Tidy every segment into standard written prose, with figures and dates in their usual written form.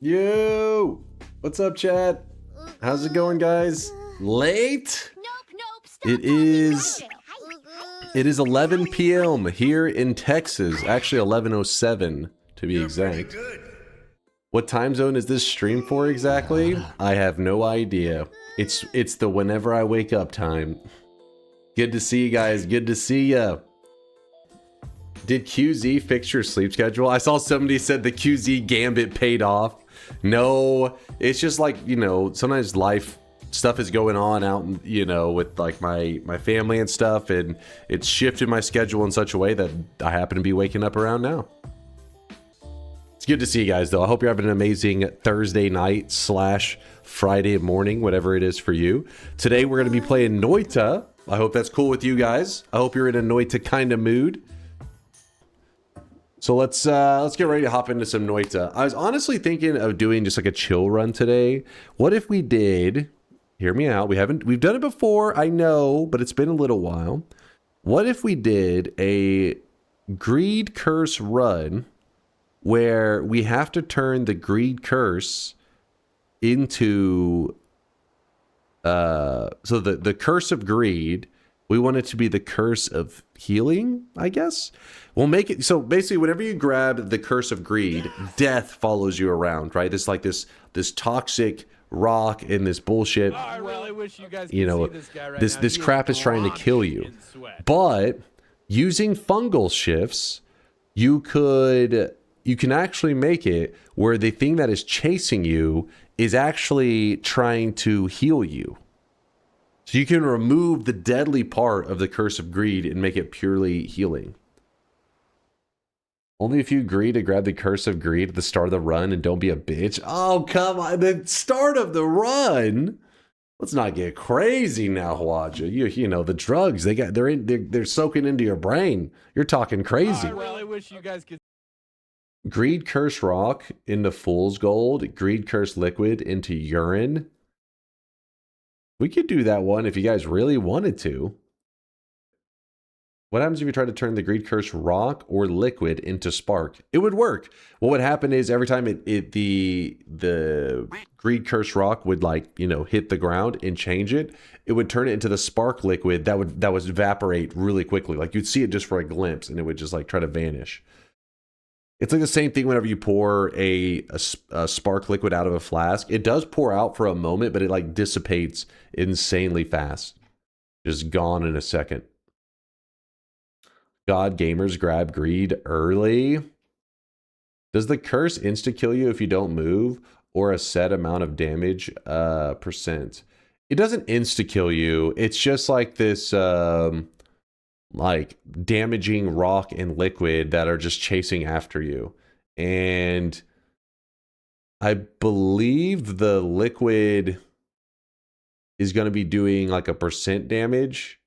Yo! What's up, chat? How's it going, guys? Late? It is 11 p.m. here in Texas. Actually, 11:07 to be exact. What time zone is this stream for exactly? I have no idea. It's the whenever I wake up time. Good to see you guys. Good to see ya. Did QZ fix your sleep schedule? I saw somebody said the QZ gambit paid off. No, it's just like, you know, sometimes life stuff is going on out, you know, with like my family and stuff, and it's shifted my schedule in such a way that I happen to be waking up around now. It's good to see you guys, though. I hope you're having an amazing Thursday night / Friday morning, whatever it is for you. Today we're going to be playing Noita. I hope that's cool with you guys. I hope you're in a Noita kind of mood. So let's get ready to hop into some Noita. I was honestly thinking of doing just like a chill run today. What if we did, hear me out, we've done it before, I know, but it's been a little while. What if we did a greed curse run where we have to turn the greed curse into so the curse of greed, we want it to be the curse of healing, I guess. We'll make it so basically whenever you grab the curse of greed, death follows you around, right? It's like this toxic rock and this bullshit. Oh, I really wish you guys could see this guy right now. This crap is trying to kill you. But using fungal shifts, you can actually make it where the thing that is chasing you is actually trying to heal you. So you can remove the deadly part of the curse of greed and make it purely healing. Only if you agree to grab the curse of greed at the start of the run and don't be a bitch. Oh, come on. The start of the run? Let's not get crazy now, Hwaja. You know, the drugs, they're soaking into your brain. You're talking crazy. I really wish you guys could. Greed curse rock into fool's gold. Greed curse liquid into urine. We could do that one if you guys really wanted to. What happens if you try to turn the greed curse rock or liquid into spark? It would work. What would happen is every time the greed curse rock would, like, you know, hit the ground and change it, it would turn it into the spark liquid that would evaporate really quickly. Like you'd see it just for a glimpse and it would just like try to vanish. It's like the same thing whenever you pour a spark liquid out of a flask. It does pour out for a moment, but it like dissipates insanely fast. Just gone in a second. God, gamers grab greed early. Does the curse insta-kill you if you don't move or a set amount of damage percent? It doesn't insta-kill you. It's just like this like damaging rock and liquid that are just chasing after you. And I believe the liquid is going to be doing like a percent damage.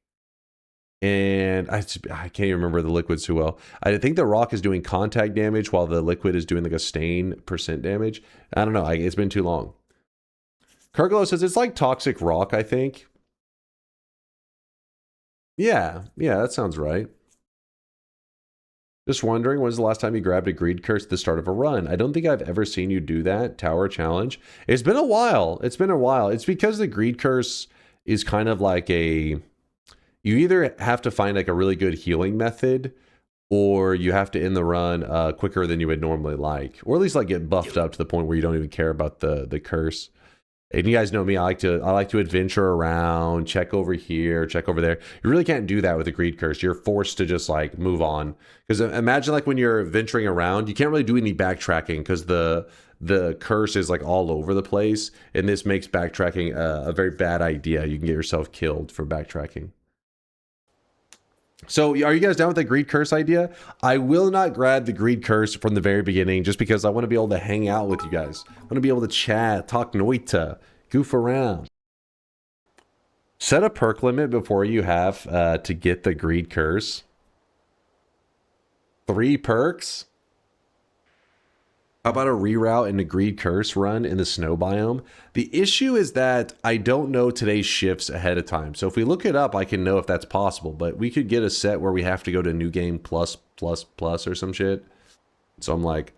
And I can't even remember the liquid too well. I think the rock is doing contact damage while the liquid is doing like a stain percent damage. I don't know. It's been too long. Kerglo says it's like toxic rock, I think. Yeah, that sounds right. Just wondering, when's the last time you grabbed a greed curse at the start of a run? I don't think I've ever seen you do that. Tower challenge. It's been a while. It's because the greed curse is kind of like you either have to find like a really good healing method, or you have to end the run quicker than you would normally like, or at least like get buffed up to the point where you don't even care about the curse. And you guys know me, I like to adventure around, check over here, check over there. You really can't do that with a greed curse. You're forced to just like move on. Because imagine like when you're venturing around, you can't really do any backtracking because the curse is like all over the place, and this makes backtracking a very bad idea. You can get yourself killed for backtracking. So are you guys down with the greed curse idea? I will not grab the greed curse from the very beginning just because I want to be able to hang out with you guys. I want to be able to chat, talk Noita, goof around. Set a perk limit before you have to get the greed curse. 3 perks? How about a reroute and a greed curse run in the snow biome? The issue is that I don't know today's shifts ahead of time. So if we look it up, I can know if that's possible. But we could get a set where we have to go to New Game plus or some shit. So I'm like,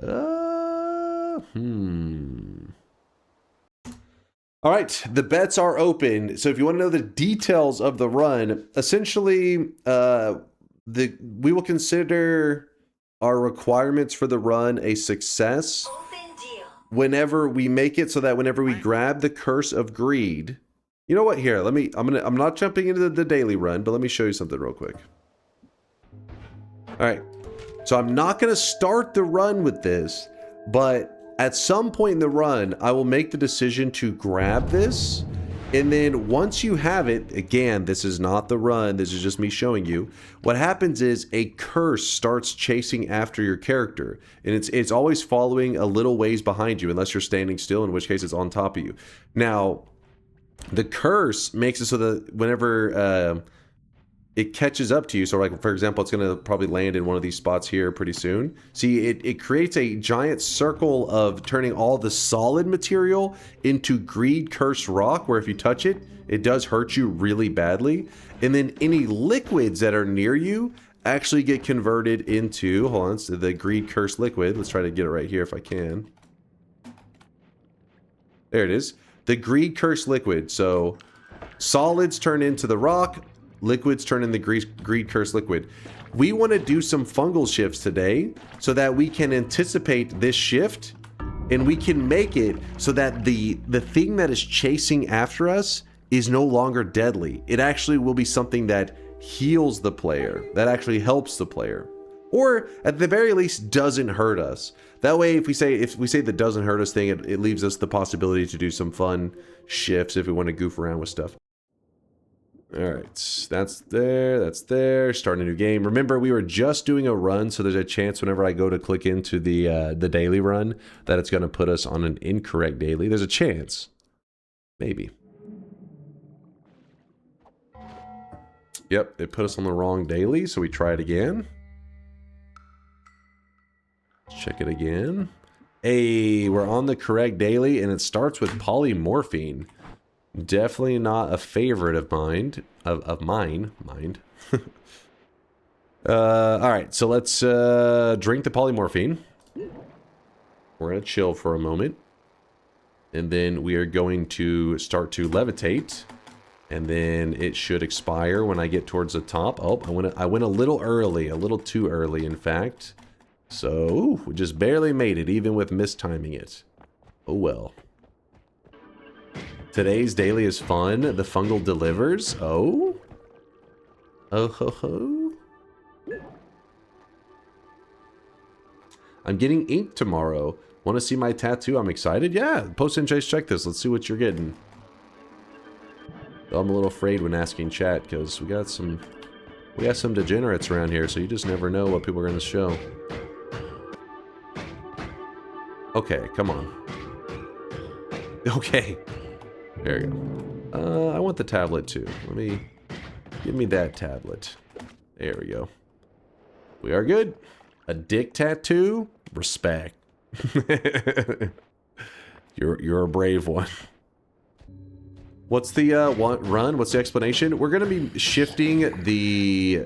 All right, the bets are open. So if you want to know the details of the run, essentially, we will consider our requirements for the run a success whenever we make it, so that whenever we grab the Curse of Greed. You know what? Here, I'm not jumping into the daily run, but let me show you something real quick. All right. So I'm not going to start the run with this, but at some point in the run, I will make the decision to grab this. And then once you have it, again, this is not the run, this is just me showing you. What happens is a curse starts chasing after your character. And it's always following a little ways behind you, unless you're standing still, in which case it's on top of you. Now, the curse makes it so that whenever it catches up to you, so like, for example, it's going to probably land in one of these spots here pretty soon. See, it creates a giant circle of turning all the solid material into greed cursed rock, where if you touch it, it does hurt you really badly. And then any liquids that are near you actually get converted into, hold on, so the greed cursed liquid. Let's try to get it right here if I can. There it is. The greed cursed liquid. So solids turn into the rock, liquids turn into greed curse liquid. We want to do some fungal shifts today so that we can anticipate this shift, and we can make it so that the thing that is chasing after us is no longer deadly. It actually will be something that heals the player, that actually helps the player, or at the very least doesn't hurt us. That way, if we say the doesn't hurt us thing, it leaves us the possibility to do some fun shifts if we want to goof around with stuff. All right, that's there. Starting a new game. Remember, we were just doing a run, so there's a chance whenever I go to click into the daily run that it's going to put us on an incorrect daily. There's a chance. Maybe. Yep, it put us on the wrong daily, so we try it again. Check it again. Hey, we're on the correct daily, and it starts with polymorphine. Definitely not a favorite of mine. All right, so let's drink the polymorphine. We're gonna chill for a moment, and then we are going to start to levitate, and then it should expire when I get towards the top. Oh, I went a little early, a little too early, in fact. So ooh, we just barely made it, even with mistiming it. Oh well. Today's daily is fun. The fungal delivers. Oh? Oh ho ho. I'm getting ink tomorrow. Want to see my tattoo? I'm excited. Yeah, post and Chase, check this. Let's see what you're getting. I'm a little afraid when asking chat because we got some degenerates around here, so you just never know what people are going to show. Okay, come on. Okay. There you go. I want the tablet too. Give me that tablet. There we go. We are good. A dick tattoo? Respect. You're a brave one. What's the run? What's the explanation? We're gonna be shifting the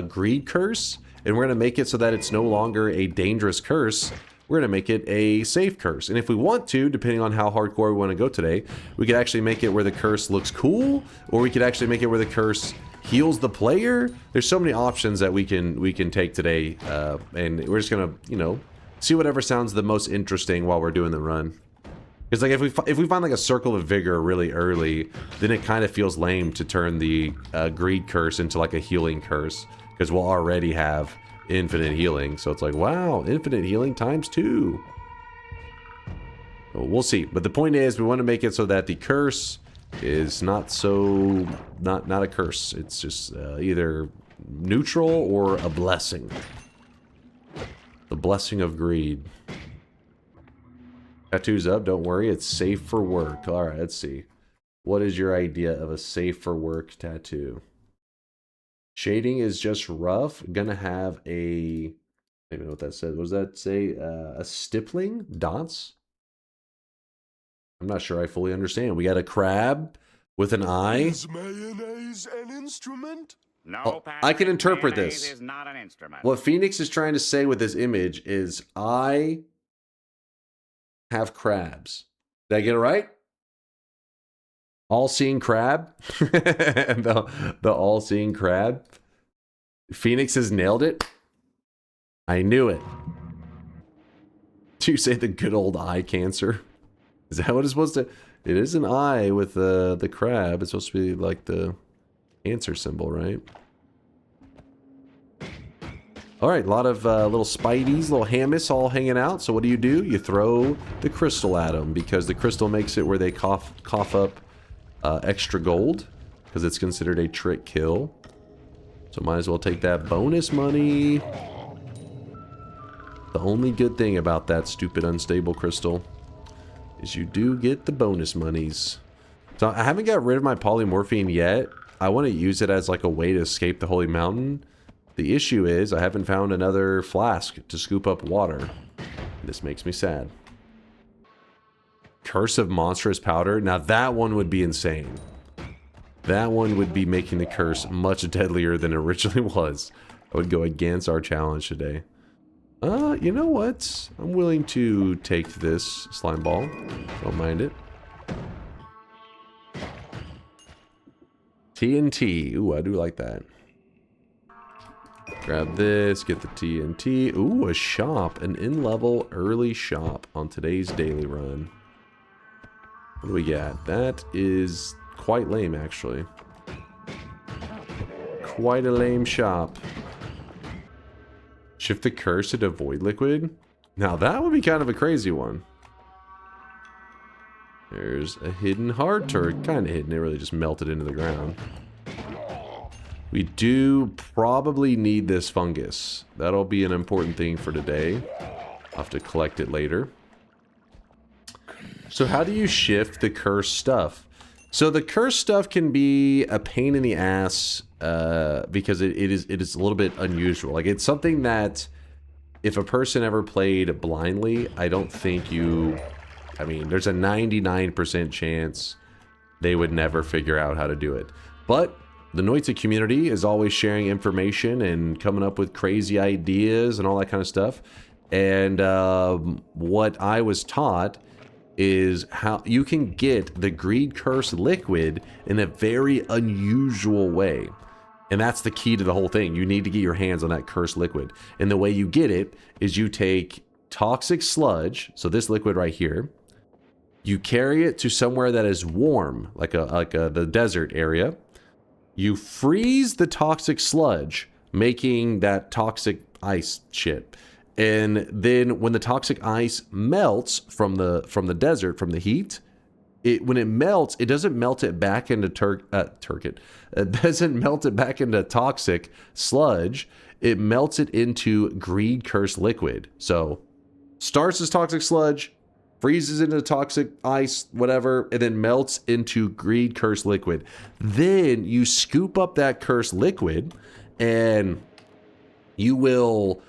greed curse, and we're gonna make it so that it's no longer a dangerous curse. We're gonna make it a safe curse. And if we want to, depending on how hardcore we want to go today, we could actually make it where the curse looks cool, or we could actually make it where the curse heals the player. There's so many options that we can take today, and we're just gonna, you know, see whatever sounds the most interesting while we're doing the run. Because like if we find like a circle of vigor really early, then it kind of feels lame to turn the greed curse into like a healing curse, because we'll already have infinite healing. So it's like, wow, infinite healing times 2. Well, we'll see. But the point is, we want to make it so that the curse is not a curse. It's just either neutral or a blessing. The blessing of greed. Tattoo's up, don't worry, it's safe for work. Alright, let's see. What is your idea of a safe for work tattoo? Shading is just rough. Gonna have a... I don't even know what that says. What does that say? A stippling? Dots? I'm not sure I fully understand. We got a crab with an eye. Is mayonnaise an instrument? No, Oh, Patrick, I can interpret mayonnaise this. is not an instrument. What Phoenix is trying to say with this image is have crabs. Did I get it right? All-seeing crab? the all-seeing crab? Phoenix has nailed it? I knew it. Did you say the good old eye cancer? Is that what it's supposed to... It is an eye with the crab. It's supposed to be like the cancer symbol, right? Alright, a lot of little spideys, little hammis all hanging out. So what do? You throw the crystal at them because the crystal makes it where they cough up extra gold because it's considered a trick kill. So might as well take that bonus money. The only good thing about that stupid unstable crystal is you do get the bonus monies. So I haven't got rid of my polymorphine yet. I want to use it as like a way to escape the Holy Mountain. The issue is I haven't found another flask to scoop up water. This makes me sad. Curse of Monstrous Powder. Now that one would be insane. That one would be making the curse much deadlier than it originally was. I would go against our challenge today. You know what? I'm willing to take this slime ball. Don't mind it. TNT. Ooh, I do like that. Grab this, get the TNT. Ooh, a shop. An in-level early shop on today's daily run. What do we got? That is quite lame, actually. Quite a lame shop. Shift the curse to void liquid. Now that would be kind of a crazy one. There's a hidden heart, or kind of hidden. It really just melted into the ground. We do probably need this fungus. That'll be an important thing for today. I'll have to collect it later. So how do you shift the cursed stuff? So the cursed stuff can be a pain in the ass because it is a little bit unusual. Like it's something that if a person ever played blindly, I don't think you... I mean, there's a 99% chance they would never figure out how to do it. But the Noita community is always sharing information and coming up with crazy ideas and all that kind of stuff. And what I was taught is how you can get the Greed Curse liquid in a very unusual way. And that's the key to the whole thing. You need to get your hands on that cursed liquid. And the way you get it is you take toxic sludge, so this liquid right here, you carry it to somewhere that is warm, like the desert area. You freeze the toxic sludge, making that toxic ice shit. And then when the toxic ice melts from the desert, from the heat, when it melts, it doesn't melt it back into it doesn't melt it back into toxic sludge. It melts it into Greed Curse liquid. So starts as toxic sludge, freezes into toxic ice, whatever, and then melts into Greed Curse liquid. Then you scoop up that cursed liquid, and you will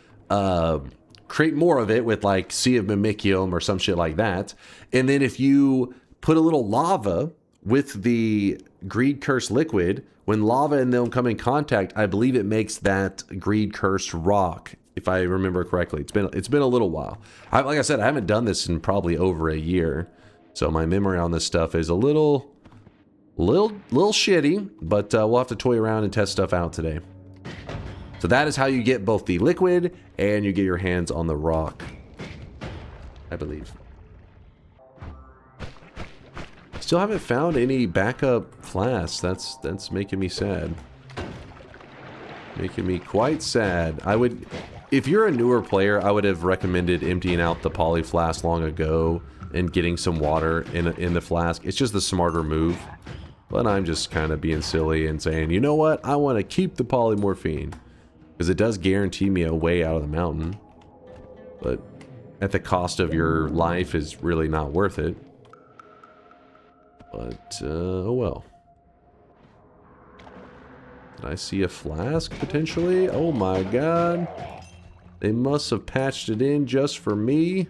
create more of it with like Sea of Mimicium or some shit like that. And then if you put a little lava with the Greed Curse liquid, when lava and them come in contact, I believe it makes that Greed Cursed rock, if I remember correctly. It's been a little while. Like I said, I haven't done this in probably over a year, so my memory on this stuff is a little shitty. But we'll have to toy around and test stuff out today. So that is how you get both the liquid and you get your hands on the rock, I believe. Still haven't found any backup flasks. That's making me sad. Making me quite sad. If you're a newer player, I would have recommended emptying out the poly flask long ago and getting some water in the flask. It's just the smarter move. But I'm just kind of being silly and saying, you know what? I want to keep the polymorphine. Because it does guarantee me a way out of the mountain. But at the cost of your life is really not worth it. But, oh well. Did I see a flask, potentially? Oh my god. They must have patched it in just for me.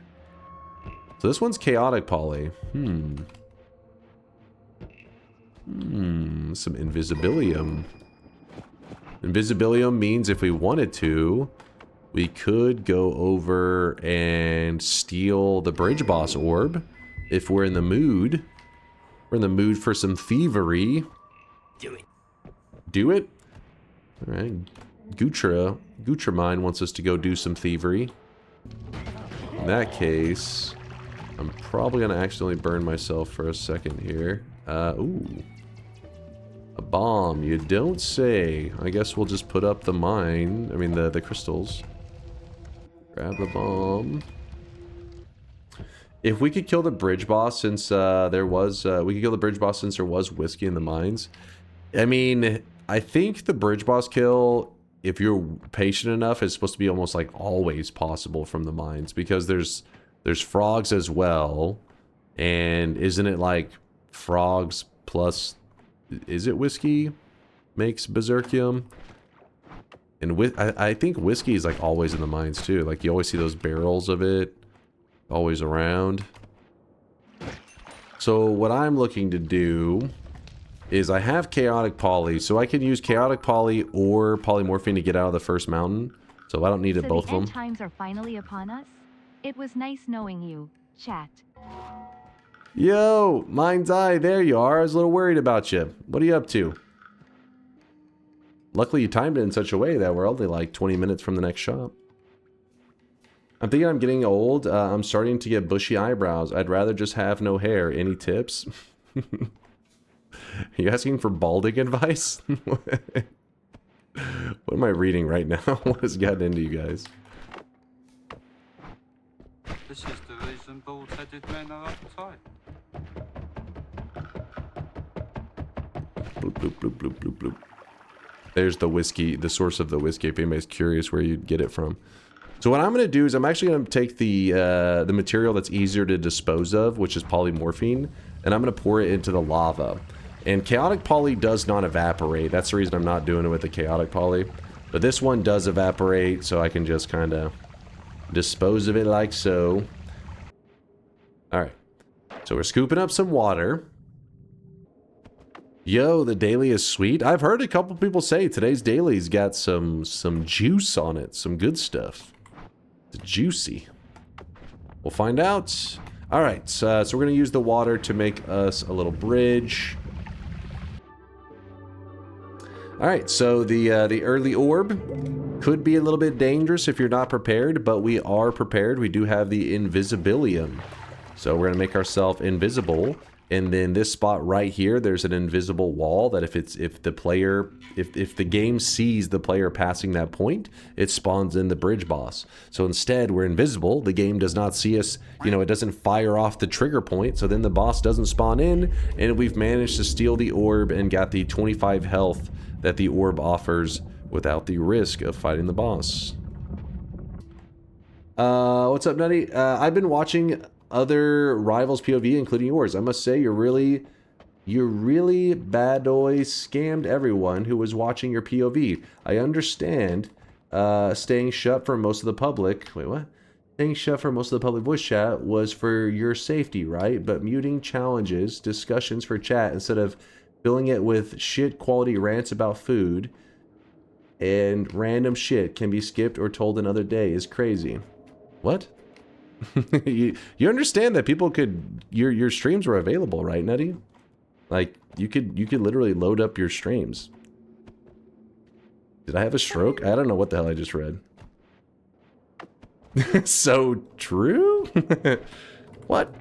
So this one's chaotic poly. Some invisibilium. Invisibilium means if we wanted to, we could go over and steal the bridge boss orb if we're in the mood. We're in the mood for some thievery. Do it. Do it? All right. Gutramind wants us to go do some thievery. In that case, I'm probably going to accidentally burn myself for a second here. Ooh. A bomb. You don't say. I guess we'll just put up the mine. I mean, the crystals. Grab the bomb. If we could kill the bridge boss since there was... we could kill the bridge boss since there was whiskey in the mines. I mean, I think the bridge boss kill, if you're patient enough, is supposed to be almost like always possible from the mines. Because there's frogs as well. And isn't it like frogs plus... Is it whiskey makes berserkium? And I think whiskey is like always in the mines too. Like you always see those barrels of it always around. So what I'm looking to do is I have chaotic poly, so I can use chaotic poly or polymorphine to get out of the first mountain. So I don't need both of them. The end times are finally upon us. It was nice knowing you, chat. Yo, mind's eye, there you are. I was a little worried about you. What are you up to? Luckily you timed it in such a way that we're only like 20 minutes from the next shop. I'm thinking I'm getting old. I'm starting to get bushy eyebrows. I'd rather just have no hair. Any tips? Are you asking for balding advice? What am I reading right now? What has gotten into you guys? This is the reason bald-headed men are uptight. Bloop, bloop, bloop, bloop, bloop, bloop. There's the whiskey, the source of the whiskey, if anybody's curious where you'd get it from. So what I'm going to do is I'm actually going to take the material that's easier to dispose of, which is polymorphine, and I'm going to pour it into the lava. And chaotic poly does not evaporate. That's the reason I'm not doing it with the chaotic poly. But this one does evaporate, so I can just kind of dispose of it like so. Alright. So we're scooping up some water. Yo, the daily is sweet. I've heard a couple people say today's daily's got some juice on it. Some good stuff. It's juicy. We'll find out. Alright, so we're going to use the water to make us a little bridge. Alright, so the early orb could be a little bit dangerous if you're not prepared, but we are prepared. We do have the invisibilium. So we're going to make ourselves invisible. And then this spot right here, there's an invisible wall that if the game sees the player passing that point, it spawns in the bridge boss. So instead, we're invisible. The game does not see us. You know, it doesn't fire off the trigger point. So then the boss doesn't spawn in. And we've managed to steal the orb and got the 25 health that the orb offers without the risk of fighting the boss. What's up, Nutty? I've been watching other rivals POV, including yours. I must say, you're really bad boy scammed everyone who was watching your POV. I understand staying shut for most of the public. Wait, what? Staying shut for most of the public voice chat was for your safety, right? But muting challenges, discussions for chat instead of filling it with shit quality rants about food and random shit can be skipped or told another day is crazy. What? you understand that people could your streams were available, right, Nutty? Like you could literally load up your streams. Did I have a stroke? I don't know what the hell I just read. So true? What?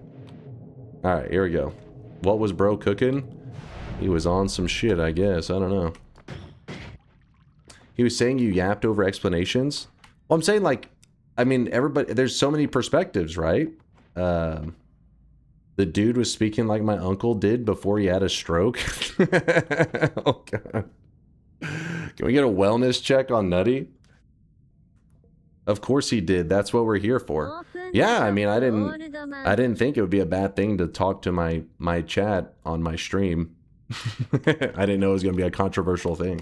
Alright, here we go. What was bro cooking? He was on some shit, I guess. I don't know. He was saying you yapped over explanations. Well, I'm saying, like, I mean, everybody, there's so many perspectives, right? The dude was speaking like my uncle did before he had a stroke. Oh, God. Can we get a wellness check on Nutty? Of course he did. That's what we're here for. Yeah, I mean, I didn't think it would be a bad thing to talk to my chat on my stream. I didn't know it was going to be a controversial thing.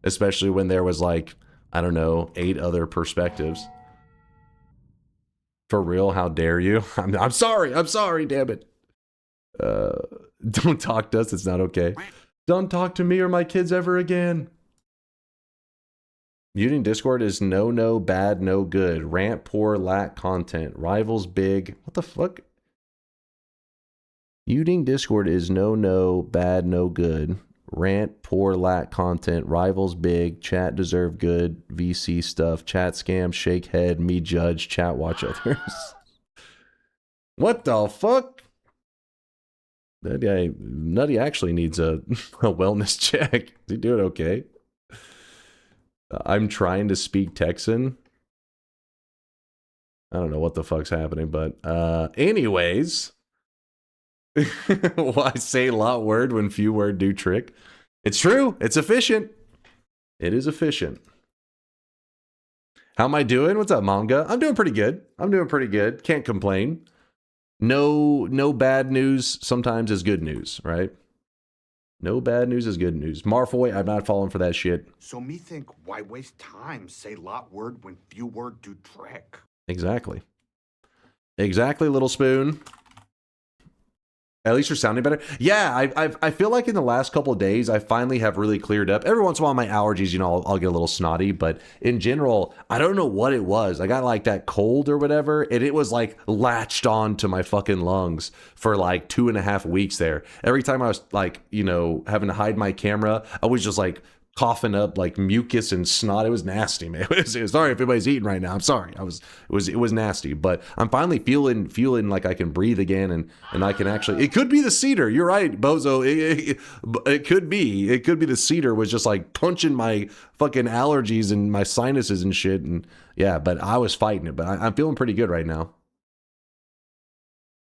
Especially when there was, like, I don't know, 8 other perspectives. For real, how dare you? I'm sorry, damn it. Don't talk to us, it's not okay. Don't talk to me or my kids ever again. Muting Discord is no, bad, no good. Rant, poor, lack content. Rivals big. What the fuck? Muting Discord is no, bad, no good. Rant, poor, lack content. Rivals big. Chat deserve good. VC stuff. Chat scam. Shake head. Me judge. Chat watch others. What the fuck? That guy, Nutty actually needs a wellness check. Is he doing okay? I'm trying to speak Texan. I don't know what the fuck's happening, but anyways. Why say lot word when few word do trick? It's true. It's efficient. It is efficient. How am I doing? What's up, manga? I'm doing pretty good. I'm doing pretty good. Can't complain. No bad news sometimes is good news, right? No bad news is good news. Marfoy, I'm not falling for that shit. So me think, why waste time? Say lot word when few word do trick. Exactly. Exactly, Little Spoon. At least you're sounding better. Yeah, I feel like in the last couple of days, I finally have really cleared up. Every once in a while, my allergies, you know, I'll get a little snotty. But in general, I don't know what it was. I got like that cold or whatever. And it was like latched on to my fucking lungs for like 2.5 weeks there. Every time I was like, you know, having to hide my camera, I was just like coughing up like mucus and snot. It was nasty, man. It was, sorry if anybody's eating right now. I'm sorry. It was nasty, but I'm finally feeling like I can breathe again and I can actually, it could be the cedar. You're right, Bozo. It could be the cedar was just like punching my fucking allergies and my sinuses and shit. And yeah, but I was fighting it, but I'm feeling pretty good right now.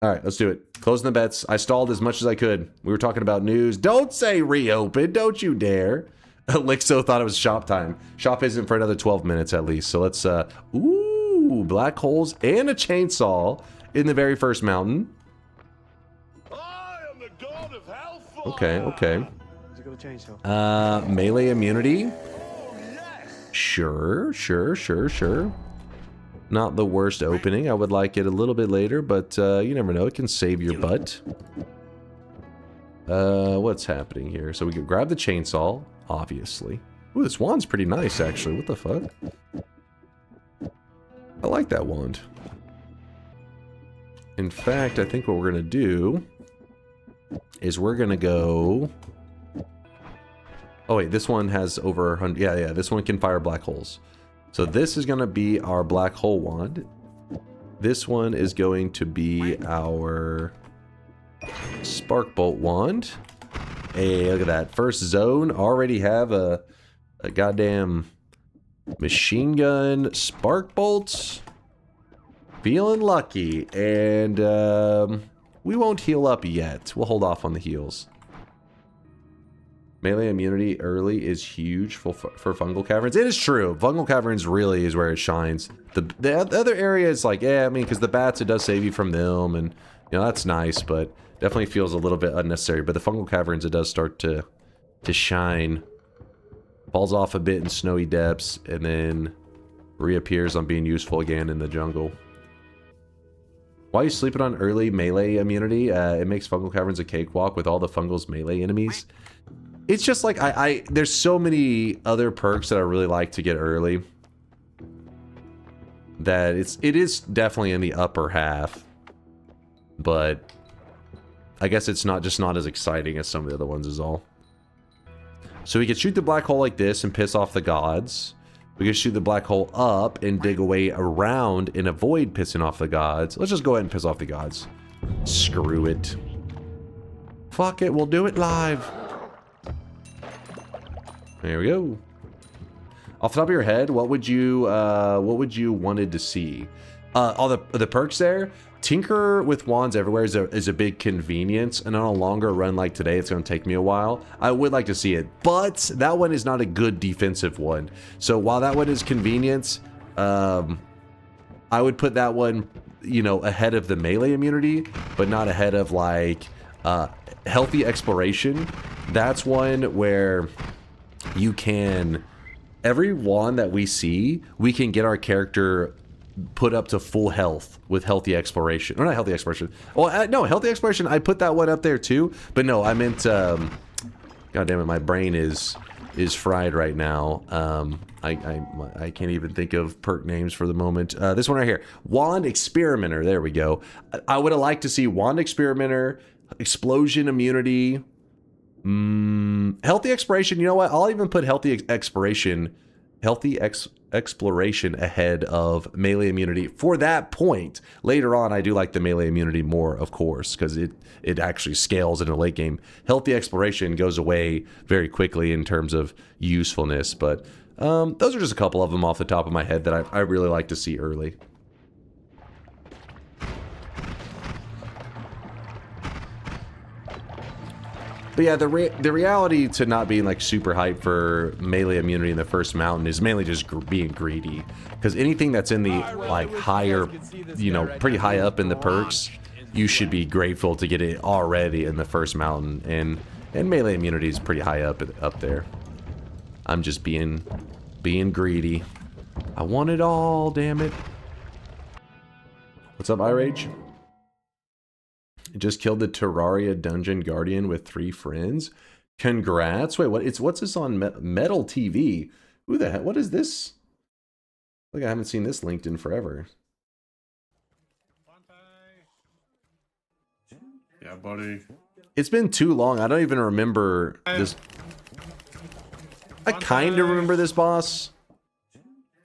All right, let's do it. Closing the bets. I stalled as much as I could. We were talking about news. Don't say reopen. Don't you dare. Lixo thought it was shop time. Shop isn't for another 12 minutes at least. So let's, ooh, black holes and a chainsaw in the very first mountain. I am the god of hellfire. Okay. Melee immunity. Sure. Not the worst opening. I would like it a little bit later, but you never know. It can save your butt. What's happening here? So we can grab the chainsaw. Obviously. Ooh, this wand's pretty nice, actually. What the fuck? I like that wand. In fact, I think what we're going to do is we're going to go... Oh, wait, this one has over 100... Yeah, this one can fire black holes. So this is going to be our black hole wand. This one is going to be our spark bolt wand. Hey, look at that. First zone, already have a goddamn machine gun spark bolts. Feeling lucky. And we won't heal up yet. We'll hold off on the heals. Melee immunity early is huge for fungal caverns. It is true. Fungal caverns really is where it shines. The other area is like, yeah, I mean, because the bats, it does save you from them. And, you know, that's nice, but... Definitely feels a little bit unnecessary, but the fungal caverns, it does start to shine. Falls off a bit in snowy depths, and then reappears on being useful again in the jungle. Why are you sleeping on early melee immunity? It makes fungal caverns a cakewalk with all the fungal's melee enemies. It's just like, there's so many other perks that I really like to get early. That it is definitely in the upper half. But... I guess it's not as exciting as some of the other ones is all. So we could shoot the black hole like this and piss off the gods. We could shoot the black hole up and dig away around and avoid pissing off the gods. Let's just go ahead and piss off the gods. Screw it. Fuck it, we'll do it live. There we go. Off the top of your head, what would you wanted to see? All the perks there. Tinker with wands everywhere is a big convenience, and on a longer run like today, it's going to take me a while. I would like to see it, but that one is not a good defensive one. So while that one is convenience, I would put that one, you know, ahead of the melee immunity, but not ahead of like healthy exploration. That's one where you can, every wand that we see, we can get our character put up to full health with healthy exploration. Or not healthy exploration. Well, no, healthy exploration, I put that one up there too. But no, I meant, God damn it, my brain is is fried right now. I can't even think of perk names for the moment. This one right here, Wand Experimenter. There we go. I would have liked to see Wand Experimenter, Explosion Immunity, Healthy Exploration. You know what? I'll even put Healthy Exploration ahead of melee immunity for that point. Later on, I do like the melee immunity more, of course, because it actually scales in a late game. Healthy Exploration goes away very quickly in terms of usefulness, but those are just a couple of them off the top of my head that I really like to see early. But yeah, the reality to not being like super hyped for melee immunity in the first mountain is mainly just being greedy. Because anything that's in the like higher, you know, pretty high up in the perks, you should be grateful to get it already in the first mountain. And melee immunity is pretty high up there. I'm just being greedy. I want it all, damn it. What's up, iRage? Just killed the Terraria Dungeon Guardian with 3 friends. Congrats. Wait, what's this on Metal TV? Who the heck? What is this? Like, I haven't seen this linked in forever. Yeah, buddy. It's been too long. I don't even remember this. I kind of remember this boss.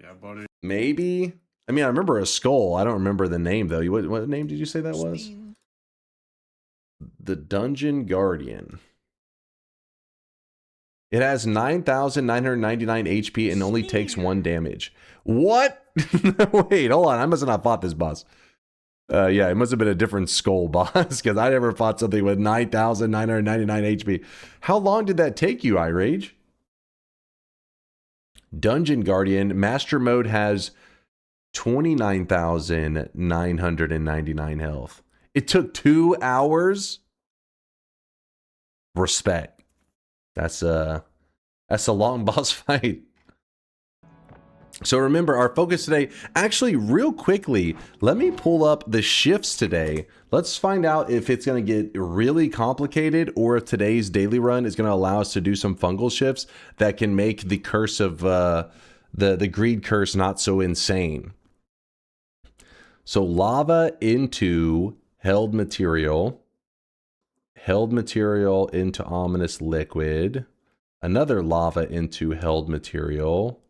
Yeah, buddy. Maybe. I mean, I remember a skull. I don't remember the name, though. What name did you say that was? The Dungeon Guardian. It has 9,999 HP and only takes 1 damage. What? Wait, hold on. I must have not fought this boss. Yeah, it must have been a different skull boss because I never fought something with 9,999 HP. How long did that take you, iRage? Dungeon Guardian. Master Mode has 29,999 health. It took 2 hours. Respect. That's a long boss fight. So remember, our focus today, actually real quickly, let me pull up the shifts today. Let's find out if it's going to get really complicated or if today's daily run is going to allow us to do some fungal shifts that can make the curse of the greed curse not so insane. So lava into held material into ominous liquid, another lava into held material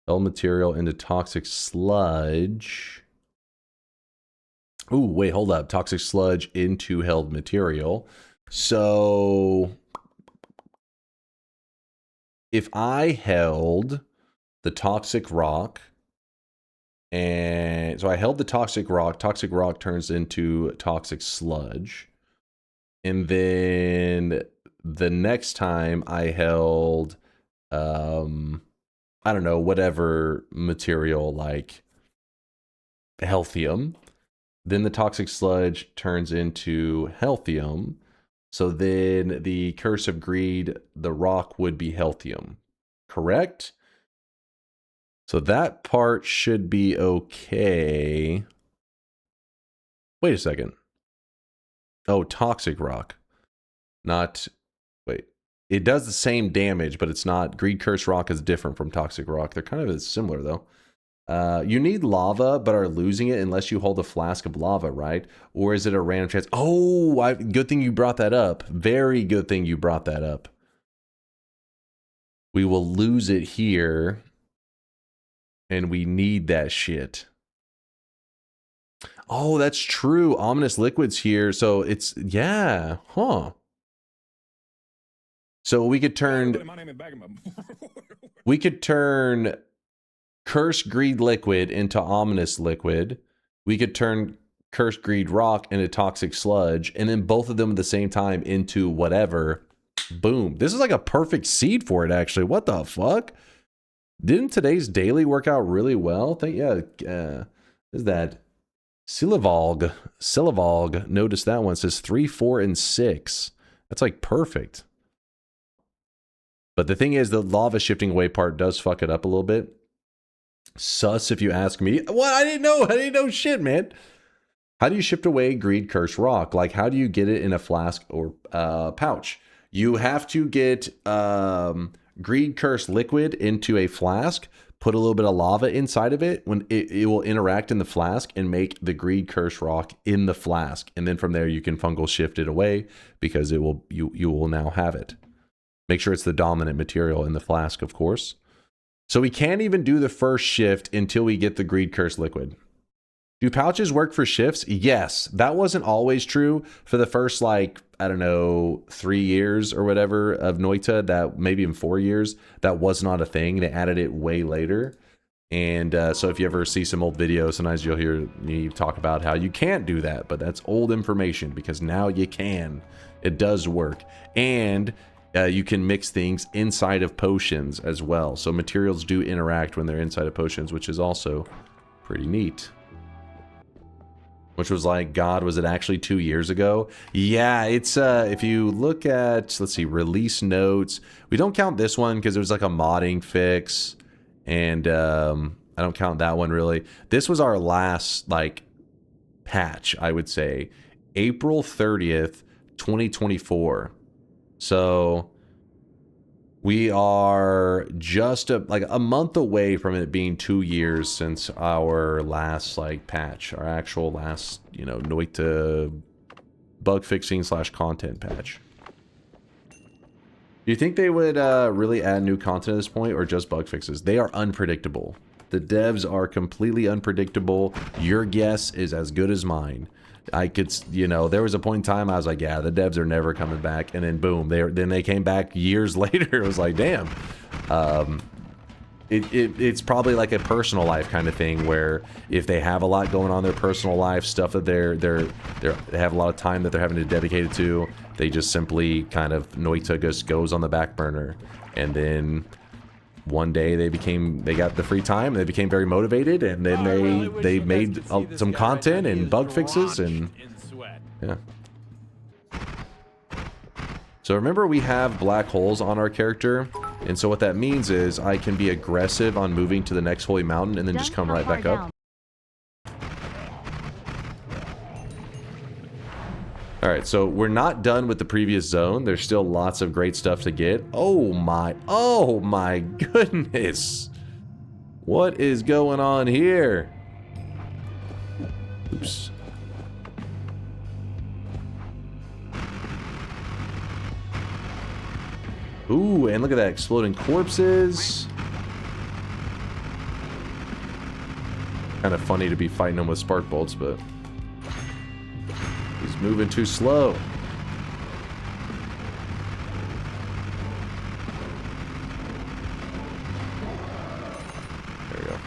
into toxic sludge. Ooh, wait, hold up. Toxic sludge into held material. So if I held the toxic rock, and so I held the toxic rock turns into toxic sludge. And then the next time I held, I don't know, whatever material like healthium, then the toxic sludge turns into healthium. So then the curse of greed, the rock would be healthium, correct? So that part should be okay. Wait a second. Oh, toxic rock. Not, wait. It does the same damage, but it's not. Greed curse rock is different from toxic rock. They're kind of similar, though. You need lava, but are losing it unless you hold a flask of lava, right? Or is it a random chance? Oh, good thing you brought that up. Very good thing you brought that up. We will lose it here. And we need that shit. Oh, that's true. Ominous liquids here. So it's, yeah. Huh. So we could turn Cursed Greed Liquid into Ominous Liquid. We could turn Cursed Greed Rock into Toxic Sludge, and then both of them at the same time into whatever. Boom. This is like a perfect seed for it, actually. What the fuck? Didn't today's daily work out really well? Is that Silavolg? Notice that one. It says 3, 4, and 6. That's like perfect. But the thing is, the lava shifting away part does fuck it up a little bit. Sus, if you ask me. What? I didn't know shit, man. How do you shift away Greed Curse Rock? Like, how do you get it in a flask or pouch? You have to get Greed Curse liquid into a flask, put a little bit of lava inside of it. When it will interact in the flask and make the Greed Curse rock in the flask. And then from there you can fungal shift it away because it will you will now have it. Make sure it's the dominant material in the flask, of course. So we can't even do the first shift until we get the Greed Curse liquid. Do pouches work for shifts? Yes. That wasn't always true for the first, like, I don't know, 3 years or whatever of Noita. That maybe in 4 years, that was not a thing. They added it way later. And so if you ever see some old videos, sometimes you'll hear me talk about how you can't do that. But that's old information because now you can. It does work. And you can mix things inside of potions as well. So materials do interact when they're inside of potions, which is also pretty neat. Which was like, God, was it actually 2 years ago? Yeah, it's, if you look at, let's see, release notes. We don't count this one because it was like a modding fix. And I don't count that one really. This was our last, like, patch, I would say. April 30th, 2024. So we are just like a month away from it being 2 years since our last, like, patch, our actual last, you know, Noita bug fixing / content patch. Do you think they would really add new content at this point, or just bug fixes? They are unpredictable. The devs are completely unpredictable. Your guess is as good as mine. I could, you know, there was a point in time I was like, yeah, the devs are never coming back, and then boom, then they came back years later. It was like, damn. It's probably like a personal life kind of thing, where if they have a lot going on in their personal life, stuff that they have a lot of time that they're having to dedicate it to, they just simply kind of, Noita just goes on the back burner, and then one day they got the free time, and they became very motivated, and then they made some content and bug fixes, and yeah. So remember, we have black holes on our character, and so what that means is I can be aggressive on moving to the next holy mountain and then just come right back up. Alright, so we're not done with the previous zone. There's still lots of great stuff to get. Oh my goodness. What is going on here? Oops. Ooh, and look at that, exploding corpses. Kind of funny to be fighting them with spark bolts, but he's moving too slow. There we go.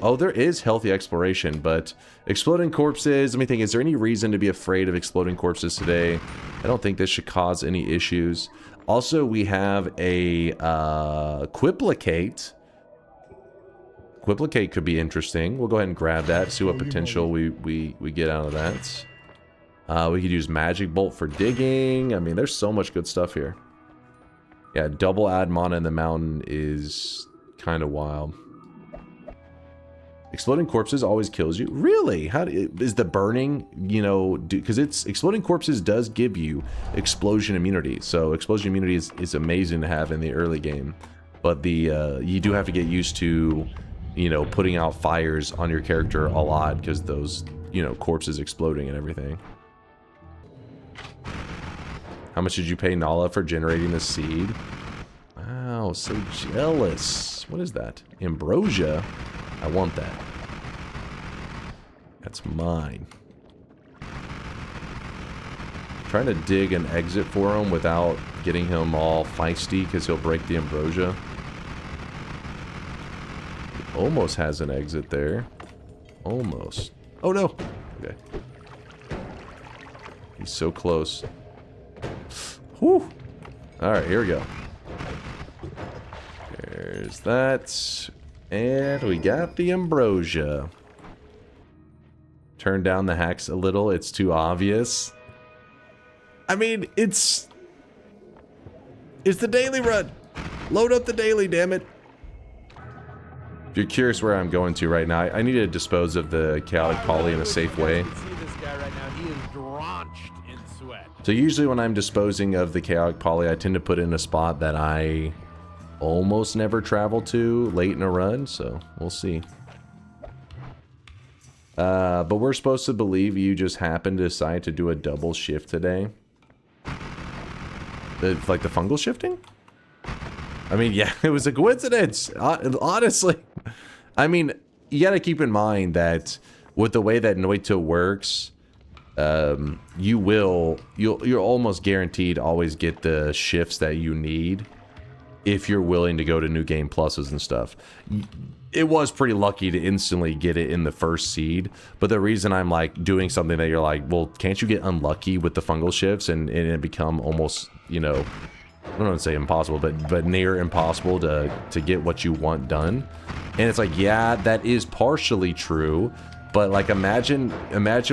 Oh, there is healthy exploration, but exploding corpses, let me think, is there any reason to be afraid of exploding corpses today? I don't think this should cause any issues. Also, we have a Quiplicate. Quiplicate could be interesting. We'll go ahead and grab that, see what potential we get out of that. We could use Magic Bolt for digging. I mean, there's so much good stuff here. Yeah, double add mana in the mountain is kind of wild. Exploding corpses always kills you. Really? How is the burning, you know, because it's exploding corpses does give you explosion immunity. So explosion immunity is amazing to have in the early game. But the you do have to get used to, you know, putting out fires on your character a lot because those, you know, corpses exploding and everything. How much did you pay Nala for generating the seed? Wow, so jealous. What is that? Ambrosia? I want that. That's mine. Trying to dig an exit for him without getting him all feisty because he'll break the ambrosia. He almost has an exit there. Almost. Oh no. Okay. He's so close. Whew. Alright, here we go. There's that. And we got the ambrosia. Turn down the hacks a little. It's too obvious. I mean, it's the daily run. Load up the daily, damn it. If you're curious where I'm going to right now, I need to dispose of the chaotic poly in a safe way. See this guy right now. He is drenched in sweat. So usually when I'm disposing of the chaotic poly, I tend to put in a spot that I almost never travel to late in a run, so we'll see. But we're supposed to believe you just happened to decide to do a double shift today. Like the fungal shifting? I mean, yeah, it was a coincidence, honestly. I mean, you gotta keep in mind that with the way that Noita works, you're almost guaranteed to always get the shifts that you need if you're willing to go to new game pluses and stuff. It was pretty lucky to instantly get it in the first seed, but the reason I'm like doing something that you're like, well, can't you get unlucky with the fungal shifts and it become almost, you know, I don't want to say impossible, but near impossible to get what you want done. And it's like, yeah, that is partially true, but like imagine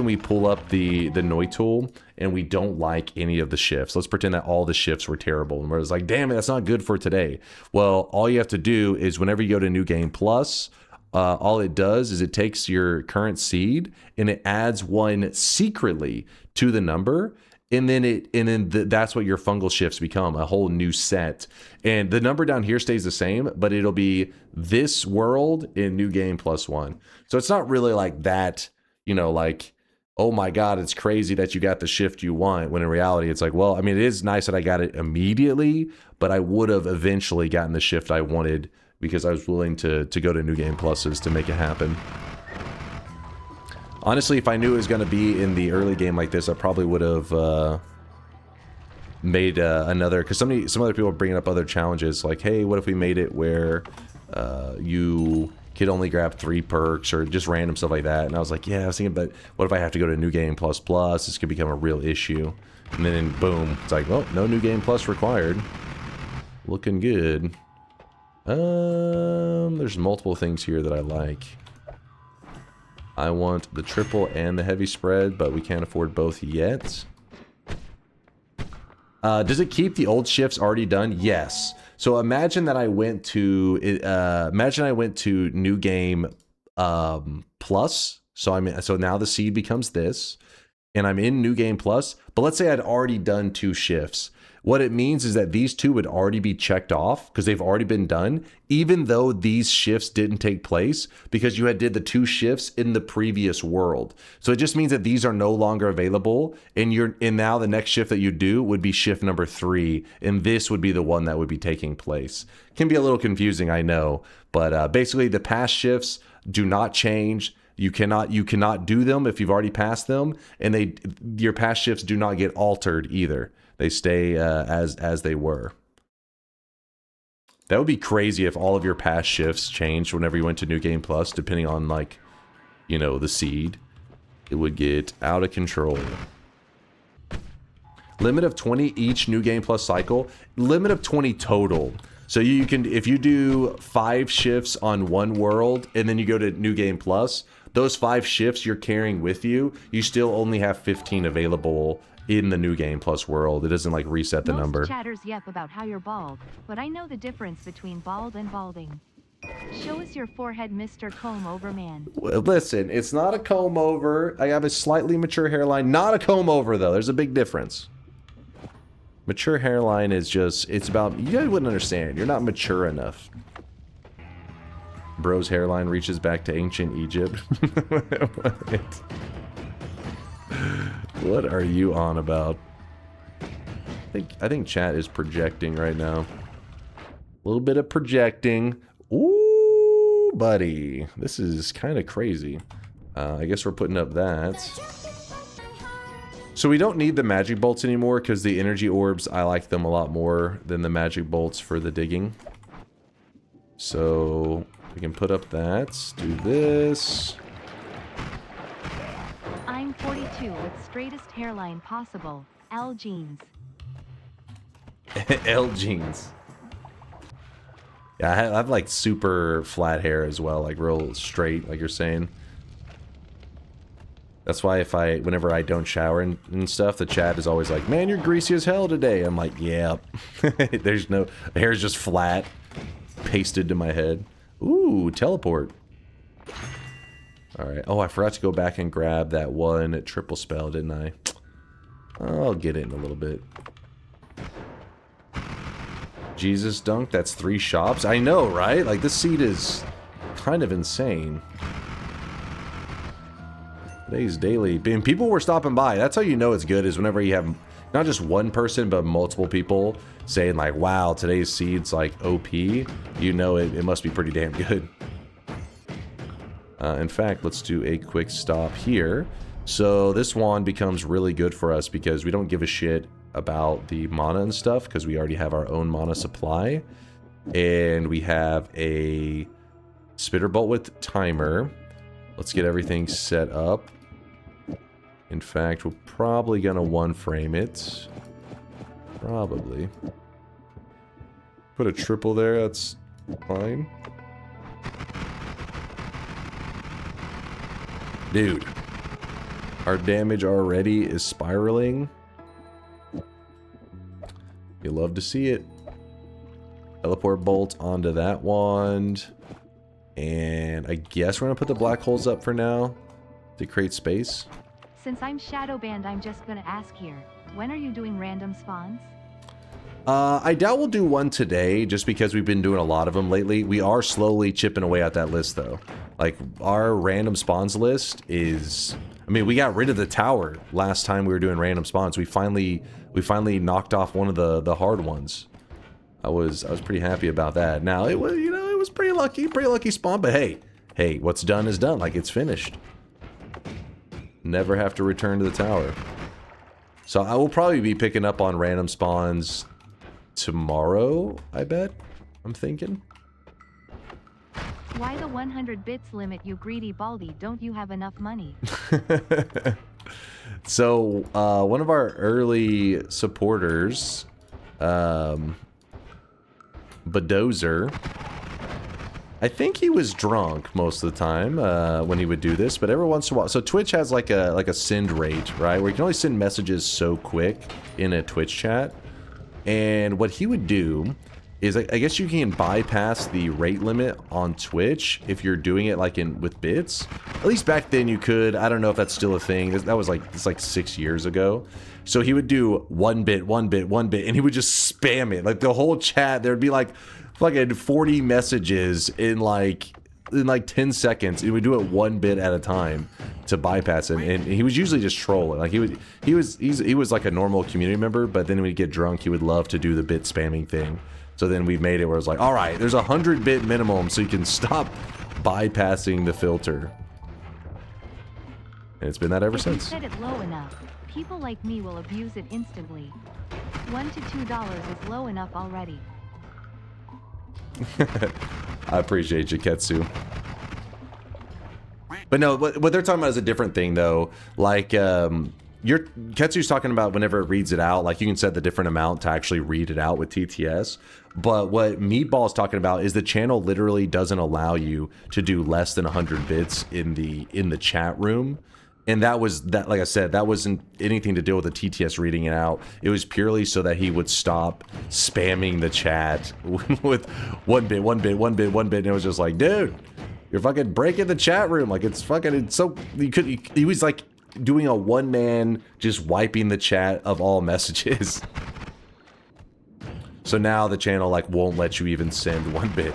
we pull up the Noita tool and we don't like any of the shifts. Let's pretend that all the shifts were terrible and we're just like, damn it, that's not good for today. Well, all you have to do is whenever you go to New Game Plus, all it does is it takes your current seed and it adds one secretly to the number. And then that's what your fungal shifts become, a whole new set. And the number down here stays the same, but it'll be this world in New Game +1. So it's not really like that, you know, like, oh my God, it's crazy that you got the shift you want. When in reality, it's like, well, I mean, it is nice that I got it immediately, but I would have eventually gotten the shift I wanted because I was willing to go to New Game Pluses to make it happen. Honestly, if I knew it was going to be in the early game like this, I probably would have made another... Because some other people are bringing up other challenges, like, hey, what if we made it where you could only grab 3 perks or just random stuff like that? And I was like, yeah, I was thinking, but what if I have to go to New Game Plus Plus? This could become a real issue. And then, boom, it's like, well, no New Game Plus required. Looking good. There's multiple things here that I like. I want the triple and the heavy spread, but we can't afford both yet. Does it keep the old shifts already done? Yes. So imagine that I went to New Game Plus. So now the seed becomes this, and I'm in New Game Plus. But let's say I'd already done 2 shifts. What it means is that these 2 would already be checked off because they've already been done, even though these shifts didn't take place because you had did the 2 shifts in the previous world. So it just means that these are no longer available, and now the next shift that you do would be shift number 3, and this would be the one that would be taking place. Can be a little confusing, I know, but basically the past shifts do not change. You cannot do them if you've already passed them, and your past shifts do not get altered either. They stay as they were. That would be crazy if all of your past shifts changed whenever you went to New Game Plus, depending on, like, you know, the seed. It would get out of control. Limit of 20 each New Game Plus cycle. Limit of 20 total. So you can, if you do 5 shifts on one world and then you go to New Game Plus, those 5 shifts you're carrying with you, you still only have 15 available in the New Game Plus world. It doesn't like reset the number. Most chatters yep about how you're bald, but I know the difference between bald and balding. Show us your forehead, Mr. Comb Over Man. Well, listen, it's not a comb over. I have a slightly mature hairline. Not a comb over, though. There's a big difference. Mature hairline is just, it's about, you guys wouldn't understand. You're not mature enough. Bro's hairline reaches back to ancient Egypt. What are you on about? I think chat is projecting right now. A little bit of projecting. Ooh, buddy. This is kind of crazy. I guess we're putting up that. So we don't need the magic bolts anymore because the energy orbs, I like them a lot more than the magic bolts for the digging. So we can put up that. Do this. I'm 42 with straightest hairline possible. L jeans. L jeans. Yeah, I have like super flat hair as well, like real straight, like you're saying. That's why whenever I don't shower and stuff, the chat is always like, man, you're greasy as hell today. I'm like, yeah. There's no, the hair's just flat, pasted to my head. Ooh, teleport. All right. Oh, I forgot to go back and grab that one triple spell, didn't I? I'll get it in a little bit. Jesus Dunk, that's 3 shops. I know, right? Like, this seed is kind of insane. Today's daily. And people were stopping by. That's how you know it's good, is whenever you have not just one person, but multiple people saying like, wow, today's seed's like OP. You know it must be pretty damn good. In fact, let's do a quick stop here. So this wand becomes really good for us because we don't give a shit about the mana and stuff because we already have our own mana supply. And we have a spitter bolt with timer. Let's get everything set up. In fact, we're probably gonna 1-frame it. Probably. Put a triple there, that's fine. Dude. Our damage already is spiraling. You love to see it. Teleport bolt onto that wand. And I guess we're gonna put the black holes up for now to create space. Since I'm shadow banned, I'm just gonna ask here. When are you doing random spawns? I doubt we'll do one today, just because we've been doing a lot of them lately. We are slowly chipping away at that list, though. Like, our random spawns list is... I mean, we got rid of the tower last time we were doing random spawns. We finally knocked off one of the hard ones. I was pretty happy about that. Now, it was, you know, it was pretty lucky spawn, but hey, what's done is done. Like, it's finished. Never have to return to the tower. So I will probably be picking up on random spawns tomorrow, I bet. I'm thinking. Why the 100 bits limit, you greedy baldy? Don't you have enough money? So, one of our early supporters, Bulldozer, I think he was drunk most of the time when he would do this, but every once in a while. So Twitch has like a send rate, right? Where you can only send messages so quick in a Twitch chat. And what he would do is, I guess you can bypass the rate limit on Twitch if you're doing it like with bits. At least back then you could. I don't know if that's still a thing. That was like, it's like 6 years ago. So he would do 1 bit, 1 bit, 1 bit, and he would just spam it. Like the whole chat, there'd be like fucking 40 messages in like 10 seconds. He would do it 1 bit at a time to bypass it, and he was usually just trolling. Like he was like a normal community member, but then when he'd get drunk, he would love to do the bit spamming thing. So then we've made it where it's like, all right, there's a 100 bit minimum, so you can stop bypassing the filter. And it's been that ever If since. you set it low enough, people like me will abuse it instantly. $1 to $2 is low enough already. I appreciate you, Ketsu. But no, what they're talking about is a different thing, though. Like, Ketsu's talking about whenever it reads it out, like you can set the different amount to actually read it out with TTS. But what Meatball's talking about is the channel literally doesn't allow you to do less than 100 bits in the chat room. And that was, like I said, that wasn't anything to do with the TTS reading it out. It was purely so that he would stop spamming the chat with 1 bit, 1 bit, 1 bit, 1 bit. And it was just like, dude, you're fucking breaking the chat room. Like, it's so, he was like doing a one-man, just wiping the chat of all messages. So now the channel, like, won't let you even send 1 bit.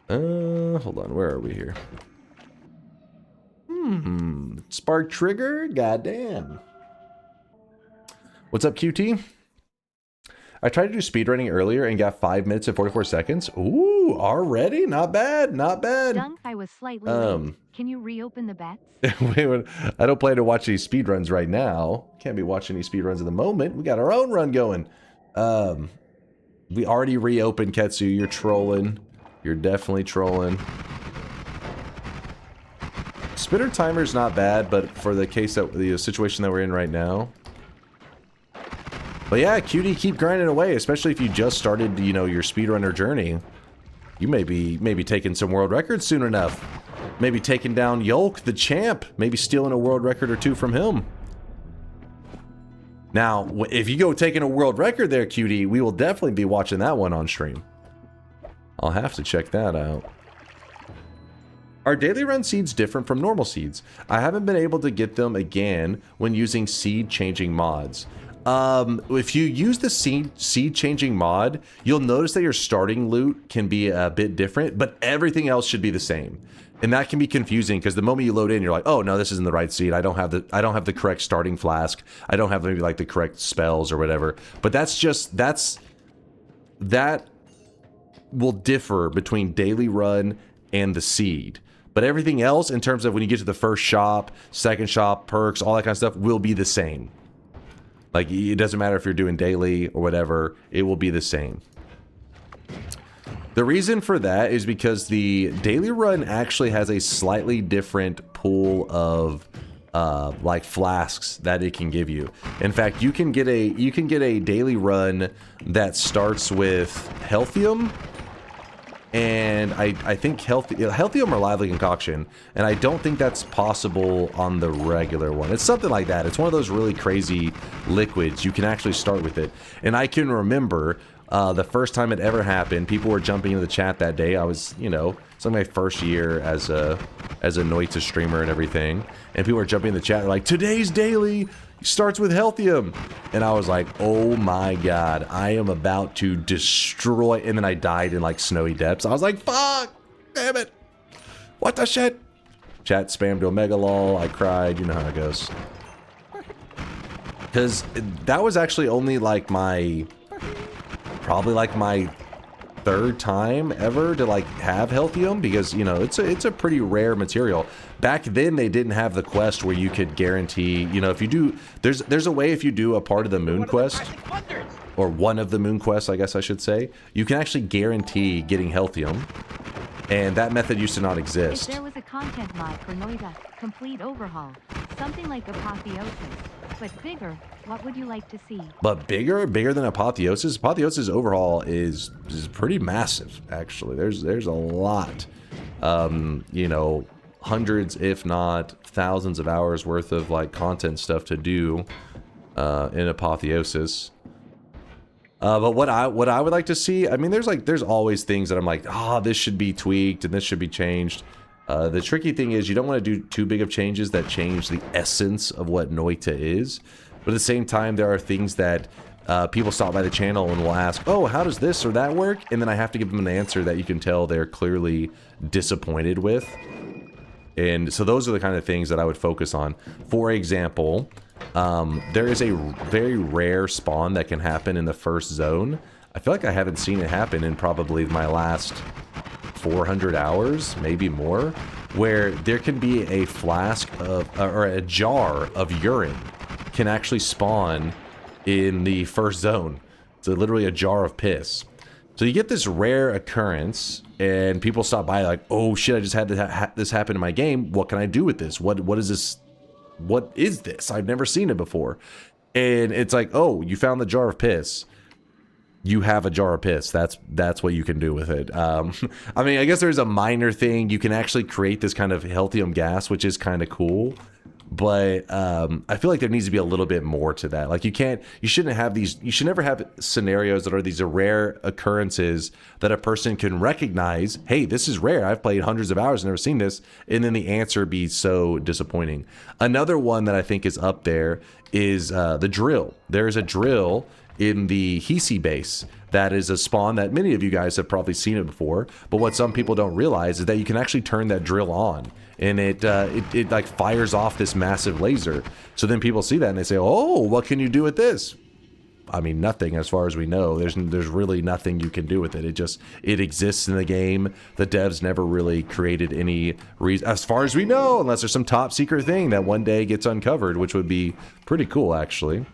Hold on, where are we here? Spark trigger? Goddamn. What's up, QT? I tried to do speedrunning earlier and got 5 minutes and 44 seconds. Ooh, already? Not bad, not bad. Dunk, I was slightly late. Can you reopen the bets? Wait, I don't plan to watch any speedruns right now. Can't be watching any speedruns at the moment. We got our own run going. We already reopened, Ketsu. You're trolling. You're definitely trolling. Spitter timer's not bad, but for the case that the situation that we're in right now. But yeah, cutie, keep grinding away, especially if you just started, you know, your speedrunner journey. You may be taking some world records soon enough. Maybe taking down Yolk, the champ. Maybe stealing a world record or two from him. Now, if you go taking a world record there, cutie, we will definitely be watching that one on stream. I'll have to check that out. Are daily run seeds different from normal seeds? I haven't been able to get them again when using seed changing mods. If you use the seed changing mod, you'll notice that your starting loot can be a bit different, but everything else should be the same. And that can be confusing because the moment you load in, you're like, oh no, this isn't the right seed. I don't have the correct starting flask. I don't have maybe like the correct spells or whatever. But that will differ between daily run and the seed. But everything else in terms of when you get to the first shop, second shop, perks, all that kind of stuff will be the same. Like, it doesn't matter if you're doing daily or whatever, it will be the same. The reason for that is because the daily run actually has a slightly different pool of like flasks that it can give you. In fact, you can get a daily run that starts with healthium, and I think healthium or lively concoction, and I don't think that's possible on the regular one. It's something like that. It's one of those really crazy liquids. You can actually start with it. And I can remember the first time it ever happened, people were jumping into the chat that day. I was, you know, it's like my first year as a Noita streamer and everything, and people were jumping in the chat like, today's daily starts with healthium, and I was like, oh my god, I am about to destroy. And then I died in like snowy depths. I was like, fuck, damn it, what the shit. Chat spammed to Omega lol. I cried. You know how it goes, because that was actually only like probably like my third time ever to like have healthium, because you know it's a pretty rare material. Back then they didn't have the quest where you could guarantee, you know, if you do, there's a way, if you do a part of the moon quest, or one of the moon quests, I guess I should say, you can actually guarantee getting healthium, and that method used to not exist. If there was a content mod for Noita, complete overhaul, something like Apotheosis, but bigger, what would you like to see? But bigger than Apotheosis? Apotheosis overhaul is pretty massive, actually. There's a lot, you know, hundreds, if not thousands of hours worth of like content stuff to do in Apotheosis. But what I would like to see, I mean, there's always things that I'm like, this should be tweaked and this should be changed. The tricky thing is you don't want to do too big of changes that change the essence of what Noita is. But at the same time, there are things that people stop by the channel and will ask, oh, how does this or that work? And then I have to give them an answer that you can tell they're clearly disappointed with. And so those are the kind of things that I would focus on. For example, there is a very rare spawn that can happen in the first zone. I feel like I haven't seen it happen in probably my last 400 hours, maybe more, where there can be a flask of, or a jar of urine can actually spawn in the first zone. So literally a jar of piss. So you get this rare occurrence, and people stop by like, oh shit, I just had this happen in my game. What can I do with this? What is this? What is this? I've never seen it before. And it's like, oh, you found the jar of piss. You have a jar of piss. That's what you can do with it. I mean, I guess there's a minor thing. You can actually create this kind of healthium gas, which is kind of cool. But I feel like there needs to be a little bit more to that. Like you shouldn't have these, you should never have scenarios that are these rare occurrences that a person can recognize, hey, this is rare. I've played hundreds of hours and never seen this. And then the answer be so disappointing. Another one that I think is up there is the drill. There is a drill in the hiisi base. That is a spawn that many of you guys have probably seen it before, but what some people don't realize is that you can actually turn that drill on, and it like fires off this massive laser. So then people see that and they say, oh, what can you do with this? I mean, nothing as far as we know. There's really nothing you can do with it. It exists in the game. The devs never really created any reason, as far as we know, unless there's some top secret thing that one day gets uncovered, which would be pretty cool, actually.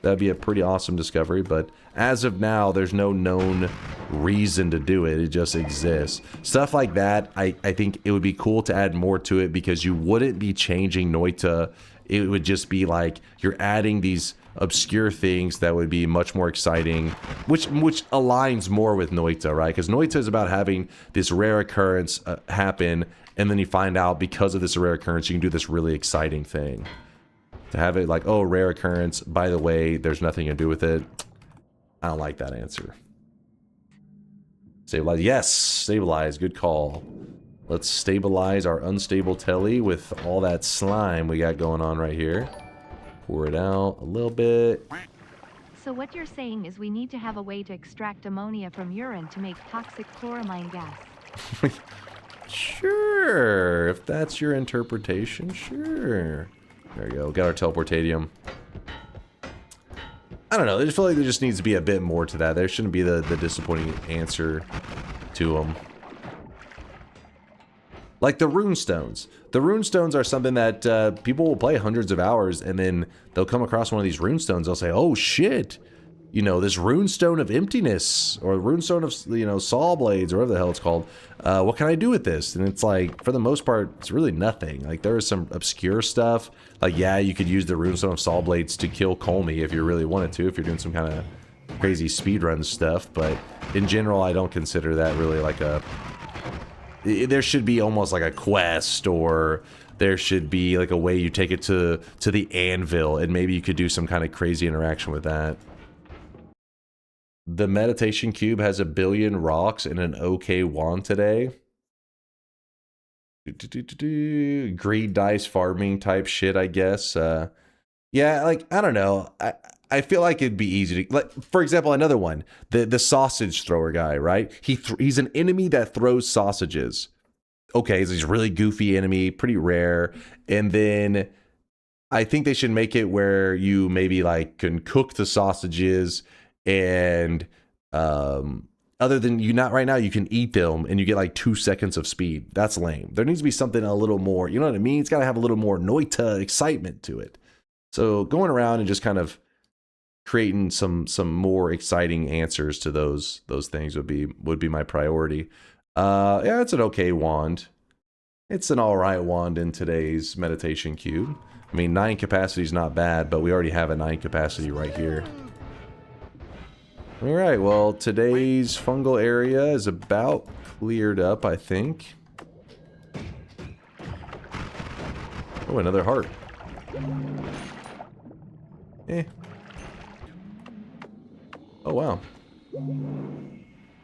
That'd be a pretty awesome discovery, but as of now, there's no known reason to do it. It just exists. Stuff like that, I think it would be cool to add more to it, because you wouldn't be changing Noita. It would just be like you're adding these obscure things that would be much more exciting, which aligns more with Noita, right? Because Noita is about having this rare occurrence happen, and then you find out because of this rare occurrence, you can do this really exciting thing. To have it like, oh, rare occurrence, by the way, there's nothing to do with it. I don't like that answer. Stabilize. Yes, stabilize. Good call. Let's stabilize our unstable telly with all that slime we got going on right here. Pour it out a little bit. So what you're saying is we need to have a way to extract ammonia from urine to make toxic chloramine gas. Sure, if that's your interpretation, sure. There we go, got our teleportadium. I don't know, I just feel like there just needs to be a bit more to that. There shouldn't be the disappointing answer to them. Like the runestones. The runestones are something that people will play hundreds of hours and then they'll come across one of these runestones. They'll say, oh shit, you know, this runestone of emptiness or runestone of, you know, saw blades or whatever the hell it's called. What can I do with this? And it's like, for the most part, it's really nothing. Like there is some obscure stuff. Like, yeah, you could use the runestone of saw blades to kill Kolmi if you really wanted to, if you're doing some kind of crazy speedrun stuff. But in general, I don't consider that really like a... There should be almost like a quest, or there should be like a way you take it to the anvil, and maybe you could do some kind of crazy interaction with that. The meditation cube has 1 billion rocks and an okay wand today. Greed dice farming type shit, I guess. Yeah, like, I don't know. I feel like it'd be easy to, like, for example, another one, the sausage thrower guy, right? He's an enemy that throws sausages. Okay, so he's a really goofy enemy, pretty rare. And then I think they should make it where you maybe like can cook the sausages, and other than you not right now, you can eat them and you get like 2 seconds of speed. That's lame. There needs to be something a little more, you know what I mean? It's got to have a little more Noita excitement to it. So going around and just kind of creating some more exciting answers to those things would be my priority. Yeah, it's an okay wand. It's an alright wand in today's meditation cube. I mean, 9 capacity is not bad, but we already have a 9 capacity right here. Alright, well, today's fungal area is about cleared up, I think. Oh, another heart. Eh. Oh, wow.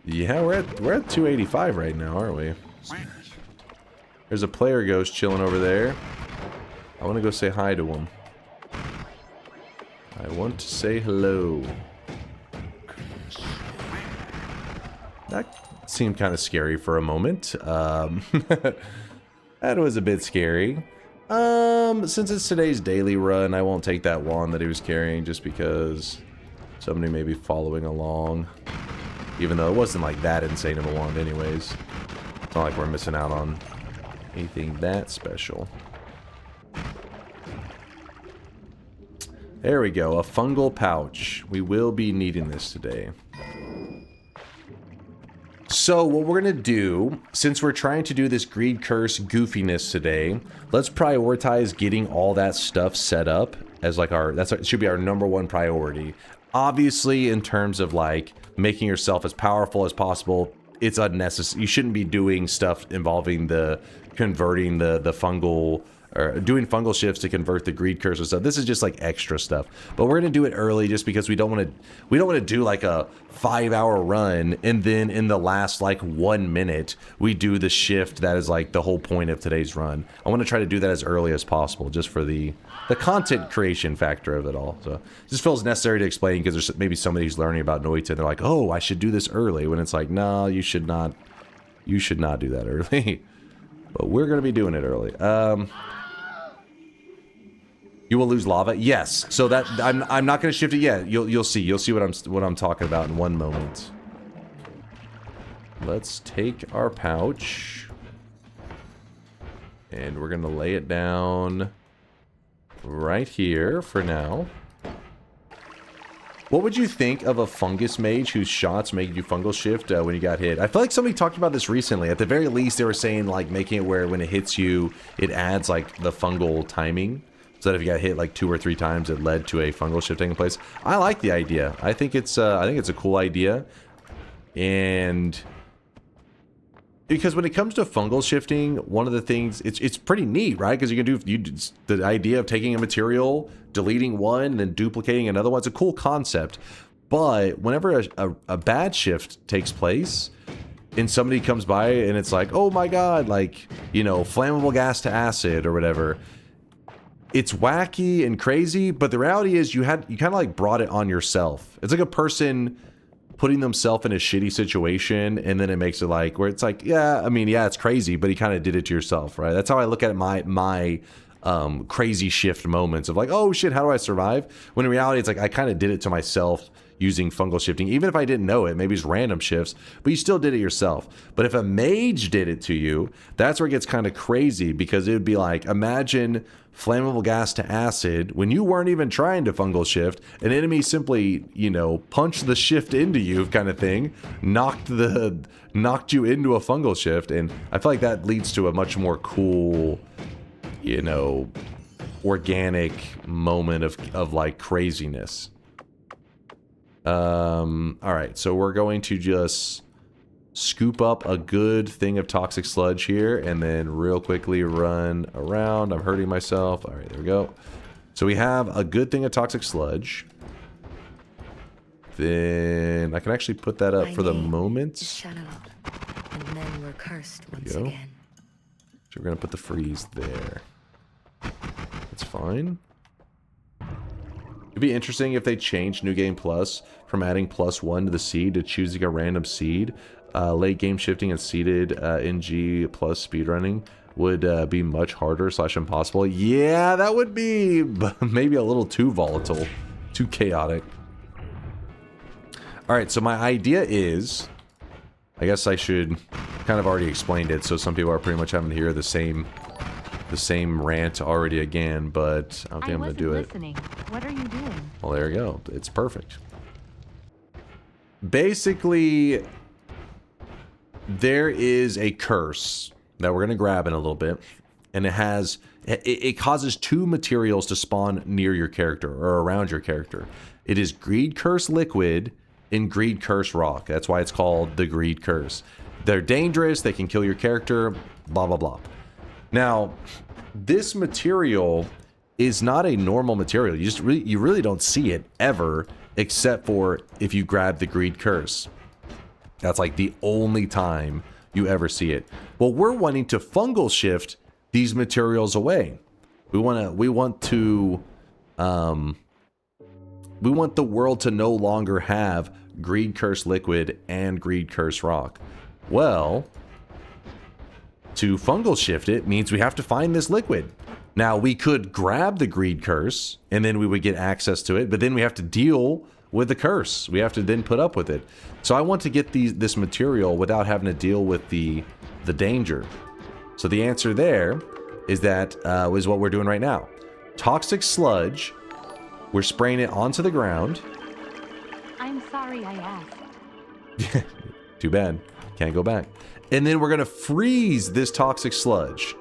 Yeah, we're at 285 right now, aren't we? There's a player ghost chilling over there. I want to go say hi to him. I want to say hello. That seemed kind of scary for a moment. That was a bit scary. Since it's today's daily run, I won't take that wand that he was carrying just because somebody may be following along. Even though it wasn't like that insane of a wand anyways. It's not like we're missing out on anything that special. There we go, a fungal pouch. We will be needing this today. So what we're gonna do, since we're trying to do this greed curse goofiness today, let's prioritize getting all that stuff set up as like it should be our #1 priority. Obviously, in terms of like making yourself as powerful as possible, it's unnecessary. You shouldn't be doing stuff involving converting the fungal, or doing fungal shifts to convert the greed curse and stuff. This is just like extra stuff. But we're gonna do it early just because we don't want to do like a 5-hour run and then in the last like 1 minute we do the shift that is like the whole point of today's run. I want to try to do that as early as possible just for the content creation factor of it all. So it just feels necessary to explain because there's maybe somebody who's learning about Noita and they're like, oh, I should do this early, when it's like, no, you should not do that early. But we're gonna be doing it early. You will lose lava? Yes. So that I'm not going to shift it yet. You'll see what I'm talking about in one moment. Let's take our pouch and we're going to lay it down right here for now. What would you think of a fungus mage whose shots make you fungal shift when you got hit? I feel like somebody talked about this recently. At the very least, they were saying like making it where when it hits you, it adds like the fungal timing. So that if you got hit like 2 or 3 times, it led to a fungal shift taking place. I like the idea. I think it's a cool idea, and because when it comes to fungal shifting, one of the things it's pretty neat, right? Because you can do the idea of taking a material, deleting one, and then duplicating another one. It's a cool concept, but whenever a bad shift takes place, and somebody comes by and it's like, oh my god, like, you know, flammable gas to acid or whatever. It's wacky and crazy, but the reality is you kind of like brought it on yourself. It's like a person putting themselves in a shitty situation, and then it makes it like where it's like, yeah, I mean, yeah, it's crazy, but you kind of did it to yourself, right? That's how I look at my crazy shift moments of like, oh shit, how do I survive? When in reality, it's like I kind of did it to myself using fungal shifting, even if I didn't know it. Maybe it's random shifts, but you still did it yourself. But if a mage did it to you, that's where it gets kind of crazy, because it would be like, imagine flammable gas to acid when you weren't even trying to fungal shift. An enemy simply, you know, punched the shift into you, kind of thing, knocked you into a fungal shift, and I feel like that leads to a much more cool, you know, organic moment of like craziness. All right, so we're going to just scoop up a good thing of toxic sludge here and then real quickly run around. I'm hurting myself. All right, there we go. So we have a good thing of toxic sludge. Then I can actually put that up for the moment. Shadow, and then we're cursed once Go. again. So we're gonna put the freeze there. That's fine. It'd be interesting if they changed New Game Plus from adding +1 to the seed to choosing a random seed. Late game shifting and seeded NG plus speedrunning would be much harder / impossible. Yeah, that would be maybe a little too volatile, too chaotic. All right, so my idea is, I guess I should kind of already explained it, so some people are pretty much having to hear the same rant already again, but I don't think I'm going to do it. Listening. What are you doing? Well, there you go. It's perfect. Basically, there is a curse that we're going to grab in a little bit, and it causes 2 materials to spawn near your character or around your character. It is Greed Curse Liquid and Greed Curse Rock. That's why it's called the Greed Curse. They're dangerous. They can kill your character. Blah, blah, blah. Now, this material is not a normal material. You really don't see it ever, except for if you grab the Greed Curse. That's like the only time you ever see it. Well, we're wanting to fungal shift these materials away. We want the world to no longer have Greed Curse Liquid and Greed Curse Rock. Well, to fungal shift it means we have to find this liquid. Now, we could grab the Greed Curse, and then we would get access to it, but then we have to deal with the curse. We have to then put up with it. So I want to get this material without having to deal with the danger. So the answer there is that is what we're doing right now. Toxic sludge. We're spraying it onto the ground. I'm sorry I asked. Too bad. Can't go back. And then we're going to freeze this toxic sludge.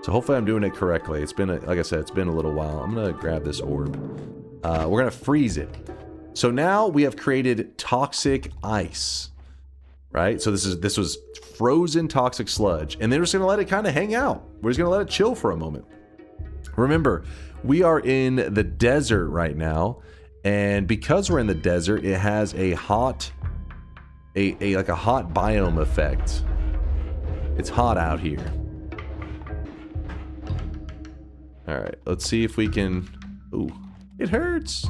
So hopefully I'm doing it correctly. It's been, like I said, it's been a little while. I'm going to grab this orb. We're going to freeze it. So now we have created toxic ice, right? So this was frozen toxic sludge. And then we're just going to let it kind of hang out. We're just going to let it chill for a moment. Remember, we are in the desert right now. And because we're in the desert, it has a hot, like a hot biome effect. It's hot out here. All right, let's see if we can... Ooh, it hurts.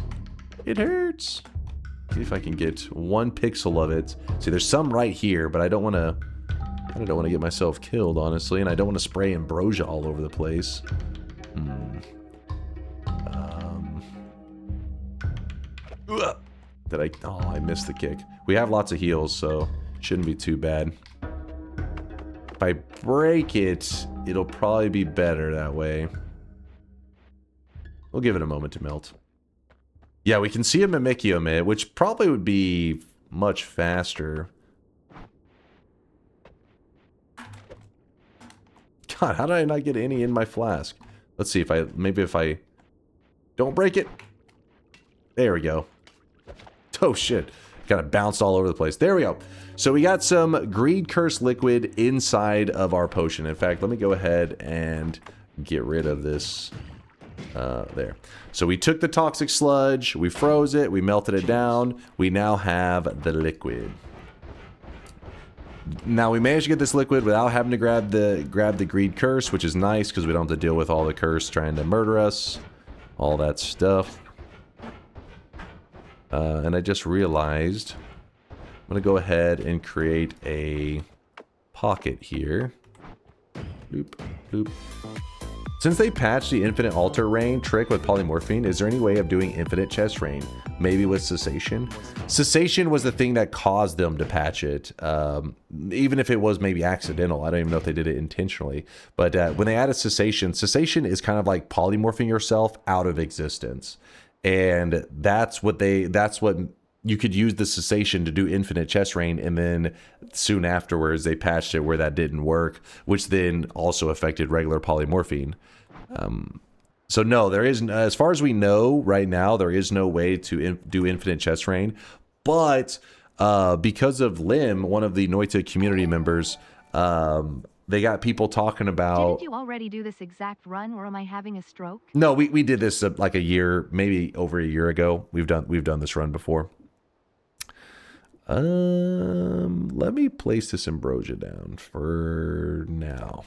It hurts. See if I can get 1 pixel of it. See, there's some right here, but I don't want to get myself killed, honestly, and I don't want to spray ambrosia all over the place. I missed the kick. We have lots of heals, so shouldn't be too bad. If I break it, it'll probably be better that way. We'll give it a moment to melt. Yeah, we can see a mimicium, which probably would be much faster. God, how did I not get any in my flask? Let's see if I don't break it. There we go. Oh shit. Kind of bounced all over the place. There we go. So we got some Greed Curse liquid inside of our potion. In fact, let me go ahead and get rid of this. There. So we took the toxic sludge, we froze it, we melted it down. We now have the liquid. Now we managed to get this liquid without having to grab the greed curse, which is nice because we don't have to deal with all the curse trying to murder us, all that stuff. And I just realized I'm gonna go ahead and create a pocket here. Bloop, bloop. Since they patched the infinite altar rain trick with polymorphine, is there any way of doing infinite chest rain? Maybe with cessation? Cessation was the thing that caused them to patch it. Even if it was maybe accidental. I don't even know if they did it intentionally. But when they added cessation, cessation is kind of like polymorphing yourself out of existence. And that's what you could use the cessation to do infinite chest rain, and then soon afterwards they patched it where that didn't work, which then also affected regular polymorphine. So no, there isn't, as far as we know right now, there is no way to do infinite chest rain. But because of Lim, one of the Noita community members, they got people talking about... Didn't you already do this exact run, or am I having a stroke? No, we did this like a year, maybe over a year ago. We've done this run before. Let me place this ambrosia down for now.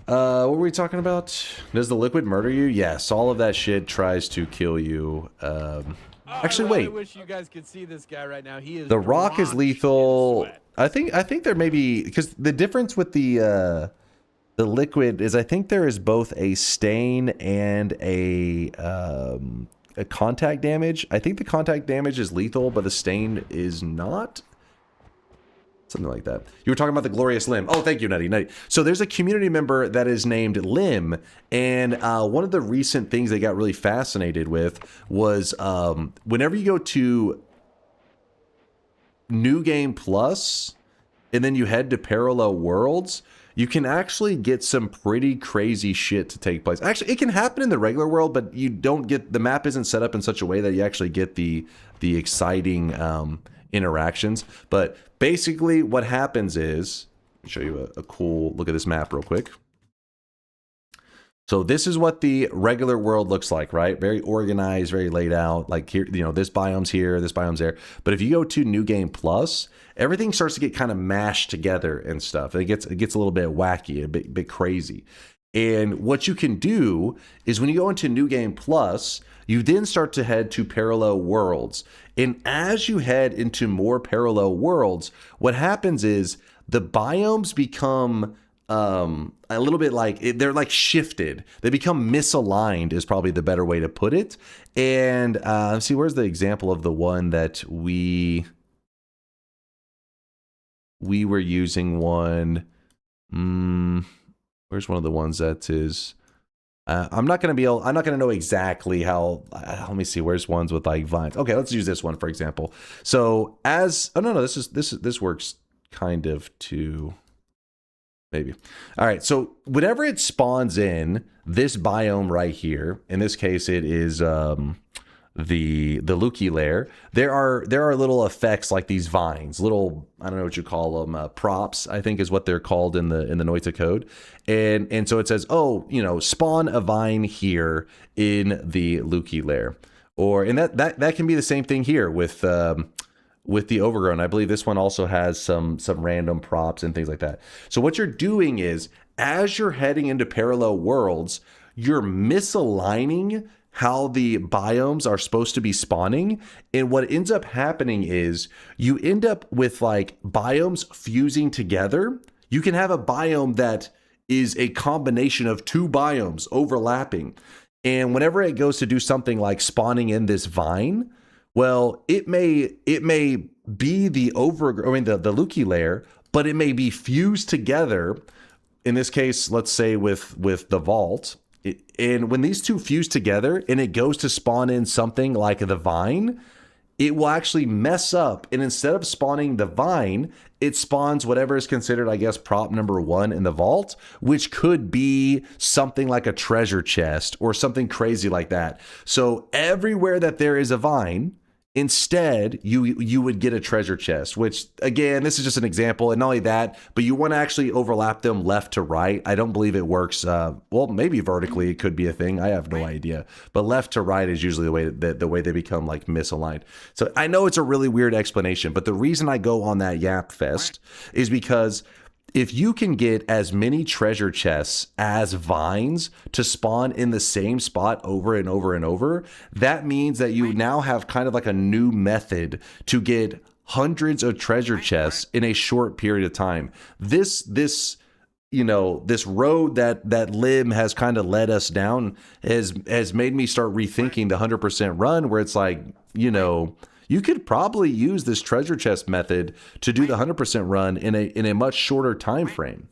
What were we talking about? Does the liquid murder you? Yes, all of that shit tries to kill you. Actually, wait. I wish you guys could see this guy right now. He is the rock is lethal. I think there may be, because the difference with the liquid is I think there is both a stain and a contact damage. I think the contact damage is lethal, but the stain is not. Something like that. You were talking about the glorious Lim. Oh, thank you, Nutty. So there's a community member that is named Lim, and one of the recent things they got really fascinated with was whenever you go to New Game Plus, and then you head to Parallel Worlds, you can actually get some pretty crazy shit to take place. Actually, it can happen in the regular world, but you don't get, the map isn't set up in such a way that you actually get the exciting interactions. But basically what happens is, let me show you a cool look at this map real quick. So this is what the regular world looks like, right? Very organized, very laid out. Like here, you know, this biome's here, this biome's there. But if you go to New Game Plus, everything starts to get kind of mashed together and stuff. It gets a little bit wacky, a bit crazy. And what you can do is when you go into New Game Plus, you then start to head to Parallel Worlds. And as you head into more Parallel Worlds, what happens is the biomes become a little bit like, they're like shifted. They become misaligned is probably the better way to put it. And let's see, where's the example of the one that we were using one? Where's one of the ones that is... I'm not going to know exactly how... let me see, where's ones with like vines? Okay, let's use this one, for example. So as... Oh, no, this works kind of to... Maybe. All right, so whenever it spawns in this biome right here, in this case it is the Luki lair, there are little effects like these vines, little, I don't know what you call them, props, I think is what they're called in the Noita code. And so it says, oh, you know, spawn a vine here in the Luki lair. Or, and that can be the same thing here with the overgrown. I believe this one also has some random props and things like that. So what you're doing is, as you're heading into Parallel Worlds, you're misaligning how the biomes are supposed to be spawning. And what ends up happening is you end up with like biomes fusing together. You can have a biome that is a combination of two biomes overlapping. And whenever it goes to do something like spawning in this vine, well, it may be the the Luki lair, but it may be fused together. In this case, let's say with the vault. And when these two fuse together and it goes to spawn in something like the vine, it will actually mess up. And instead of spawning the vine, it spawns whatever is considered, I guess, prop number 1 in the vault, which could be something like a treasure chest or something crazy like that. So everywhere that there is a vine, Instead, you would get a treasure chest, which again, this is just an example, and not only that, but you want to actually overlap them left to right. I don't believe it works. Well, maybe vertically it could be a thing. I have no idea, but left to right is usually the way they become like misaligned. So I know it's a really weird explanation, but the reason I go on that Yap Fest is because if you can get as many treasure chests as vines to spawn in the same spot over and over and over, that means that you now have kind of like a new method to get hundreds of treasure chests in a short period of time. This road that Lim has kind of led us down has made me start rethinking the 100% run, where it's like, you could probably use this treasure chest method to do the 100% run in a much shorter time frame.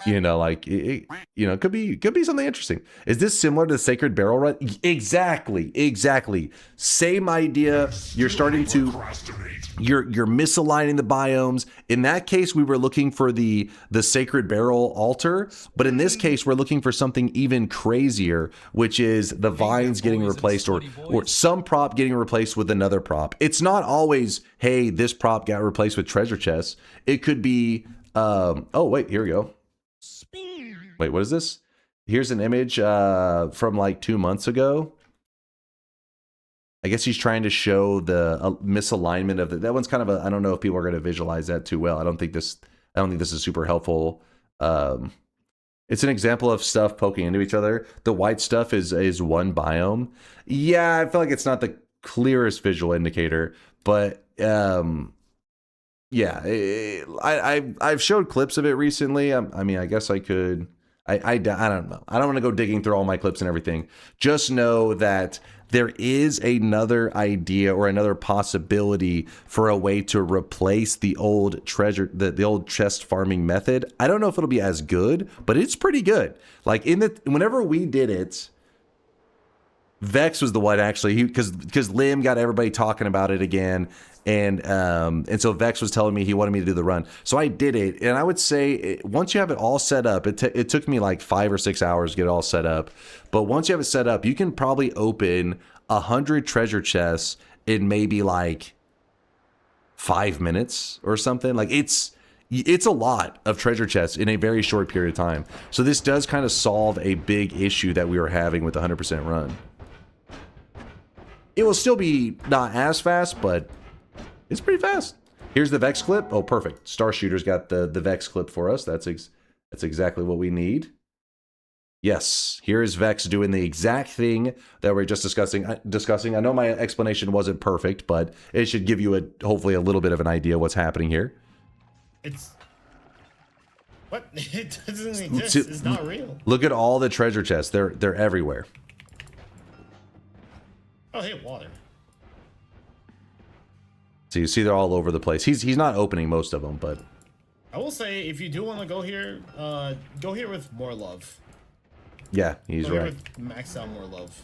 It could be something interesting. Is this similar to the Sacred Barrel run? Exactly. Same idea. You're starting to you're misaligning the biomes. In that case, we were looking for the Sacred Barrel altar, but in this case, we're looking for something even crazier, which is the vines getting replaced or some prop getting replaced with another prop. It's not always, hey, this prop got replaced with treasure chests. It could be oh wait, here we go. Wait, what is this? Here's an image from like 2 months ago. I guess he's trying to show the misalignment of that one's kind of I don't know if people are going to visualize that too well. I don't think this is super helpful. It's an example of stuff poking into each other. The white stuff is one biome. Yeah, I feel like it's not the clearest visual indicator, but yeah, I've showed clips of it recently. I mean, I guess I could. I don't know. I don't want to go digging through all my clips and everything. Just know that there is another idea or another possibility for a way to replace the old the old chest farming method. I don't know if it'll be as good, but it's pretty good. Like whenever we did it, Vex was the one actually, because Lim got everybody talking about it again. And so Vex was telling me he wanted me to do the run. So I did it. And I would say once you have it all set up, it took me like 5 or 6 hours to get it all set up. But once you have it set up, you can probably open 100 treasure chests in maybe like 5 minutes or something. Like it's a lot of treasure chests in a very short period of time. So this does kind of solve a big issue that we were having with the 100% run. It will still be not as fast, but it's pretty fast. Here's the Vex clip. Oh, perfect. Star Shooter's got the Vex clip for us. That's exactly what we need. Yes, here is Vex doing the exact thing that we're just discussing. I know my explanation wasn't perfect, but it should give you hopefully a little bit of an idea what's happening here. What? It doesn't exist. It's not real. Look at all the treasure chests. They're everywhere. Oh, hey, water. So you see they're all over the place. He's not opening most of them, but I will say if you do want to go here with more love. Yeah, he's go right. Here with max out more love.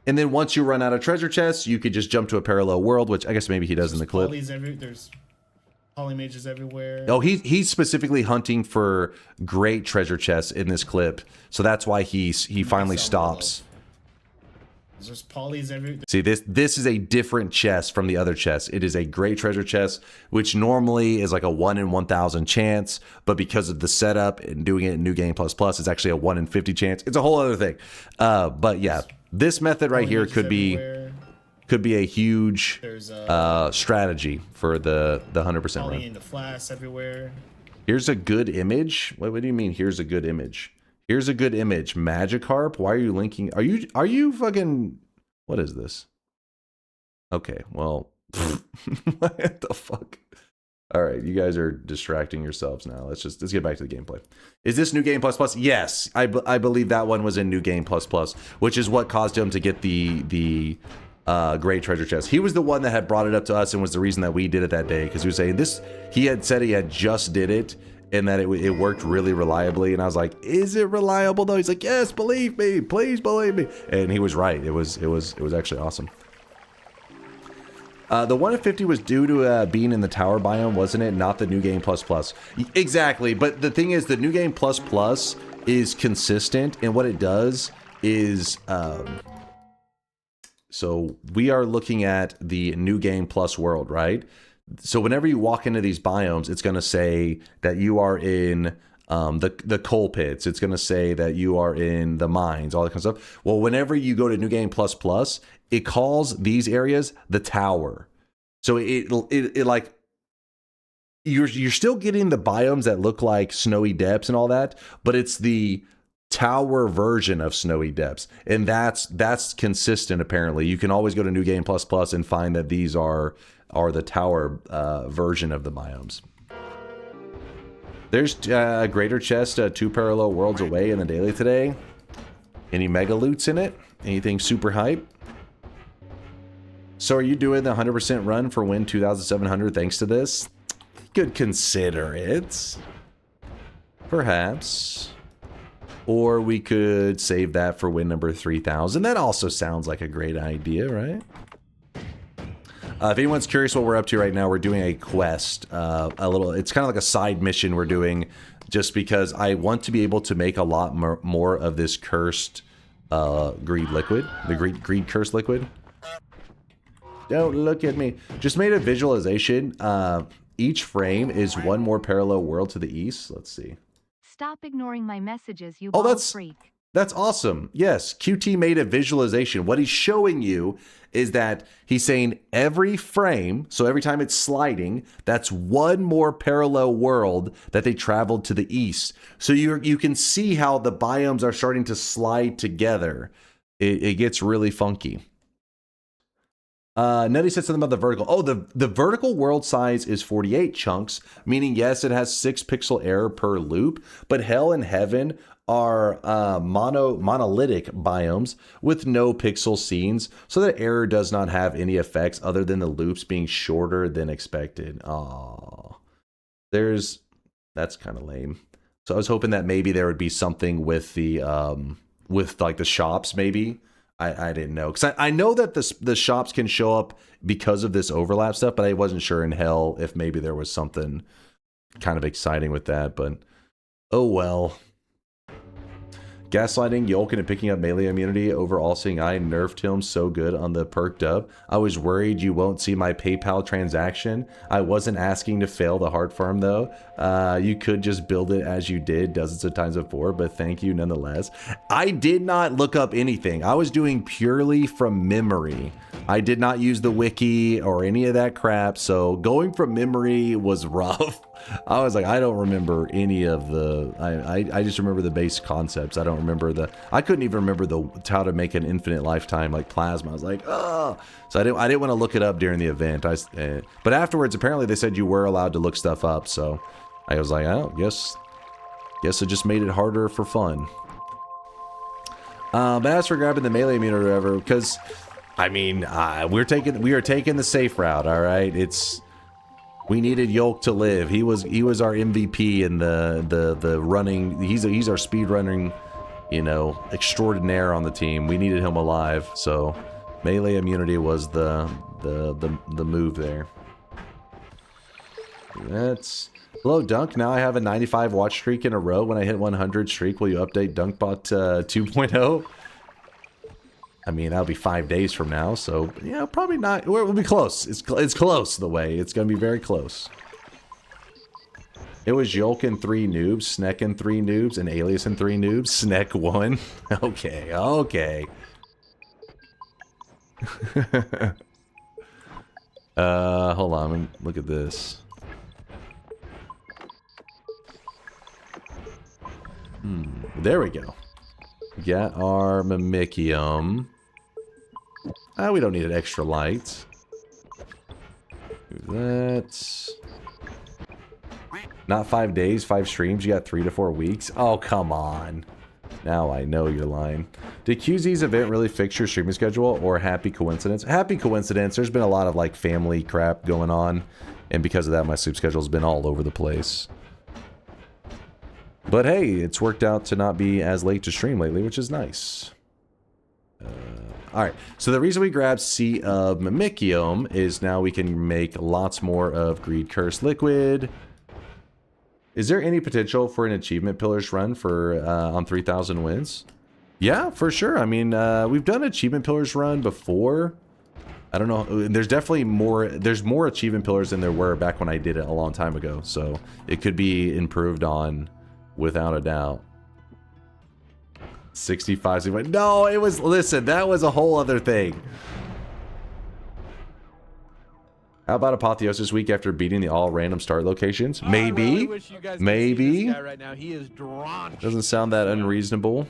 And then once you run out of treasure chests, you could just jump to a parallel world, which I guess maybe he does in the clip. There's polymages everywhere. Oh, he's specifically hunting for great treasure chests in this clip, so that's why he finally stops. There's polys everywhere. See, this is a different chest from the other chests. It is a great treasure chest, which normally is like a 1 in 1,000 chance, but because of the setup and doing it in New Game Plus Plus, it's actually a 1 in 50 chance. It's a whole other thing. But yeah, this method right here could be a huge strategy for the 100% run. Poly in the flask everywhere. Here's a good image. What do you mean? Here's a good image. Here's a good image. Magikarp. Why are you linking? Are you fucking? What is this? Okay. Well, what the fuck? All right, you guys are distracting yourselves now. Let's get back to the gameplay. Is this New Game Plus Plus? Yes, I believe that one was in New Game Plus Plus, which is what caused him to get the great treasure chest. He was the one that had brought it up to us and was the reason that we did it that day, because he was saying this. He had said he had just did it. And that it worked really reliably, and I was like, "Is it reliable though?" He's like, "Yes, believe me, please believe me." And he was right. It was actually awesome. The 1 in 50 was due to being in the tower biome, wasn't it? Not the New Game Plus Plus. Exactly. But the thing is, the New Game Plus Plus is consistent, and what it does is So we are looking at the new game plus world, right? So whenever you walk into these biomes, it's going to say that you are in the coal pits. It's going to say that you are in the mines, all that kind of stuff. Well, whenever you go to New Game Plus Plus, it calls these areas the tower. So it like you're still getting the biomes that look like snowy depths and all that, but it's the tower version of snowy depths, and that's consistent. Apparently, you can always go to New Game Plus Plus and find that these are the tower version of the biomes. There's a greater chest 2 parallel worlds away in the daily today. Any mega loots in it? Anything super hype? So are you doing the 100% run for win 2,700 thanks to this? Could consider it. Perhaps. Or we could save that for win number 3,000. That also sounds like a great idea, right? If anyone's curious what we're up to right now, we're doing a quest. It's kind of like a side mission we're doing just because I want to be able to make a lot more of this cursed greed liquid. The greed cursed liquid. Don't look at me. Just made a visualization. Each frame is one more parallel world to the east. Let's see. Stop ignoring my messages, you bald freak. That's awesome. Yes, QT made a visualization. What he's showing you is that he's saying every frame, so every time it's sliding, that's one more parallel world that they traveled to the east. So you can see how the biomes are starting to slide together. It gets really funky. Nutty said something about the vertical. Oh, the vertical world size is 48 chunks, meaning yes, it has 6 pixel error per loop, but hell and heaven are monolithic biomes with no pixel scenes, so that error does not have any effects other than the loops being shorter than expected. Aww. That's kind of lame. So I was hoping that maybe there would be something with the with like the shops maybe. I didn't know, because I know that the shops can show up because of this overlap stuff, but I wasn't sure in hell if maybe there was something kind of exciting with that, but oh well. Gaslighting, Yolkin, and picking up melee immunity over All-Seeing Eye nerfed him so good on the perk dub. I was worried you won't see my PayPal transaction. I wasn't asking to fail the heart farm though. You could just build it as you did dozens of times before, but thank you nonetheless. I did not look up anything. I was doing purely from memory. I did not use the wiki or any of that crap, so going from memory was rough. I was like, I don't remember any of the, I just remember the base concepts. I don't remember I couldn't even remember how to make an infinite lifetime like plasma. I was like, oh, so I didn't want to look it up during the event. But afterwards, apparently they said you were allowed to look stuff up. So I was like, oh, guess it just made it harder for fun. But as for grabbing the melee immunity or whatever, because I mean, we are taking the safe route. All right. We needed Yolk to live. He was our MVP in the running. He's our speed running, extraordinaire on the team. We needed him alive, so melee immunity was the move there. Hello Dunk. Now I have a 95 watch streak in a row. When I hit 100 streak, will you update Dunkbot 2.0? I mean, that'll be 5 days from now, so yeah, probably not. We'll be close. It's close the way. It's gonna be very close. It was Yolk and 3 noobs, Sneck and 3 noobs, and Alias and 3 noobs. Sneck 1. Okay. Hold on. Look at this. There we go. Get our mimicium. We don't need an extra light. Do that. Not 5 days, 5 streams. You got 3 to 4 weeks. Oh, come on. Now I know you're lying. Did QZ's event really fix your streaming schedule, or happy coincidence? Happy coincidence. There's been a lot of like family crap going on, and because of that, my sleep schedule's been all over the place. But hey, it's worked out to not be as late to stream lately, which is nice. Alright, so the reason we grabbed Sea of Mimicium is now we can make lots more of Greed Curse Liquid. Is there any potential for an achievement pillars run for on 3,000 wins? Yeah, for sure. I mean, we've done achievement pillars run before. I don't know. There's definitely more. There's more achievement pillars than there were back when I did it a long time ago. So it could be improved on without a doubt. 65. No, it was. Listen, that was a whole other thing. How about Apotheosis week after beating the all random start locations? Maybe. I really wish you guys could Maybe. see this guy right now. He is drawn. Doesn't sound that unreasonable.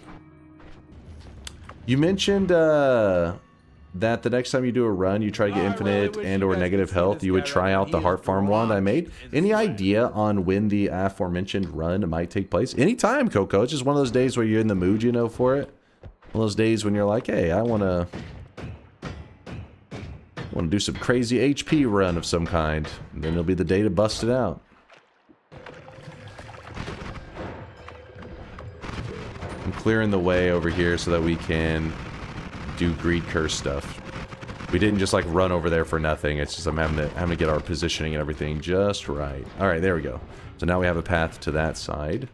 You mentioned that the next time you do a run, you try to get infinite and or negative health, you would try out the Heart Farm wand I made. Any idea on when the aforementioned run might take place? Anytime, Coco. It's just one of those days where you're in the mood, you know, for it. One of those days when you're like, hey, I want to do some crazy HP run of some kind. And then it'll be the day to bust it out. I'm clearing the way over here so that we can do greed curse stuff. We didn't just like run over there for nothing. It's just I'm having to get our positioning and everything just right. All right, there we go. So now we have a path to that side.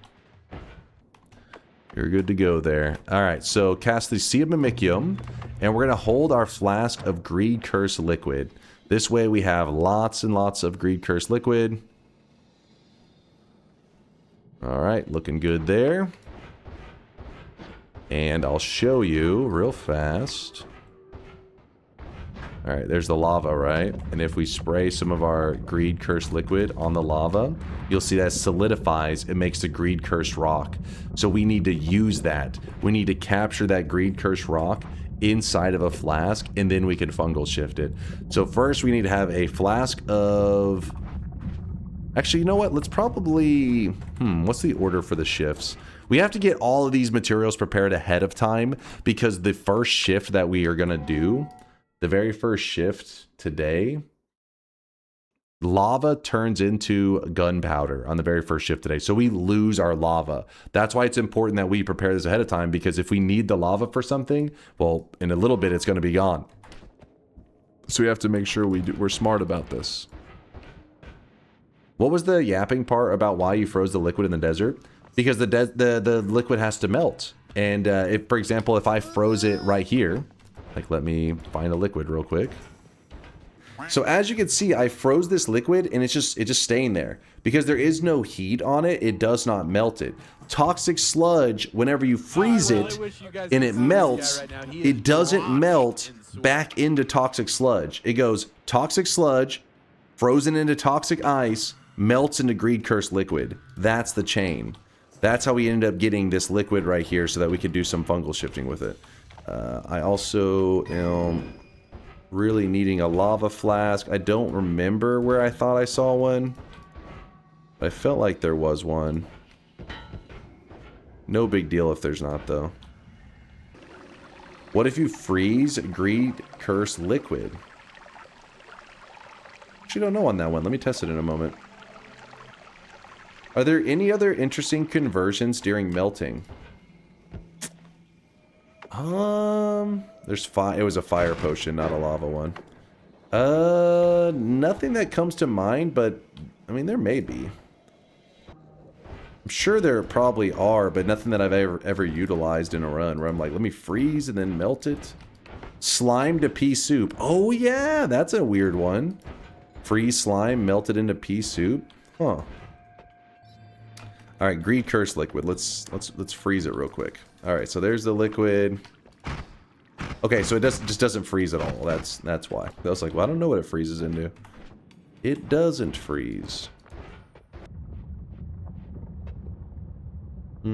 You're good to go there. All right, so cast the Sea of Mimicium, and we're gonna hold our flask of greed curse liquid. This way we have lots and lots of greed curse liquid. All right, looking good there. And I'll show you real fast. All right, there's the lava, right? And if we spray some of our greed curse liquid on the lava, you'll see that solidifies. It makes the greed curse rock. So we need to use that. We need to capture that greed curse rock inside of a flask, and then we can fungal shift it. So first we need to have a flask of... Actually, you know what? Let's probably... what's the order for the shifts? We have to get all of these materials prepared ahead of time, because the first shift that we are going to do, the very first shift today, lava turns into gunpowder on the very first shift today. So we lose our lava. That's why it's important that we prepare this ahead of time, because if we need the lava for something, well, in a little bit, it's going to be gone. So we have to make sure we're smart about this. What was the yapping part about why you froze the liquid in the desert? Because the liquid has to melt. And if, for example, if I froze it right here, like let me find a liquid real quick. So as you can see, I froze this liquid and it's just staying there. Because there is no heat on it, it does not melt it. Toxic sludge, whenever you freeze it and it melts, it doesn't melt back into toxic sludge. It goes toxic sludge, frozen into toxic ice, melts into greed curse liquid. That's the chain. That's how we ended up getting this liquid right here so that we could do some fungal shifting with it. I also am really needing a lava flask. I don't remember where I thought I saw one. But I felt like there was one. No big deal if there's not, though. What if you freeze greed curse liquid? Actually, don't know on that one. Let me test it in a moment. Are there any other interesting conversions during melting? It was a fire potion, not a lava one. Nothing that comes to mind, but I mean, there may be. I'm sure there probably are, but nothing that I've ever utilized in a run where I'm like, let me freeze and then melt it. Slime to pea soup. Oh yeah, that's a weird one. Freeze slime melted into pea soup. Huh. All right, greed curse liquid. Let's freeze it real quick. All right, so there's the liquid. Okay, so it just doesn't freeze at all. That's why. I was like, well, I don't know what it freezes into. It doesn't freeze. I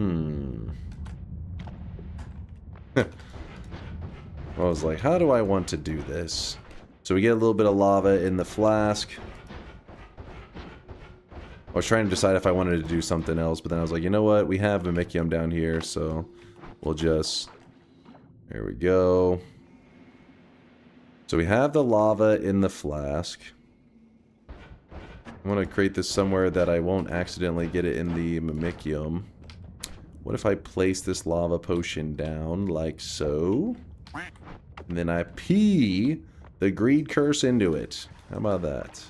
was like, how do I want to do this? So we get a little bit of lava in the flask. I was trying to decide if I wanted to do something else, but then I was like, you know what? We have mimicium down here, so we'll just... There we go. So we have the lava in the flask. I want to create this somewhere that I won't accidentally get it in the mimicium. What if I place this lava potion down like so? And then I pee the greed curse into it. How about that?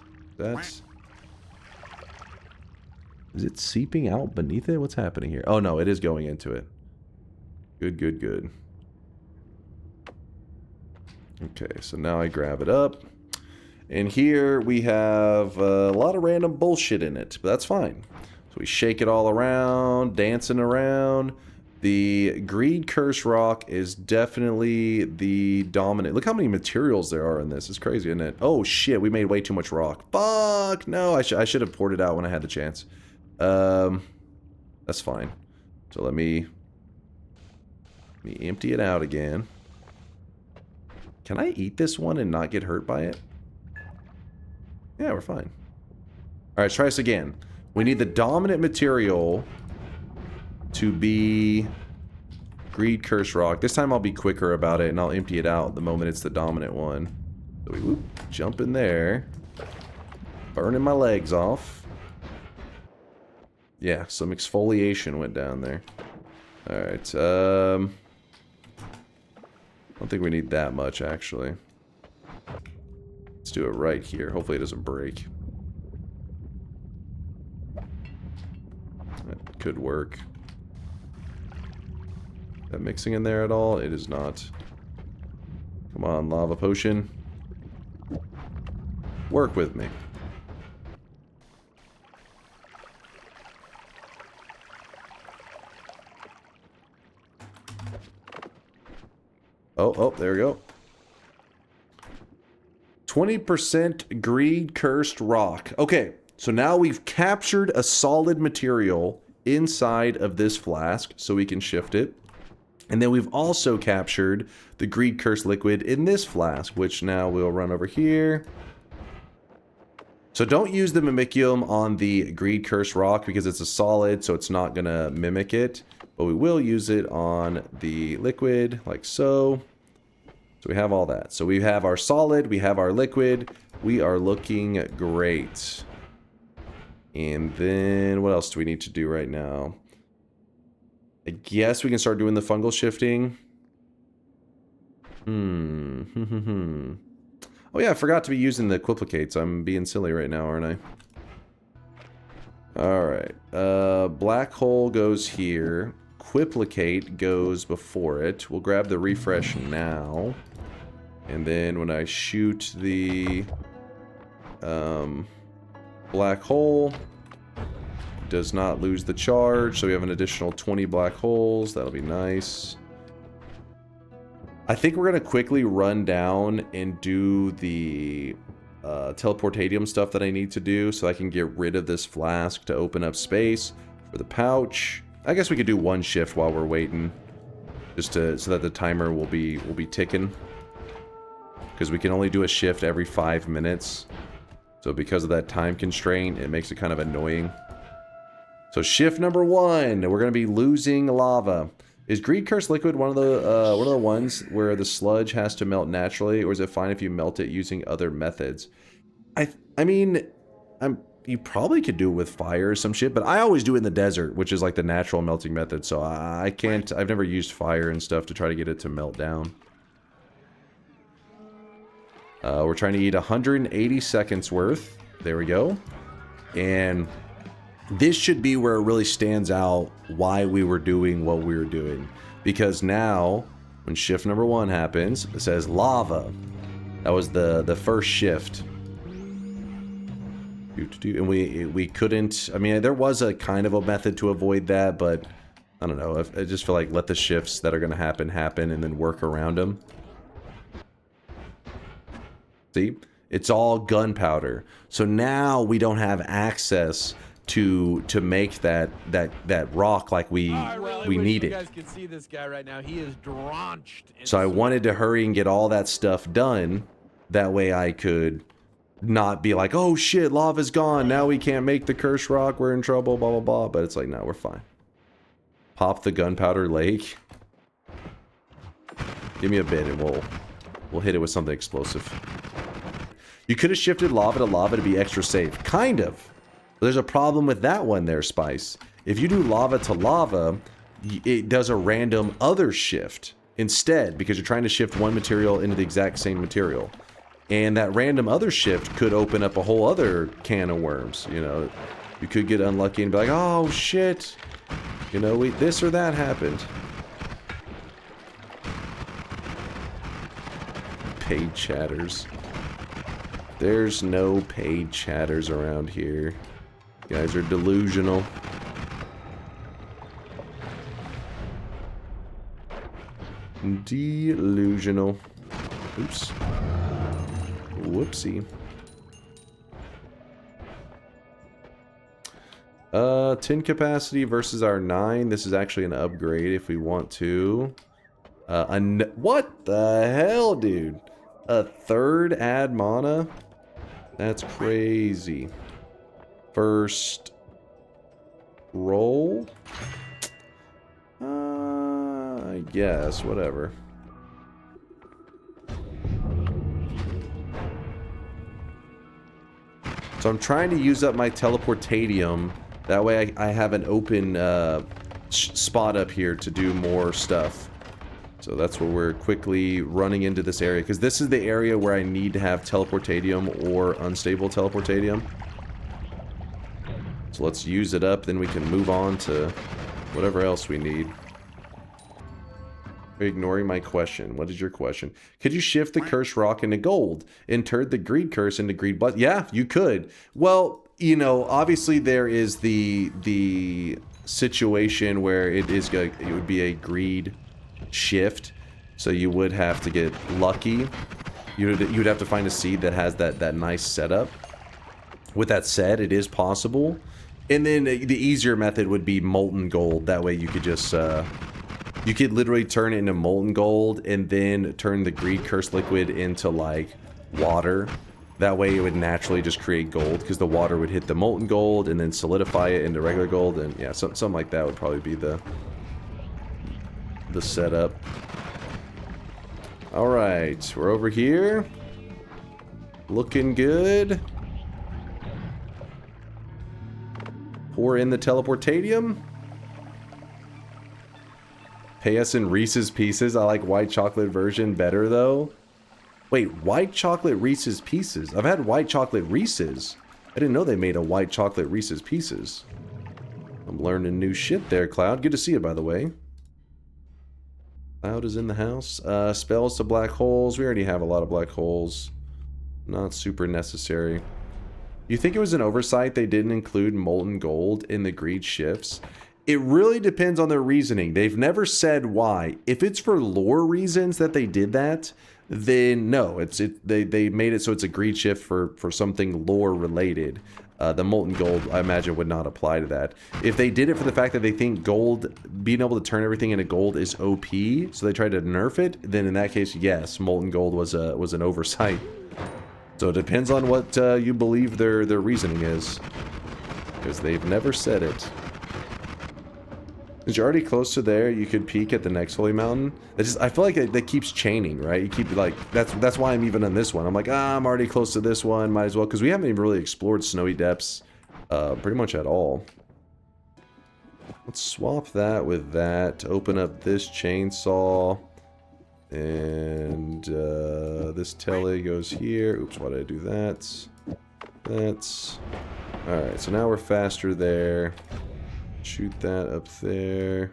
Is it seeping out beneath it? What's happening here? Oh no, it is going into it. Good, good, good. Okay, so now I grab it up. And here we have a lot of random bullshit in it, but that's fine. So we shake it all around, dancing around. The Greed Curse Rock is definitely the dominant. Look how many materials there are in this. It's crazy, isn't it? Oh shit, we made way too much rock. Fuck, no, I should have poured it out when I had the chance. That's fine. So let me empty it out again. Can I eat this one and not get hurt by it? Yeah, we're fine. Alright, let's try this again. We need the dominant material to be Greed Curse Rock. This time I'll be quicker about it and I'll empty it out the moment it's the dominant one. So we whoop, jump in there. Burning my legs off. Yeah, some exfoliation went down there. Alright, I don't think we need that much, actually. Let's do it right here. Hopefully it doesn't break. That could work. Is that mixing in there at all? It is not. Come on, lava potion. Work with me. Oh, there we go. 20% Greed Cursed Rock. Okay, so now we've captured a solid material inside of this flask, so we can shift it. And then we've also captured the Greed Cursed liquid in this flask, which now we'll run over here. So don't use the mimicium on the Greed Cursed Rock because it's a solid, so it's not going to mimic it. But we will use it on the liquid, like so. So we have all that. So we have our solid, we have our liquid. We are looking great. And then what else do we need to do right now? I guess we can start doing the fungal shifting. Oh yeah, I forgot to be using the equiplicates. I'm being silly right now, aren't I? Alright. Black hole goes here. Quiplicate goes before it. We'll grab the refresh now. And then when I shoot the black hole, does not lose the charge. So we have an additional 20 black holes. That'll be nice. I think we're going to quickly run down and do the teleportatium stuff that I need to do so I can get rid of this flask to open up space for the pouch. I guess we could do one shift while we're waiting, just so that the timer will be ticking, because we can only do a shift every 5 minutes. So because of that time constraint, it makes it kind of annoying. So shift number 1, we're going to be losing lava. Is Greed Curse liquid one of the ones where the sludge has to melt naturally, or is it fine if you melt it using other methods? I mean, you probably could do it with fire or some shit, but I always do it in the desert, which is like the natural melting method, so I can't, I've never used fire and stuff to try to get it to melt down. We're trying to eat 180 seconds worth. There we go. And this should be where it really stands out why we were doing what we were doing. Because now, when shift number 1 happens, it says lava. That was the first shift. And we couldn't, I mean, there was a kind of a method to avoid that, but I don't know. I just feel like let the shifts that are going to happen and then work around them. See? It's all gunpowder. So now we don't have access to make that rock like we need it. You guys can see this guy right now. He is drenched. So I wanted to hurry and get all that stuff done. That way I could not be like, oh shit, lava's gone. Now we can't make the cursed rock. We're in trouble, blah, blah, blah. But it's like, no, we're fine. Pop the Gunpowder Lake. Give me a bit and we'll hit it with something explosive. You could have shifted lava to be extra safe. Kind of. There's a problem with that one there, Spice. If you do lava to lava, it does a random other shift instead, because you're trying to shift one material into the exact same material. And that random other shift could open up a whole other can of worms, you know. You could get unlucky and be like, oh shit, you know, this or that happened. paid chatters. There's no paid chatters around here. You guys are delusional. Delusional. Oops. Whoopsie. 10 capacity versus our 9. This is actually an upgrade if we want to. What the hell, dude? A third add mana? That's crazy. First roll? I guess, whatever. So I'm trying to use up my teleportadium. That way I have an open spot up here to do more stuff. So that's where we're quickly running into this area. Because this is the area where I need to have teleportadium or unstable teleportadium. So let's use it up, then we can move on to whatever else we need. You're ignoring my question. What is your question? Could you shift the cursed rock into gold and turn the greed curse into greed blood? Yeah, you could. Well, you know, obviously there is the situation where it would be a greed shift, so you would have to get lucky. You'd have to find a seed that has that nice setup. With that said, it is possible. And then the easier method would be molten gold. That way you could just you could literally turn it into molten gold and then turn the greed curse liquid into like water. That way it would naturally just create gold, because the water would hit the molten gold and then solidify it into regular gold. And yeah, something like that would probably be the setup. Alright, we're over here. Looking good. Pour in the teleportadium. Pay us in Reese's Pieces. I like white chocolate version better though. Wait, white chocolate Reese's Pieces? I've had white chocolate Reese's. I didn't know they made a white chocolate Reese's Pieces. I'm learning new shit there, Cloud. Good to see you, by the way. Cloud is in the house. Spells to black holes. We already have a lot of black holes. Not super necessary. You think it was an oversight they didn't include molten gold in the greed shifts? It really depends on their reasoning. They've never said why. If it's for lore reasons that they did that, then no. They made it so it's a greed shift for something lore related. The molten gold, I imagine, would not apply to that. If they did it for the fact that they think gold, being able to turn everything into gold is OP, so they tried to nerf it, then in that case, yes, molten gold was an oversight. So it depends on what you believe their reasoning is, because they've never said it. Since you're already close to there, you could peek at the next holy mountain. I feel like that keeps chaining, right? You keep like that's why I'm even on this one. I'm like, I'm already close to this one, might as well, because we haven't even really explored snowy depths pretty much at all. Let's swap that with that. Open up this chainsaw, and this tele goes here. Oops, why did I do that? That's all right. So now we're faster there. Shoot that up there.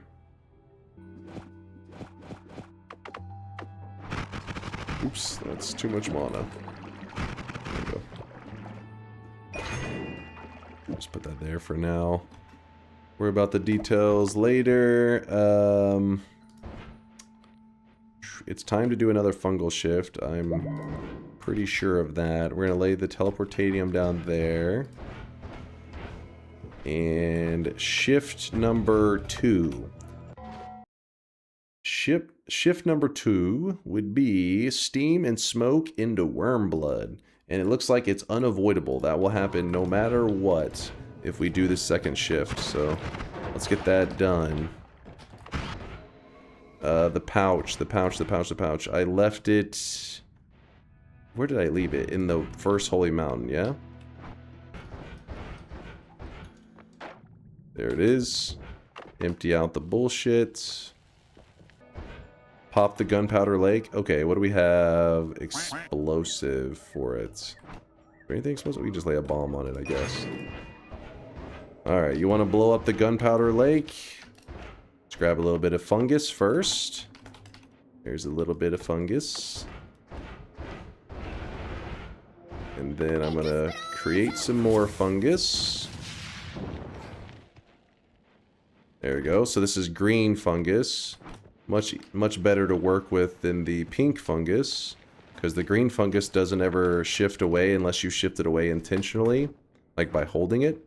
Oops, that's too much mana. There we go. Just put that there for now. Worry about the details later. It's time to do another fungal shift. I'm pretty sure of that. We're going to lay the teleportadium down there. And shift number 2. Shift number 2 would be steam and smoke into worm blood. And it looks like it's unavoidable. That will happen no matter what if we do this second shift. So let's get that done. The pouch. I left it... Where did I leave it? In the first holy mountain, yeah? There it is. Empty out the bullshit. Pop the Gunpowder Lake. Okay, what do we have? Explosive for it. Is there anything explosive? We can just lay a bomb on it, I guess. Alright, you want to blow up the Gunpowder Lake? Let's grab a little bit of fungus first. There's a little bit of fungus. And then I'm gonna create some more fungus. There we go. So this is green fungus. Much better to work with than the pink fungus, because the green fungus doesn't ever shift away unless you shift it away intentionally, like by holding it.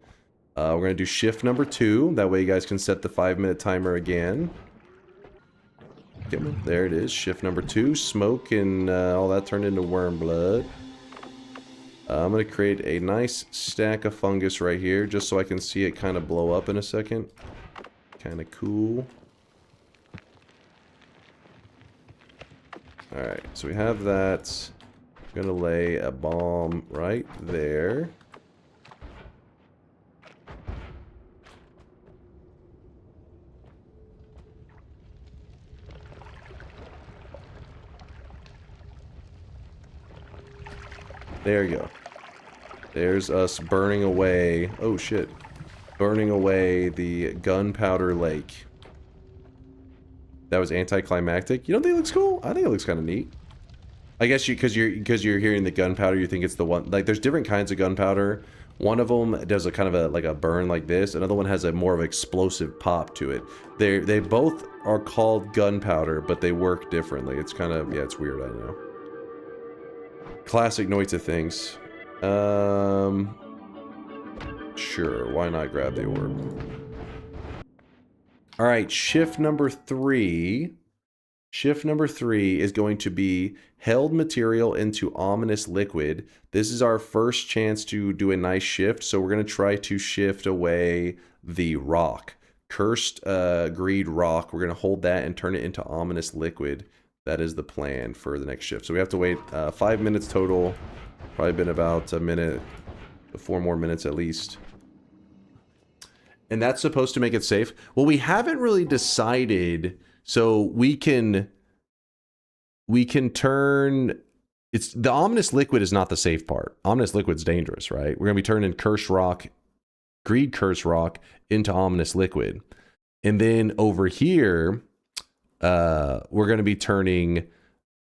We're going to do shift number 2. That way you guys can set the 5-minute timer again. There it is. Shift number 2. Smoke and all that turned into worm blood. I'm going to create a nice stack of fungus right here, just so I can see it kind of blow up in a second. Kind of cool. Alright, so we have that. I'm going to lay a bomb right there. There you go. There's us burning away. Oh shit. Burning away the Gunpowder Lake. That was anticlimactic. You don't think it looks cool? I think it looks kind of neat. I guess because you're hearing the gunpowder, you think it's the one. Like, there's different kinds of gunpowder. One of them does a kind of like a burn like this. Another one has a more of an explosive pop to it. They both are called gunpowder, but they work differently. It's kind of, yeah, it's weird, I know. Classic Noita things. Sure, why not grab the orb? Alright, shift number 3. Shift number 3 is going to be held material into ominous liquid. This is our first chance to do a nice shift, so we're going to try to shift away the rock. Cursed greed rock. We're going to hold that and turn it into ominous liquid. That is the plan for the next shift. So we have to wait 5 minutes total. Probably been about a minute, 4 more minutes at least. And that's supposed to make it safe. Well, we haven't really decided, so we can turn, it's the ominous liquid is not the safe part. Ominous liquid's dangerous, right? We're gonna be turning cursed rock, greed cursed rock into ominous liquid. And then over here, we're gonna be turning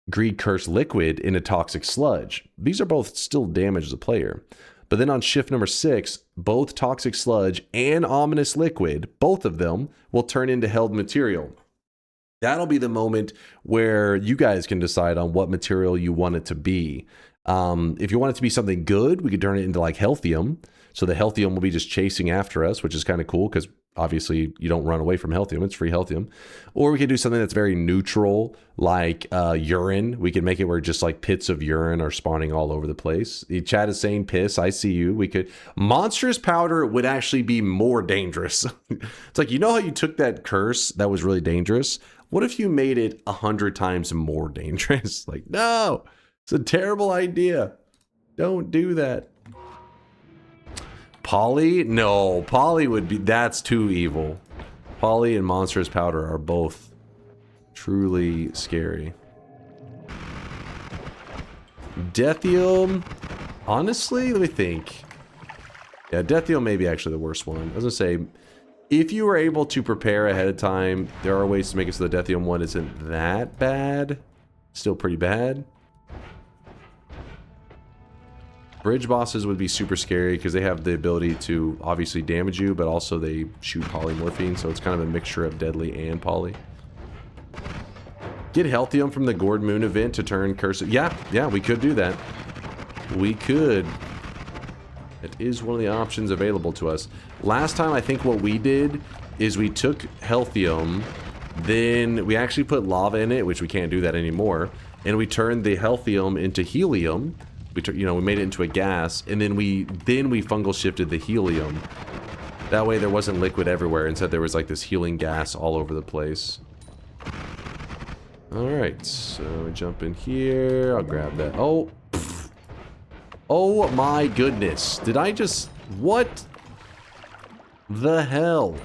greed cursed liquid into toxic sludge. These are both still damage the player. But then on shift number 6, both toxic sludge and ominous liquid, both of them, will turn into held material. That'll be the moment where you guys can decide on what material you want it to be. If you want it to be something good, we could turn it into like healthium. So the healthium will be just chasing after us, which is kind of cool because obviously you don't run away from healthium. It's free healthium. Or we could do something that's very neutral, like urine. We could make it where just like pits of urine are spawning all over the place. The chat is saying piss. I see you. We could. Monstrous powder would actually be more dangerous. It's like, you know how you took that curse that was really dangerous? What if you made it 100 times more dangerous? Like, no, it's a terrible idea. Don't do that. Poly? No, Poly would be, that's too evil. Poly and monstrous powder are both truly scary. Deathium, honestly, let me think. Yeah, Deathium may be actually the worst one. I was gonna say, if you were able to prepare ahead of time, there are ways to make it so the Deathium one isn't that bad. Still pretty bad. Bridge bosses would be super scary because they have the ability to obviously damage you, but also they shoot polymorphine, so it's kind of a mixture of deadly and poly. Get Healthium from the Gourd Moon event to turn cursed. Yeah, we could do that. We could. It is one of the options available to us. Last time, I think what we did is we took Healthium, then we actually put lava in it, which we can't do that anymore, and we turned the Healthium into helium. We made it into a gas, and then we fungal shifted the helium. That way there wasn't liquid everywhere. Instead there was like this healing gas all over the place. Alright, so we jump in here. I'll grab that. Oh, pfft. Oh my goodness. Did I just... What the hell?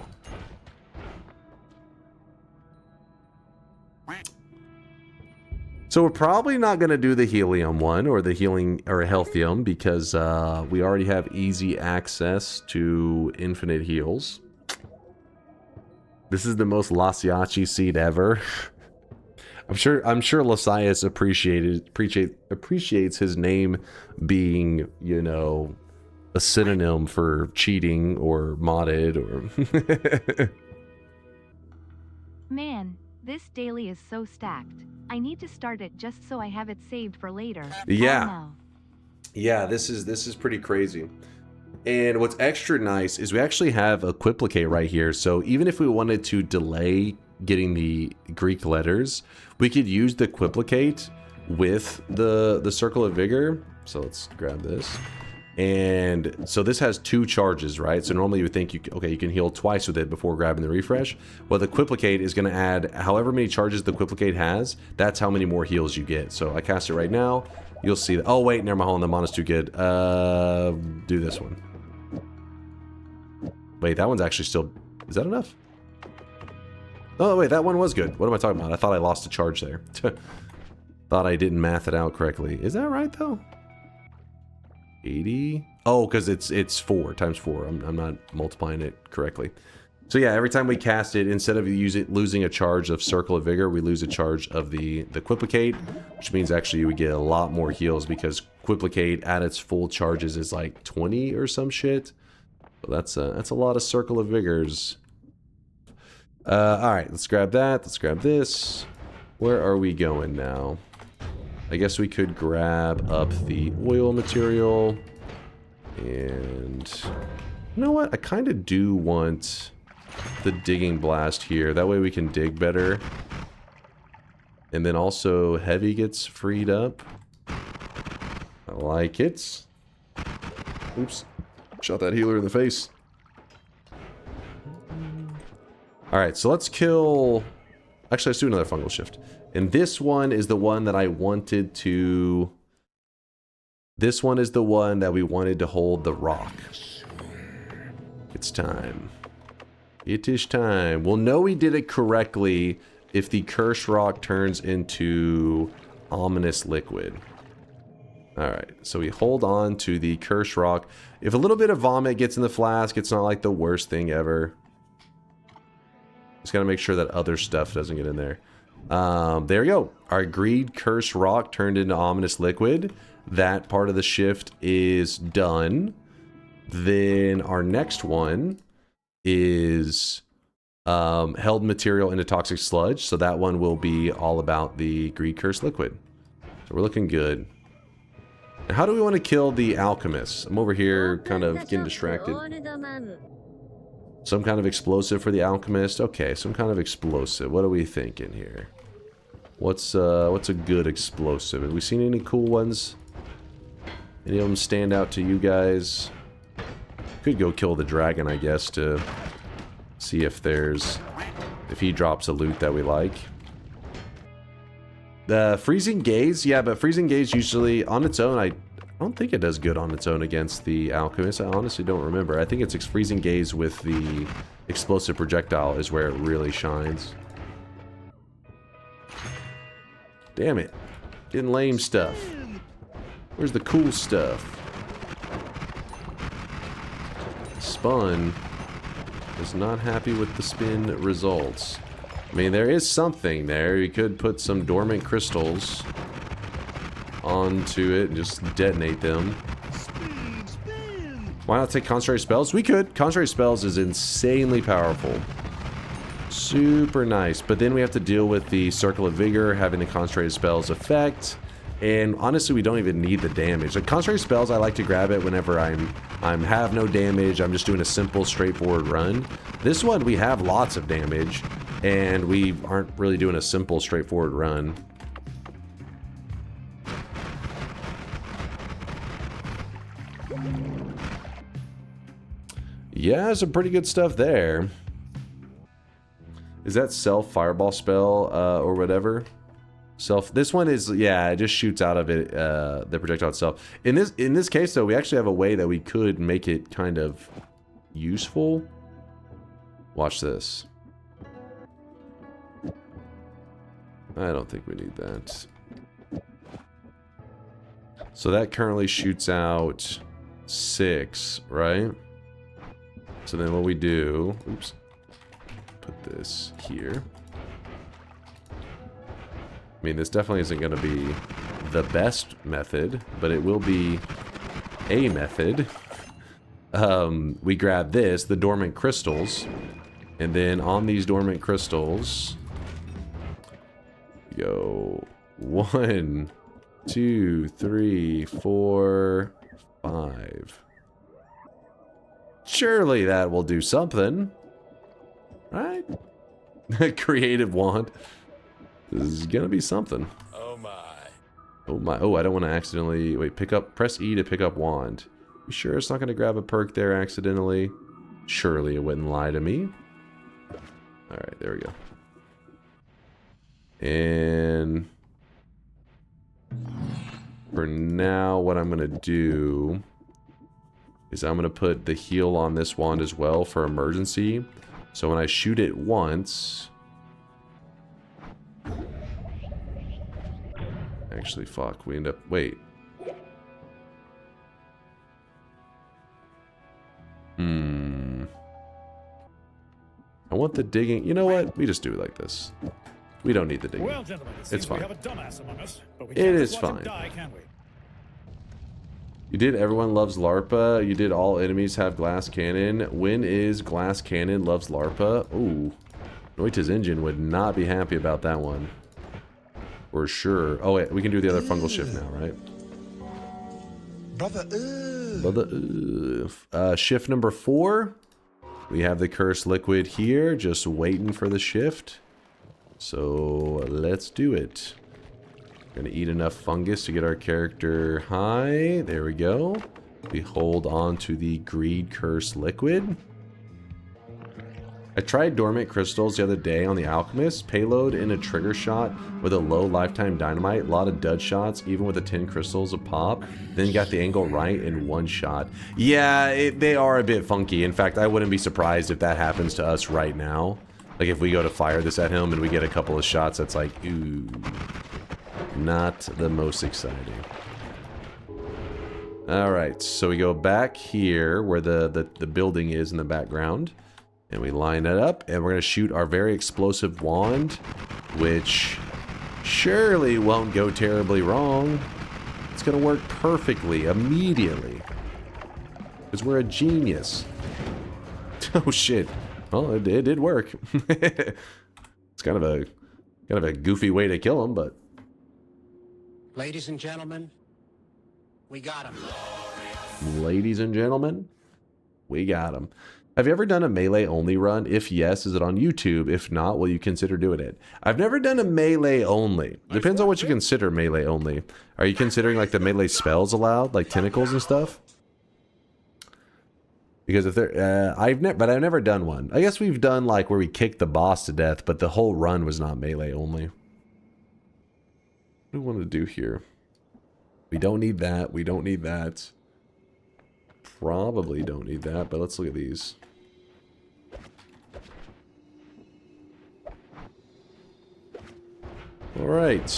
So we're probably not going to do the helium one or the healing or healthium because we already have easy access to infinite heals. This is the most Lasiachi seed ever. I'm sure Lasias appreciates his name being, you know, a synonym for cheating or modded or Man, this daily is so stacked. I need to start it just so I have it saved for later. Yeah. Oh, no. Yeah, this is pretty crazy. And what's extra nice is we actually have a quiplicate right here. So even if we wanted to delay getting the Greek letters, we could use the quiplicate with the circle of vigor. So let's grab this. And so this has 2 charges, right? So normally you would think you can heal twice with it before grabbing the refresh. Well, the quiplicate is going to add however many charges the quiplicate has. That's how many more heals you get. So I cast it right now. You'll see that. Oh wait, never mind. The mono's too good. Do this one. Wait, that one's actually still... Is that enough? Oh, wait, that one was good. What am I talking about? I thought I lost a charge there. Thought I didn't math it out correctly. Is that right, though? 80? Oh, because it's 4 times 4. I'm not multiplying it correctly. So yeah, every time we cast it, instead of losing a charge of Circle of Vigor, we lose a charge of the Quiplicate, which means actually we get a lot more heals because Quiplicate at its full charges is like 20 or some shit. So that's a lot of Circle of Vigors. Alright, let's grab that. Let's grab this. Where are we going now? I guess we could grab up the oil material. And... You know what? I kind of do want the digging blast here. That way we can dig better. And then also heavy gets freed up. I like it. Oops. Shot that healer in the face. Alright, so let's kill... Actually, let's do another fungal shift. And this one is the one that I wanted to... This one is the one that we wanted to hold the rock. It's time. It is time. We'll know we did it correctly if the cursed rock turns into ominous liquid. Alright, so we hold on to the cursed rock. If a little bit of vomit gets in the flask, it's not like the worst thing ever. Just gotta make sure that other stuff doesn't get in there. There we go. Our greed cursed rock turned into ominous liquid. That part of the shift is done. Then our next one is held material into toxic sludge. So that one will be all about the greed cursed liquid. So we're looking good. Now, how do we want to kill the Alchemist? I'm over here kind of getting distracted. Some kind of explosive for the Alchemist. Okay, some kind of explosive. What are we thinking here? What's a good explosive? Have we seen any cool ones? Any of them stand out to you guys? Could go kill the dragon, I guess, to see if he drops a loot that we like. The freezing gaze, yeah, but freezing gaze usually on its own, I don't think it does good on its own against the Alchemist. I honestly don't remember. I think it's freezing gaze with the explosive projectile is where it really shines. Damn it. Getting lame stuff. Where's the cool stuff? Spun is not happy with the spin results. I mean, there is something there. You could put some dormant crystals onto it and just detonate them. Why not take concentrated spells? We could. Concentrated spells is insanely powerful. Super nice. But then we have to deal with the Circle of Vigor having the concentrated spells effect. And honestly, we don't even need the damage. Like concentrated spells, I like to grab it whenever I'm have no damage. I'm just doing a simple, straightforward run. This one, we have lots of damage, and we aren't really doing a simple, straightforward run. Yeah, some pretty good stuff there. Is that self fireball spell or whatever? This one is, yeah, it just shoots out of it, the projectile itself. In this case, though, we actually have a way that we could make it kind of useful. Watch this. I don't think we need that. So that currently shoots out 6, right? So then what we do, oops, put this here. I mean, this definitely isn't going to be the best method, but it will be a method. We grab this, the dormant crystals, and then on these dormant crystals, go 1, 2, 3, 4, 5. Surely that will do something, right? Creative wand. This is gonna be something. Oh my. Oh my. Oh, I don't want to accidentally wait. Pick up. Press E to pick up wand. You sure it's not gonna grab a perk there accidentally? Surely it wouldn't lie to me. All right, there we go. And for now, what I'm gonna do is I'm gonna put the heal on this wand as well for emergency. So when I shoot it once, actually, fuck, we end up, wait. I want the digging. You know what? We just do it like this. We don't need the digging. Well, gentlemen, It's fine. we have a dumbass among us, but we It can't is just watch him fine. die, can we? You did Everyone Loves LARPA. You did All Enemies Have Glass Cannon. When is Glass Cannon Loves LARPA? Ooh. Noita's engine would not be happy about that one. For sure. Oh, wait. We can do the other fungal shift now, right? Brother, shift number 4. We have the cursed liquid here. Just waiting for the shift. So, let's do it. Gonna eat enough fungus to get our character high. There we go. We hold on to the greed curse liquid. I tried dormant crystals the other day on the Alchemist. Payload in a trigger shot with a low lifetime dynamite. A lot of dud shots, even with the 10 crystals a pop. Then got the angle right in one shot. Yeah, they are a bit funky. In fact, I wouldn't be surprised if that happens to us right now. Like if we go to fire this at him and we get a couple of shots, that's like, ooh. Not the most exciting. Alright, so we go back here where the building is in the background. And we line it up, and we're going to shoot our very explosive wand, which surely won't go terribly wrong. It's going to work perfectly, immediately. Because we're a genius. Oh shit. Well, it did work. It's kind of a goofy way to kill him, but... Ladies and gentlemen, we got him. Ladies and gentlemen, we got him. Have you ever done a melee only run? If yes, is it on YouTube? If not, will you consider doing it? I've never done a melee only. Depends on what you consider melee only. Are you considering like the melee spells allowed, like tentacles and stuff? Because if they're, I've never done one. I guess we've done like where we kick the boss to death, but the whole run was not melee only. What do we want to do here? We don't need that. We don't need that. Probably don't need that, but let's look at these. Alright.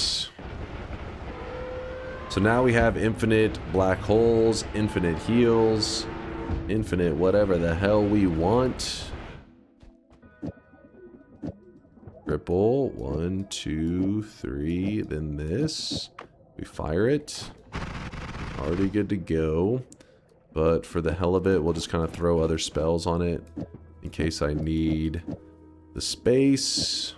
So now we have infinite black holes, infinite heals, infinite whatever the hell we want. Triple. 1, 2, 3. Then this. We fire it. Already good to go. But for the hell of it, we'll just kind of throw other spells on it in case I need the space.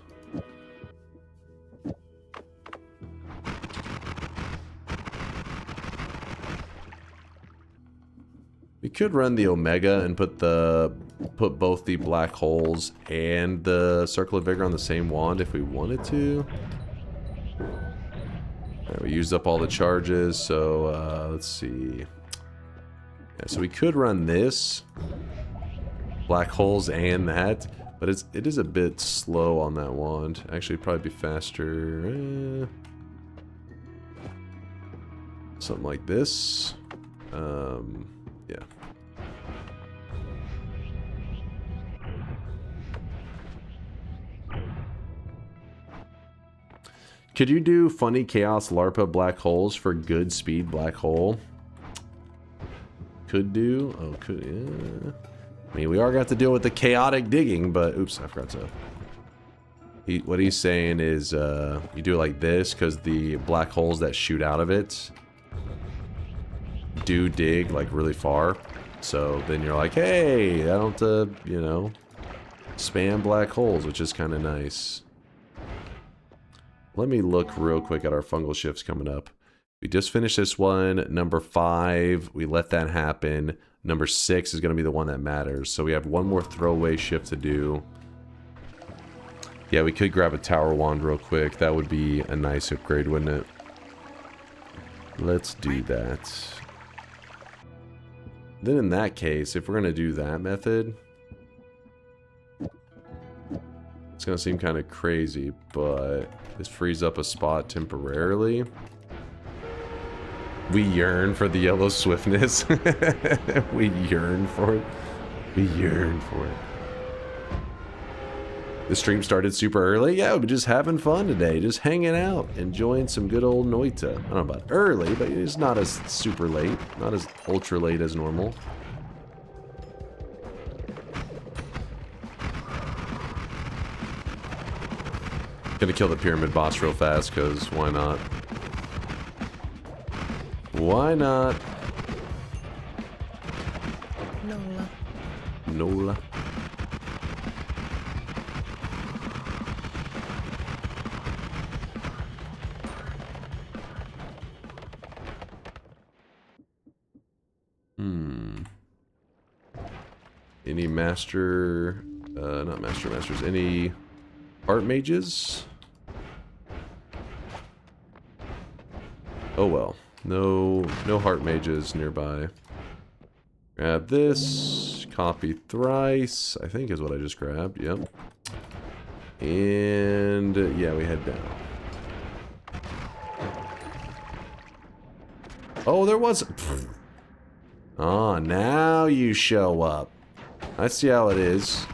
We could run the Omega and put both the black holes and the Circle of Vigor on the same wand if we wanted to. Right, we used up all the charges, so let's see. Yeah, so we could run this, black holes and that, but it is a bit slow on that wand. Actually, it'd probably be faster. Something like this. Yeah. Could you do funny chaos LARPA black holes for good speed black hole? Could do. Oh, could. Yeah. I mean, we are going to have to deal with the chaotic digging, but oops, I forgot to What he's saying is you do it like this because the black holes that shoot out of it do dig like really far. So then you're like, hey, I don't you know, spam black holes, which is kind of nice. Let me look real quick at our fungal shifts coming up. We just finished this one. Number 5, we let that happen. Number 6 is going to be the one that matters. So we have one more throwaway shift to do. Yeah, we could grab a tower wand real quick. That would be a nice upgrade, wouldn't it? Let's do that. Then in that case, if we're going to do that method, it's going to seem kind of crazy, but this frees up a spot temporarily. We yearn for the yellow swiftness. We yearn for it. We yearn for it. The stream started super early. Yeah, we're just having fun today. Just hanging out. Enjoying some good old Noita. I don't know about early, but it's not as super late. Not as ultra late as normal. Gonna kill the pyramid boss real fast, because why not? Why not? Nola. Nola. Any master, not masters, any heart mages? Oh well, no heart mages nearby. Grab this, copy thrice, I think is what I just grabbed, yep. And yeah, we head down. Oh, there was... Oh, now you show up. I see how it is.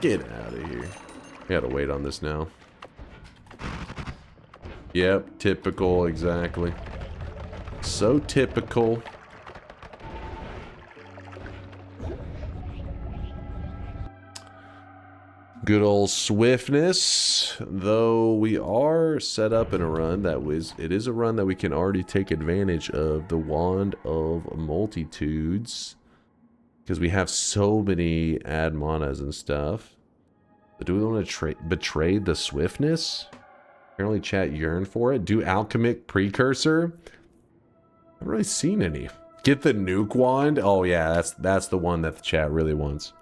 Get out of here. I gotta wait on this now. Yep, typical, exactly. So typical. Good old swiftness. Though we are set up in a run it is a run that we can already take advantage of the Wand of Multitudes. Because we have so many ad manas and stuff. But do we want to betray the swiftness? Apparently chat yearn for it. Do alchemic precursor? I haven't really seen any. Get the nuke wand? Oh yeah, that's the one that the chat really wants.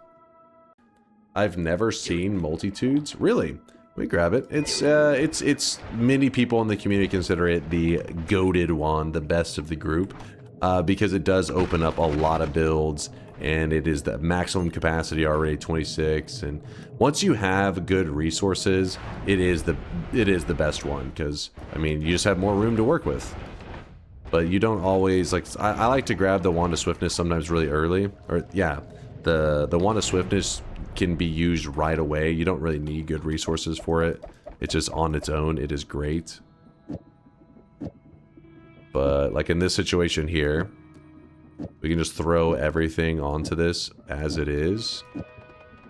I've never seen multitudes. Really? Let me grab it. It's many people in the community consider it the goated wand, the best of the group. Because it does open up a lot of builds. And it is the maximum capacity already 26, and once you have good resources, it is the best one, because I mean you just have more room to work with. But you don't always like. I like to grab the Wand of Swiftness sometimes really early, or yeah, the Wand of Swiftness can be used right away. You don't really need good resources for it. It's just on its own. It is great. But like in this situation here, we can just throw everything onto this as it is,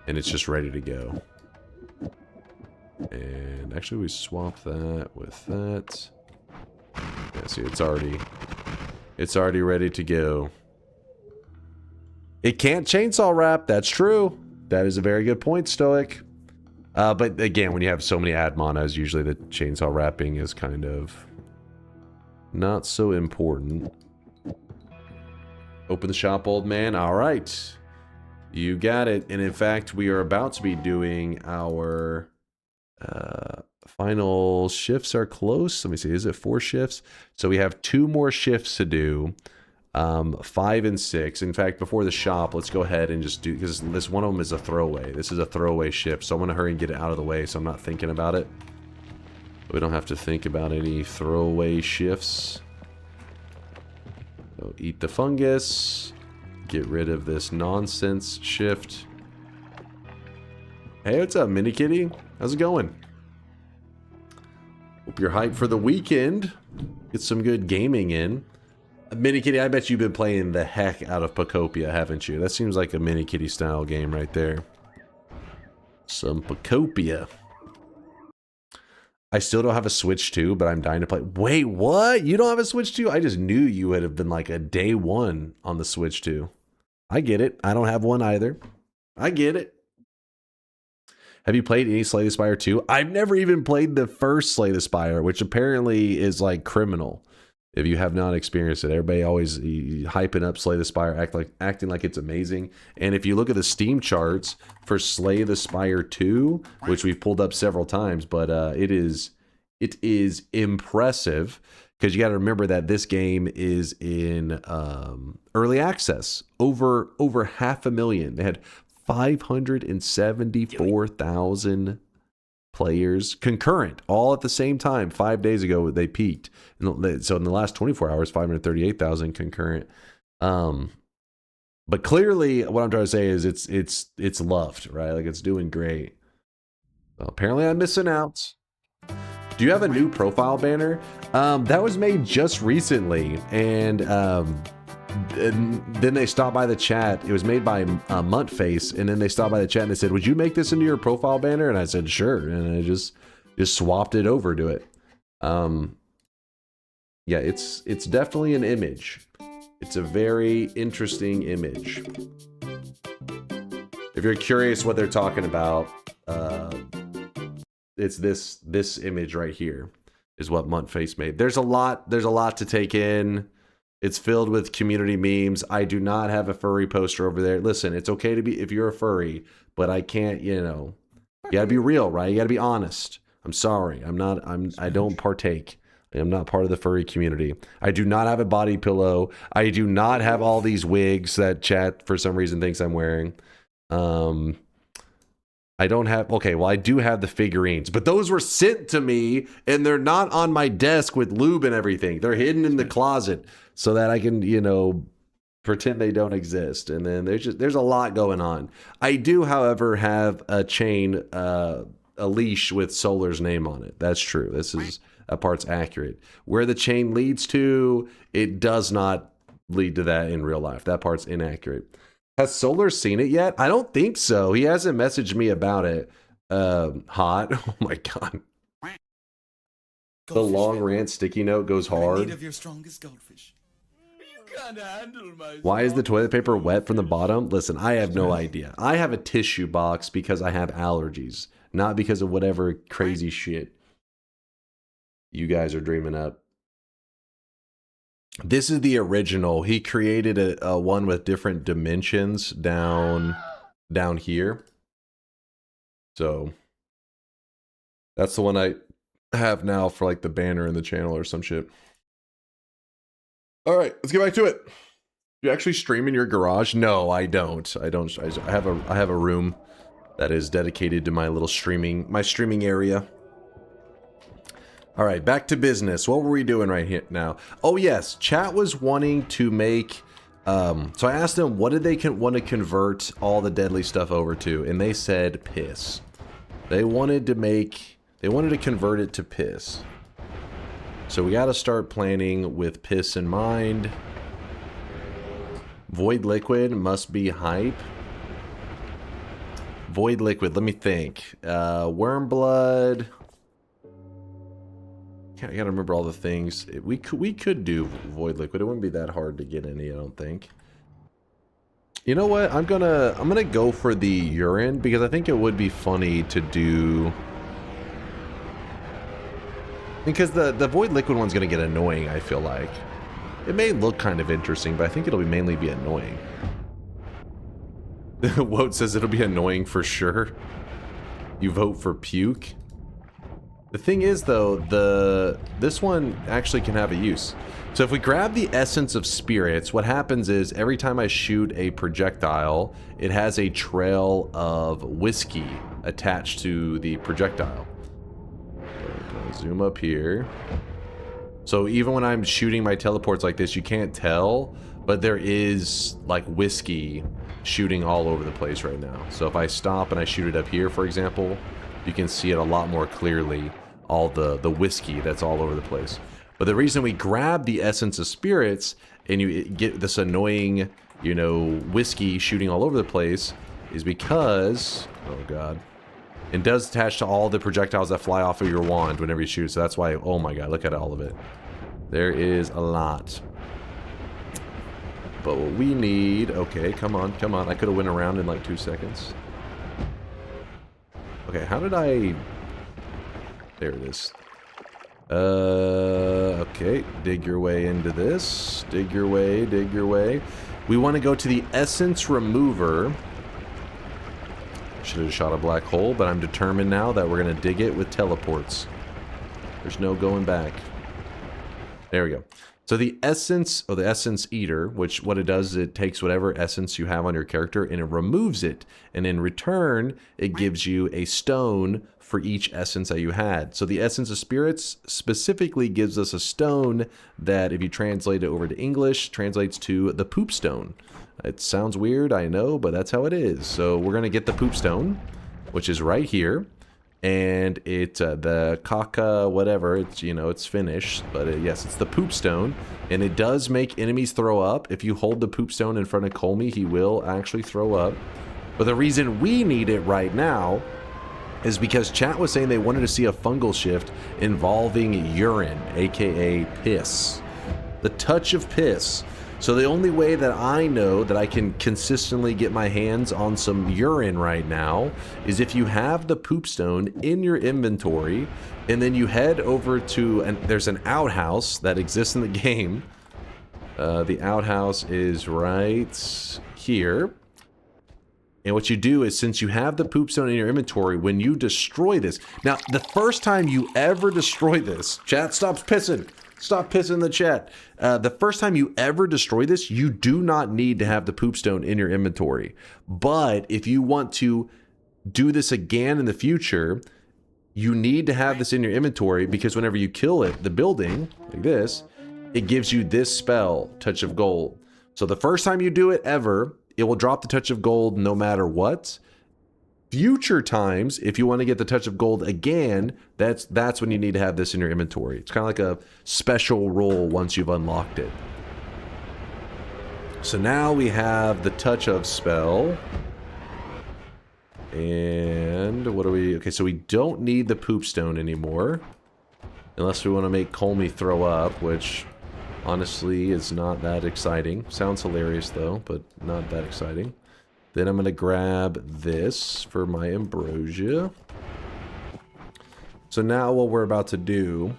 and it's just ready to go. And actually we swap that with that. Yeah, see, it's already ready to go. It can't chainsaw wrap, that's true. That is a very good point, Stoic. But again, when you have so many ad manas, usually the chainsaw wrapping is kind of not so important. Open the shop, old man. All right. You got it. And in fact, we are about to be doing our final shifts are close. Let me see. Is it 4 shifts? So we have 2 more shifts to do. 5 and 6. In fact, before the shop, let's go ahead and just do, because this one of them is a throwaway. This is a throwaway shift. So I'm going to hurry and get it out of the way so I'm not thinking about it. We don't have to think about any throwaway shifts. So eat the fungus. Get rid of this nonsense shift. Hey, what's up, Mini Kitty? How's it going? Hope you're hyped for the weekend. Get some good gaming in. Mini Kitty, I bet you've been playing the heck out of Pacopia, haven't you? That seems like a Mini Kitty style game right there. Some Pacopia. I still don't have a Switch 2, but I'm dying to play. Wait, what? You don't have a Switch 2? I just knew you would have been like a day one on the Switch 2. I get it. I don't have one either. I get it. Have you played any Slay the Spire 2? I've never even played the first Slay the Spire, which apparently is like criminal. If you have not experienced it, everybody always hyping up Slay the Spire, acting like it's amazing. And if you look at the Steam charts for Slay the Spire 2, which we've pulled up several times, but it is impressive because you got to remember that this game is in early access. Over 500,000. They had 574,000 players concurrent all at the same time. 5 days ago they peaked, so in the last 24 hours 538,000 concurrent. But clearly what I'm trying to say is it's loved, right? Like it's doing great. Well, apparently I'm missing out. Do you have a new profile banner? That was made just recently, and then they stopped by the chat. It was made by Muntface, and then they stopped by the chat and they said, "Would you make this into your profile banner?" And I said, "Sure," and I just swapped it over to it. Yeah, it's definitely an image. It's a very interesting image. If you're curious what they're talking about, it's this image right here is what Muntface made. There's a lot to take in. It's filled with community memes. I do not have a furry poster over there. Listen, it's okay to be if you're a furry, but I can't, you gotta be real, right? You gotta be honest. I'm sorry. I don't partake. I'm not part of the furry community. I do not have a body pillow. I do not have all these wigs that chat for some reason thinks I'm wearing. I don't have, okay, well, I do have the figurines, but those were sent to me and they're not on my desk with lube and everything. They're hidden in the closet so that I can, pretend they don't exist. And then there's a lot going on. I do, however, have a chain, a leash with Solar's name on it. That's true. That part's accurate. Where the chain leads to, it does not lead to that in real life. That part's inaccurate. Has Solar seen it yet? I don't think so. He hasn't messaged me about it. Hot. Oh my god. The long rant sticky note goes hard. Of your strongest goldfish. You can't handle my Why is the toilet paper wet from the bottom? Listen, I have no idea. I have a tissue box because I have allergies, not because of whatever crazy shit you guys are dreaming up. This is the original. He created a one with different dimensions down here. So that's the one I have now for like the banner in the channel or some shit. All right, let's get back to it. Do you actually stream in your garage? No, I don't. I have a room that is dedicated to my little streaming area. All right, back to business. What were we doing right here now? Oh yes, chat was wanting to make. So I asked them what did they want to convert all the deadly stuff over to, and they said piss. They wanted to convert it to piss. So we got to start planning with piss in mind. Void liquid must be hype. Void liquid. Let me think. Worm blood. I gotta remember all the things. We could do void liquid. It wouldn't be that hard to get any, I don't think. You know what? I'm gonna go for the urine because I think it would be funny to do. Because the void liquid one's gonna get annoying, I feel like. It may look kind of interesting, but I think it'll mainly be annoying. Wote says it'll be annoying for sure. You vote for puke. The thing is, though, this one actually can have a use. So if we grab the essence of spirits, what happens is every time I shoot a projectile, it has a trail of whiskey attached to the projectile. Zoom up here. So even when I'm shooting my teleports like this, you can't tell, but there is like whiskey shooting all over the place right now. So if I stop and I shoot it up here, for example, you can see it a lot more clearly, all the whiskey that's all over the place. But the reason we grab the essence of spirits and you get this annoying, whiskey shooting all over the place is because, oh god, and does attach to all the projectiles that fly off of your wand whenever you shoot. So that's why, oh my god, look at all of it. There is a lot. But what we need, okay, come on, come on. I could have went around in like 2 seconds. Okay, how did I... There it is. Okay, dig your way into this. Dig your way, dig your way. We want to go to the essence remover. Should have shot a black hole, but I'm determined now that we're going to dig it with teleports. There's no going back. There we go. So the essence, or the essence eater, which what it does is it takes whatever essence you have on your character and it removes it. And in return, it gives you a stone for each essence that you had. So the essence of spirits specifically gives us a stone that, if you translate it over to English, translates to the poop stone. It sounds weird, I know, but that's how it is. So we're going to get the poop stone, which is right here. And it, the caca, whatever, it's, you know, it's Finnish, but yes, it's the poop stone, and it does make enemies throw up. If you hold the poop stone in front of Kolmi, he will actually throw up. But the reason we need it right now is because chat was saying they wanted to see a fungal shift involving urine, aka piss. The touch of piss. So the only way that I know that I can consistently get my hands on some urine right now is if you have the poop stone in your inventory, and then you head over to, and there's an outhouse that exists in the game. The outhouse is right here. And what you do is, since you have the poop stone in your inventory, when you destroy this, now the first time you ever destroy this, chat stops pissing. Stop pissing in the chat. The first time you ever destroy this, you do not need to have the poop stone in your inventory. But if you want to do this again in the future, you need to have this in your inventory, because whenever you kill it, the building, like this, it gives you this spell, Touch of Gold. So the first time you do it ever, it will drop the Touch of Gold no matter what. Future times, if you want to get the Touch of Gold again, that's when you need to have this in your inventory. It's kind of like a special roll once you've unlocked it. So now we have the Touch of spell. And what do we... Okay, so we don't need the poop stone anymore. Unless we want to make Kolmi throw up, which honestly is not that exciting. Sounds hilarious though, but not that exciting. Then I'm going to grab this for my ambrosia. So now what we're about to do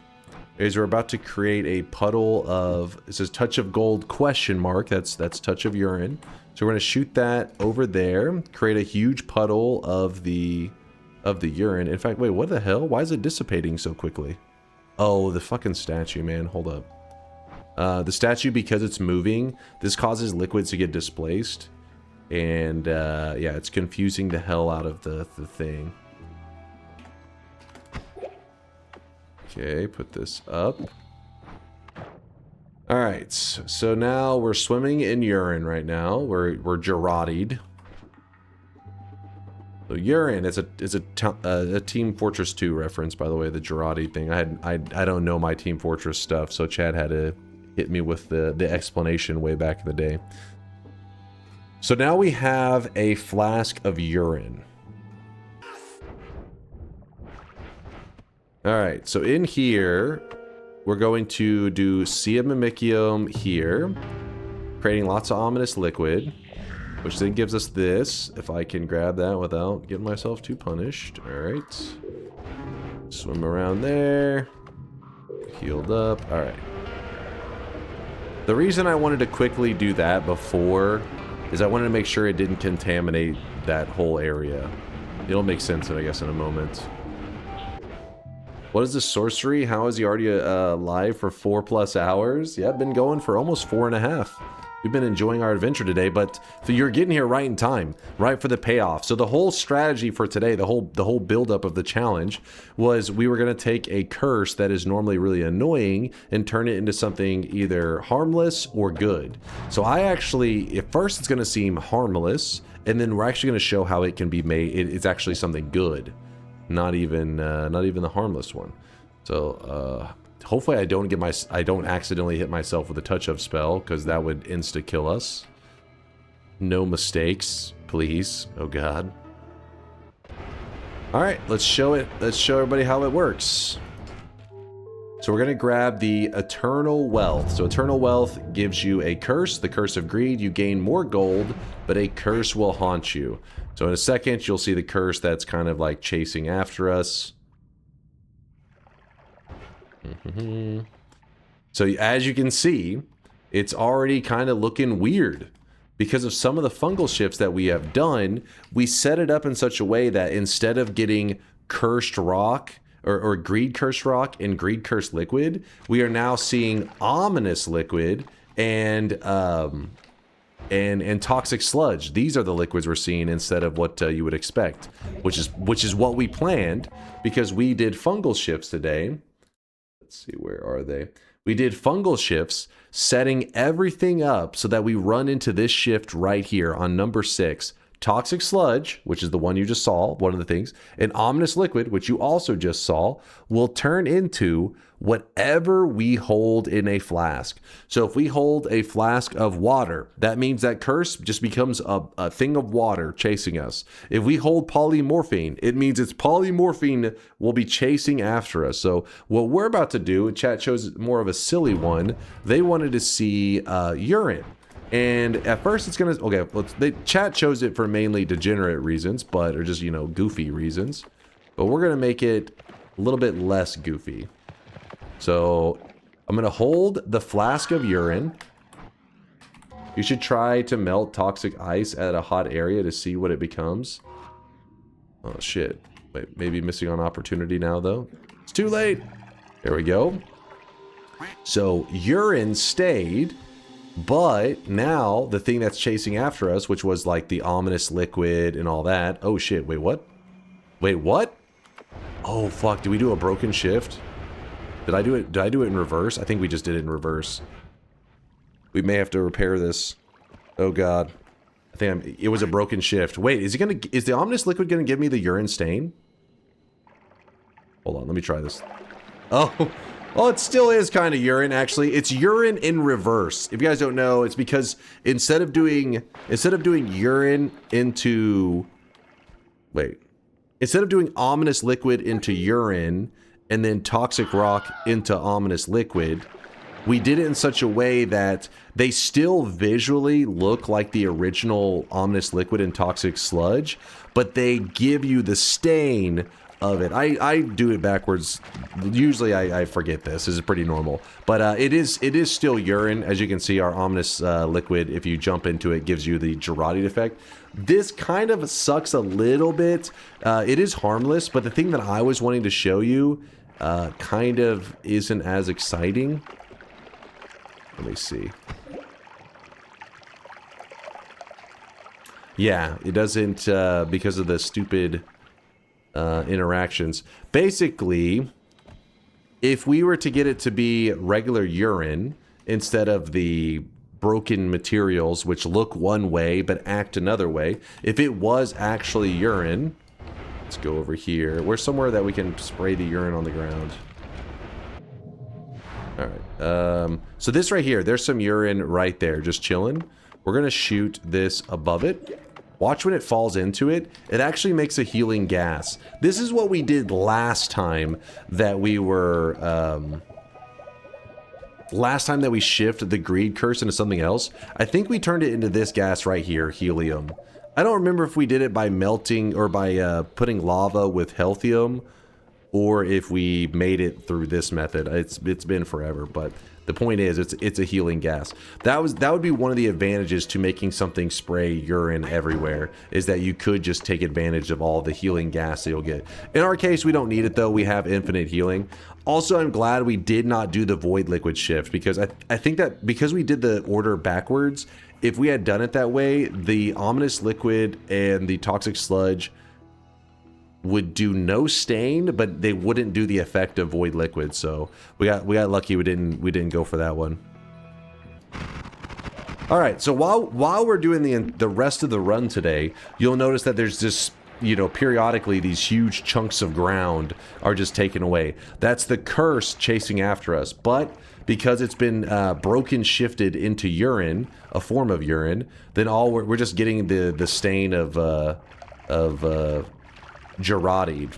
is we're about to create a puddle of, it says Touch of Gold question mark, that's Touch of Urine. So we're going to shoot that over there, create a huge puddle of the urine. In fact, wait, what the hell? Why is it dissipating so quickly? Oh, the fucking statue, man. Hold up. The statue, because it's moving, this causes liquids to get displaced. And yeah, it's confusing the hell out of the thing. Okay, put this up. Alright, so now we're swimming in urine right now. We're Girardi'd. So urine is a Team Fortress 2 reference, by the way, the Girardi thing. I don't know my Team Fortress stuff, so Chad had to hit me with the explanation way back in the day. So now we have a flask of urine. Alright, so in here, we're going to do Sea of Mimicium here, creating lots of ominous liquid, which then gives us this, if I can grab that without getting myself too punished. Alright. Swim around there. Healed up. Alright. The reason I wanted to quickly do that before is I wanted to make sure it didn't contaminate that whole area. It'll make sense, I guess, in a moment. What is the sorcery? How is he already live for 4+ hours? Yeah, been going for almost 4.5. We've been enjoying our adventure today, but so you're getting here right in time, right for the payoff. So the whole strategy for today, the whole buildup of the challenge was we were going to take a curse that is normally really annoying and turn it into something either harmless or good. So I actually, at first it's going to seem harmless, and then we're actually going to show how it can be made. It's actually something good, not even the harmless one. So hopefully I don't accidentally hit myself with a touch of spell, because that would insta kill us. No mistakes, please. Oh god. All right, let's show it. Let's show everybody how it works. So we're going to grab the Eternal Wealth. So Eternal Wealth gives you a curse, the Curse of Greed. You gain more gold, but a curse will haunt you. So in a second, you'll see the curse that's kind of like chasing after us. So as you can see, it's already kind of looking weird. Because of some of the fungal shifts that we have done, we set it up in such a way that instead of getting cursed rock, or greed cursed rock and greed cursed liquid, we are now seeing ominous liquid and toxic sludge. These are the liquids we're seeing instead of what you would expect, which is what we planned because we did fungal shifts today. Let's see, where are they? We did fungal shifts, setting everything up so that we run into this shift right here on number 6. Toxic sludge, which is the one you just saw, one of the things, and ominous liquid, which you also just saw, will turn into whatever we hold in a flask. So if we hold a flask of water, that means that curse just becomes a thing of water chasing us. If we hold polymorphine, it means it's polymorphine will be chasing after us. So what we're about to do, chat chose more of a silly one. They wanted to see urine. And at first it's gonna, okay, well, the chat chose it for mainly degenerate reasons, or just, you know, goofy reasons. But we're gonna make it a little bit less goofy. So I'm gonna hold the flask of urine. You should try to melt toxic ice at a hot area to see what it becomes. Oh shit. Wait, maybe missing on opportunity now though. It's too late. There we go. So urine stayed. But now the thing that's chasing after us, which was like the ominous liquid and all that. Oh shit, wait, what? Wait, what? Oh fuck, did we do a broken shift? Did I do it in reverse? I think we just did it in reverse. We may have to repair this. Oh god. I think it was a broken shift. Wait, is the ominous liquid gonna give me the urine stain? Hold on, let me try this. Oh, it still is kind of urine, actually. It's urine in reverse. If you guys don't know, it's because instead of doing urine into... Wait. Instead of doing ominous liquid into urine and then toxic rock into ominous liquid, we did it in such a way that they still visually look like the original ominous liquid and toxic sludge, but they give you the stain of it. I do it backwards. Usually I forget this. This is pretty normal. But it is still urine. As you can see, our ominous liquid, if you jump into it, gives you the Gerardite effect. This kind of sucks a little bit. It is harmless, but the thing that I was wanting to show you kind of isn't as exciting. Let me see. Yeah, it doesn't because of the stupid interactions. Basically, if we were to get it to be regular urine instead of the broken materials which look one way but act another way, if it was actually urine, let's go over here. We're somewhere that we can spray the urine on the ground. Alright, so this right here, there's some urine right there just chilling. We're gonna shoot this above it. Watch when it falls into it. It actually makes a healing gas. This is what we did last time that we were... last time that we shifted the greed curse into something else. I think we turned it into this gas right here, helium. I don't remember if we did it by melting or by putting lava with healthium, or if we made it through this method. It's been forever, but the point is it's a healing gas. That would be one of the advantages to making something spray urine everywhere, is that you could just take advantage of all the healing gas that you'll get. In our case, we don't need it though. We have infinite healing. Also, I'm glad we did not do the void liquid shift, because I think that because we did the order backwards, if we had done it that way, the ominous liquid and the toxic sludge would do no stain, but they wouldn't do the effect of void liquid. So we got lucky we didn't go for that one. All right, so while we're doing the rest of the run today, you'll notice that there's this, you know, periodically these huge chunks of ground are just taken away. That's the curse chasing after us. But because it's been broken shifted into urine, a form of urine, then we're just getting the stain of Gerardied.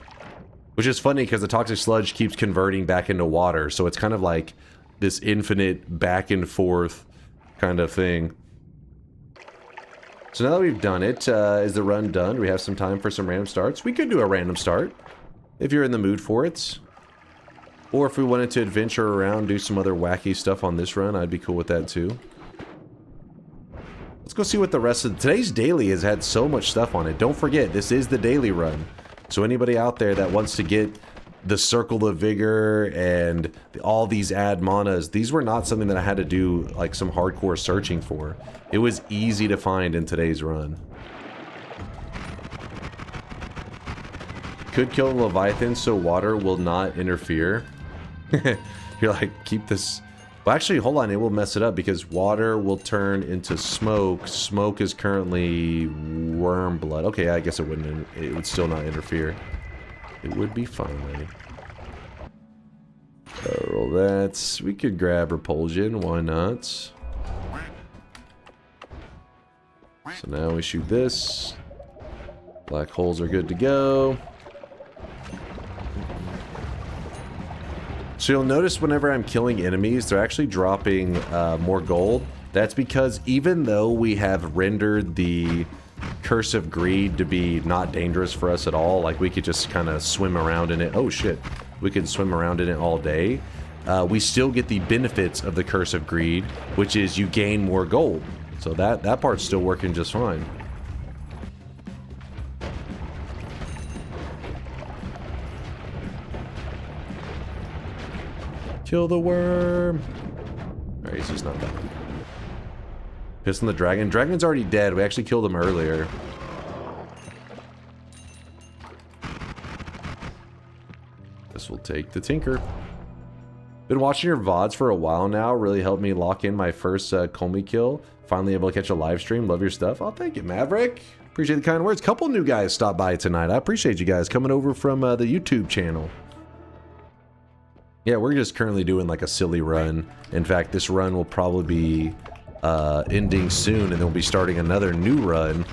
Which is funny because the toxic sludge keeps converting back into water, so it's kind of like this infinite back and forth kind of thing. So now that we've done it, is the run done? Do we have some time for some random starts? We could do a random start if you're in the mood for it. Or if we wanted to adventure around, do some other wacky stuff on this run, I'd be cool with that too. Let's go see what the rest of... Today's daily has had so much stuff on it. Don't forget, this is the daily run. So anybody out there that wants to get the Circle of Vigor and all these add manas, these were not something that I had to do like some hardcore searching for. It was easy to find in today's run. Could kill the Leviathan so water will not interfere. You're like, keep this... Well, actually, hold on, it will mess it up because water will turn into smoke. Smoke is currently worm blood. Okay, I guess it wouldn't. It would still not interfere. It would be fine. Oh, that's... We could grab repulsion. Why not? So now we shoot this. Black holes are good to go. So you'll notice whenever I'm killing enemies, they're actually dropping more gold. That's because even though we have rendered the Curse of Greed to be not dangerous for us at all, like we could just kind of swim around in it. Oh shit, we could swim around in it all day. We still get the benefits of the Curse of Greed, which is you gain more gold. So that part's still working just fine. Kill the worm. Alright, he's just not dead. Piss on the dragon. Dragon's already dead. We actually killed him earlier. This will take the Tinker. Been watching your VODs for a while now. Really helped me lock in my first Kolmi kill. Finally able to catch a live stream. Love your stuff. Oh, thank you, Maverick. Appreciate the kind words. Couple new guys stopped by tonight. I appreciate you guys coming over from the YouTube channel. Yeah, we're just currently doing like a silly run. In fact, this run will probably be ending soon, and then we'll be starting another new run,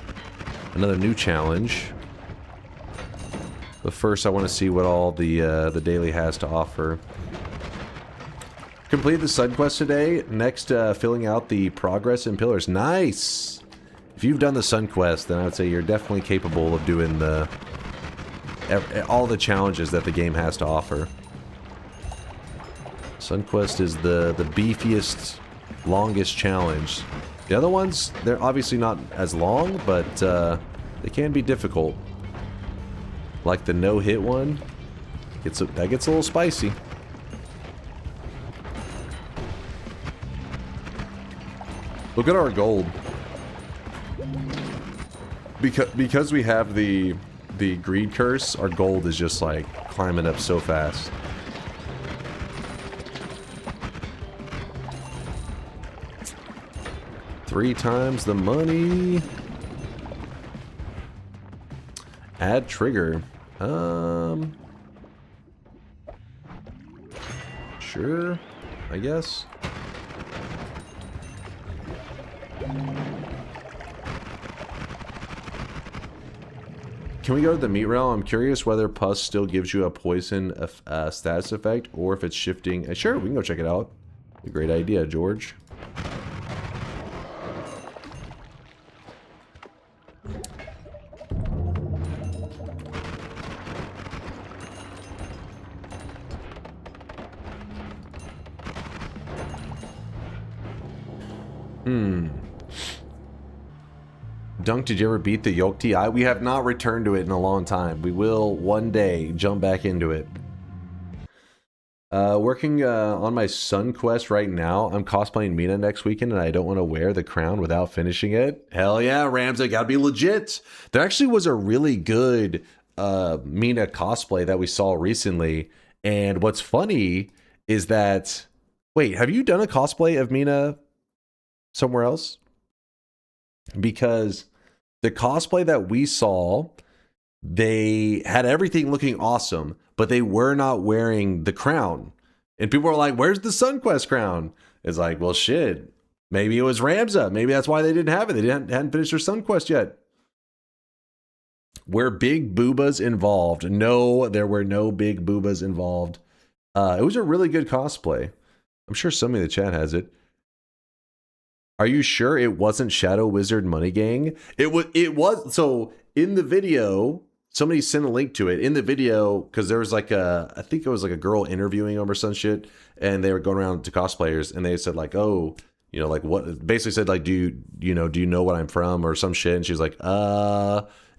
another new challenge. But first, I want to see what all the daily has to offer. Completed the Sun Quest today. Next, filling out the progress and pillars. Nice! If you've done the Sun Quest, then I would say you're definitely capable of doing all the challenges that the game has to offer. Sunquest is the beefiest, longest challenge. The other ones, they're obviously not as long, but they can be difficult. Like the no-hit one, that gets a little spicy. Look at our gold. Because we have the greed curse, our gold is just like climbing up so fast. Three times the money. Add trigger. Sure, I guess. Can we go to the meat realm? I'm curious whether pus still gives you a poison status effect or if it's shifting. Sure, we can go check it out. A great idea, George. Dunk, did you ever beat the Yolk TI? We have not returned to it in a long time. We will one day jump back into it. Working on my Sun Quest right now. I'm cosplaying Mina next weekend and I don't want to wear the crown without finishing it. Hell yeah, Ramsey, gotta be legit. There actually was a really good Mina cosplay that we saw recently. And what's funny is that... Wait, have you done a cosplay of Mina somewhere else? Because the cosplay that we saw, they had everything looking awesome, but they were not wearing the crown. And people were like, where's the SunQuest crown? It's like, well, shit. Maybe it was Ramza. Maybe that's why they didn't have it. They hadn't finished their SunQuest yet. Were big boobas involved? No, there were no big boobas involved. It was a really good cosplay. I'm sure somebody in the chat has it. Are you sure it wasn't Shadow Wizard Money Gang? It was. So in the video, somebody sent a link to it in the video because there was like I think it was like a girl interviewing him or some shit, and they were going around to cosplayers and they said like, oh, you know, like what, basically said like, do you know what I'm from or some shit, and she's like,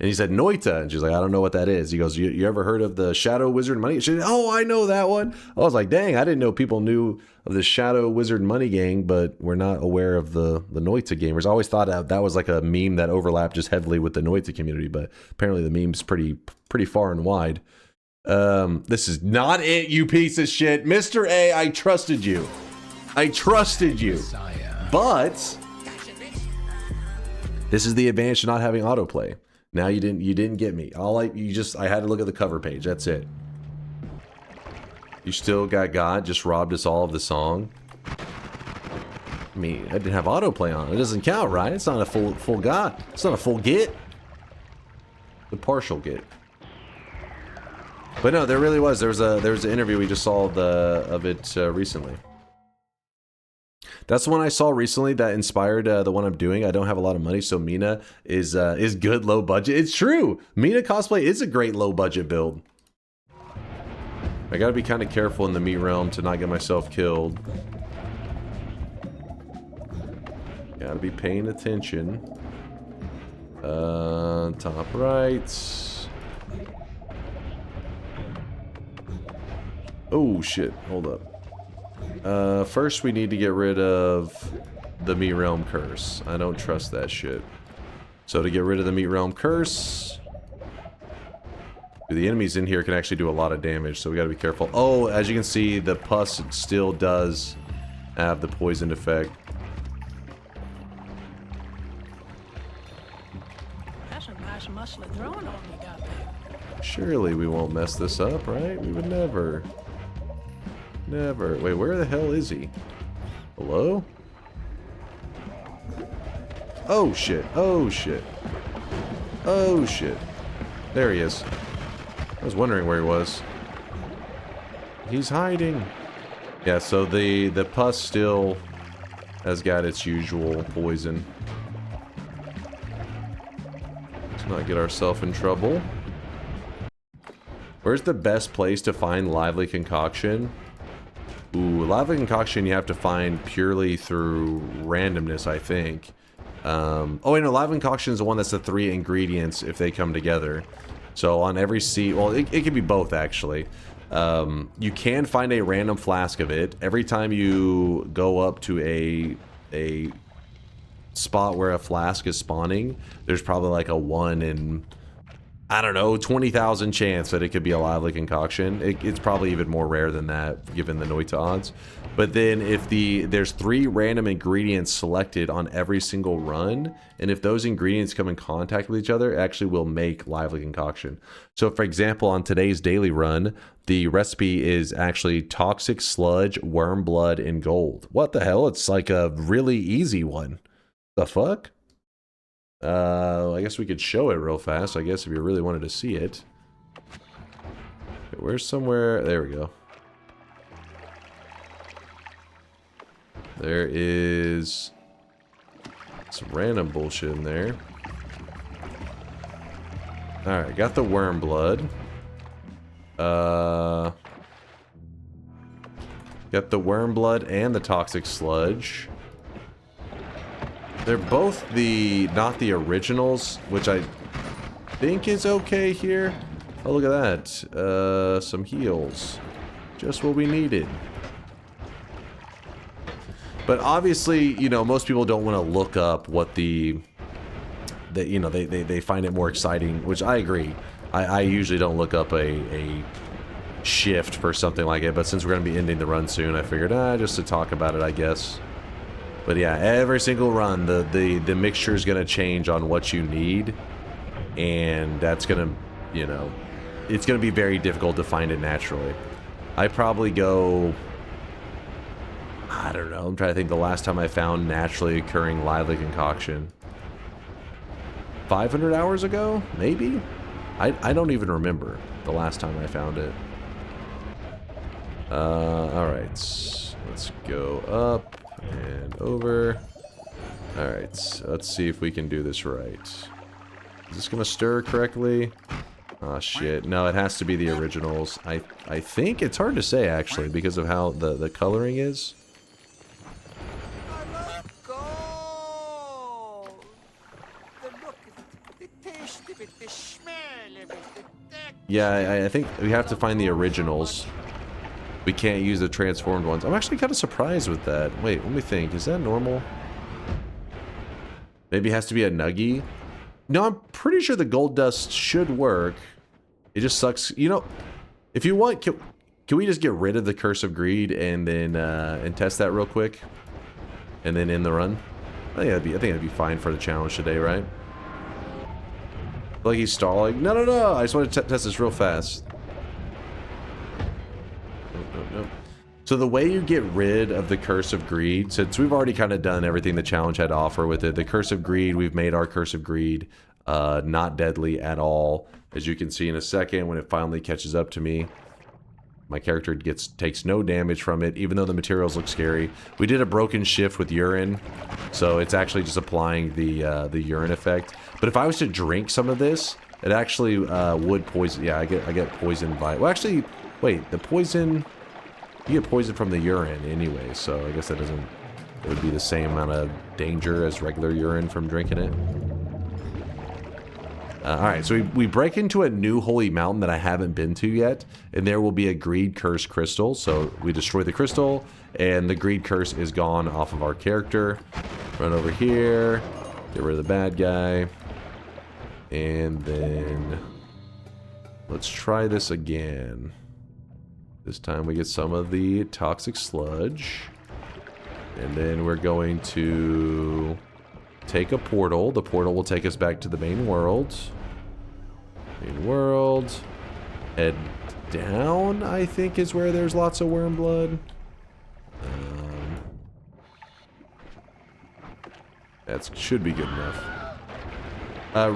and he said Noita, and she's like, I don't know what that is. He goes, you ever heard of the Shadow Wizard Money? She said, oh, I know that one. I was like, dang, I didn't know people knew of the Shadow Wizard Money Gang, but we're not aware of the Noita gamers. I always thought that was like a meme that overlapped just heavily with the Noita community, but apparently the meme's pretty far and wide. This is not it, you piece of shit. Mr. A, I trusted you. But this is the advantage of not having autoplay. Now you didn't get me. I had to look at the cover page. That's it. You still got God just robbed us all of the song. I mean, I didn't have autoplay on. It doesn't count, right? It's not a full God. It's not a full get. The partial get. But no, there really was. There was an interview we just saw of it recently. That's the one I saw recently that inspired the one I'm doing. I don't have a lot of money, so Mina is good low budget. It's true. Mina cosplay is a great low budget build. I gotta be kind of careful in the meat realm to not get myself killed. Gotta be paying attention. Top right. Oh shit! Hold up. First we need to get rid of the Meat Realm Curse. I don't trust that shit. So to get rid of the Meat Realm Curse, the enemies in here can actually do a lot of damage, so we gotta be careful. Oh, as you can see, the pus still does have the poisoned effect. That's a nice muscly throwing on you got there. Surely we won't mess this up, right? We would never. Never. Wait, where the hell is he? Hello? Oh shit. Oh shit. Oh shit. There he is. I was wondering where he was. He's hiding. Yeah, so the pus still has got its usual poison. Let's not get ourselves in trouble. Where's the best place to find lively concoction? Ooh, lively concoction you have to find purely through randomness, I think. Oh wait, no, lively concoction is the one that's the 3 ingredients if they come together. So on every seed, well, it can be both actually. You can find a random flask of it. Every time you go up to a spot where a flask is spawning, there's probably like a 1 in, I don't know, 20,000 chance that it could be a lively concoction. It's probably even more rare than that, given the Noita odds. But then if there's 3 random ingredients selected on every single run, and if those ingredients come in contact with each other, it actually will make lively concoction. So for example, on today's daily run, the recipe is actually toxic sludge, worm blood, and gold. What the hell? It's like a really easy one. The fuck? I guess we could show it real fast, I guess, if you really wanted to see it. Okay, where's somewhere? There we go. There is some random bullshit in there. Alright, got the worm blood. Got the worm blood and the toxic sludge. They're both not the originals, which I think is okay here. Oh, look at that. Some heals. Just what we needed. But obviously, you know, most people don't want to look up what they find it more exciting, which I agree. I usually don't look up a shift for something like it, but since we're going to be ending the run soon, I figured, just to talk about it, I guess. But yeah, every single run, the mixture is going to change on what you need. And that's going to, you know, it's going to be very difficult to find it naturally. I probably go, I don't know, I'm trying to think the last time I found naturally occurring lively concoction. 500 hours ago? Maybe? I don't even remember the last time I found it. Alright. Let's go up and over. Alright, let's see if we can do this right. Is this gonna stir correctly? Oh shit, no, it has to be the originals. I think it's hard to say actually because of how the coloring is. Yeah, I think we have to find the originals. We can't use the transformed ones. I'm actually kind of surprised with that. Wait, let me think. Is that normal? Maybe it has to be a nuggie? No, I'm pretty sure the gold dust should work. It just sucks. You know, if you want, can we just get rid of the Curse of Greed and then and test that real quick? And then end the run? I think that'd be fine for the challenge today, right? Like he's stalling. No, no, no. I just want to test this real fast. Nope. So the way you get rid of the Curse of Greed, since we've already kind of done everything the challenge had to offer with it, the Curse of Greed, we've made our Curse of Greed not deadly at all. As you can see in a second, when it finally catches up to me, my character takes no damage from it, even though the materials look scary. We did a broken shift with urine, so it's actually just applying the urine effect. But if I was to drink some of this, it actually would poison. Yeah, I get poisoned by. Well, actually, wait, the poison. You get poisoned from the urine anyway, so I guess that doesn't. It would be the same amount of danger as regular urine from drinking it. Alright, so we break into a new holy mountain that I haven't been to yet, and there will be a greed curse crystal. So we destroy the crystal, and the greed curse is gone off of our character. Run over here, get rid of the bad guy, and then let's try this again. This time we get some of the toxic sludge, and then we're going to take a portal. The portal will take us back to the main world. Head down, I think, is where there's lots of worm blood. That should be good enough.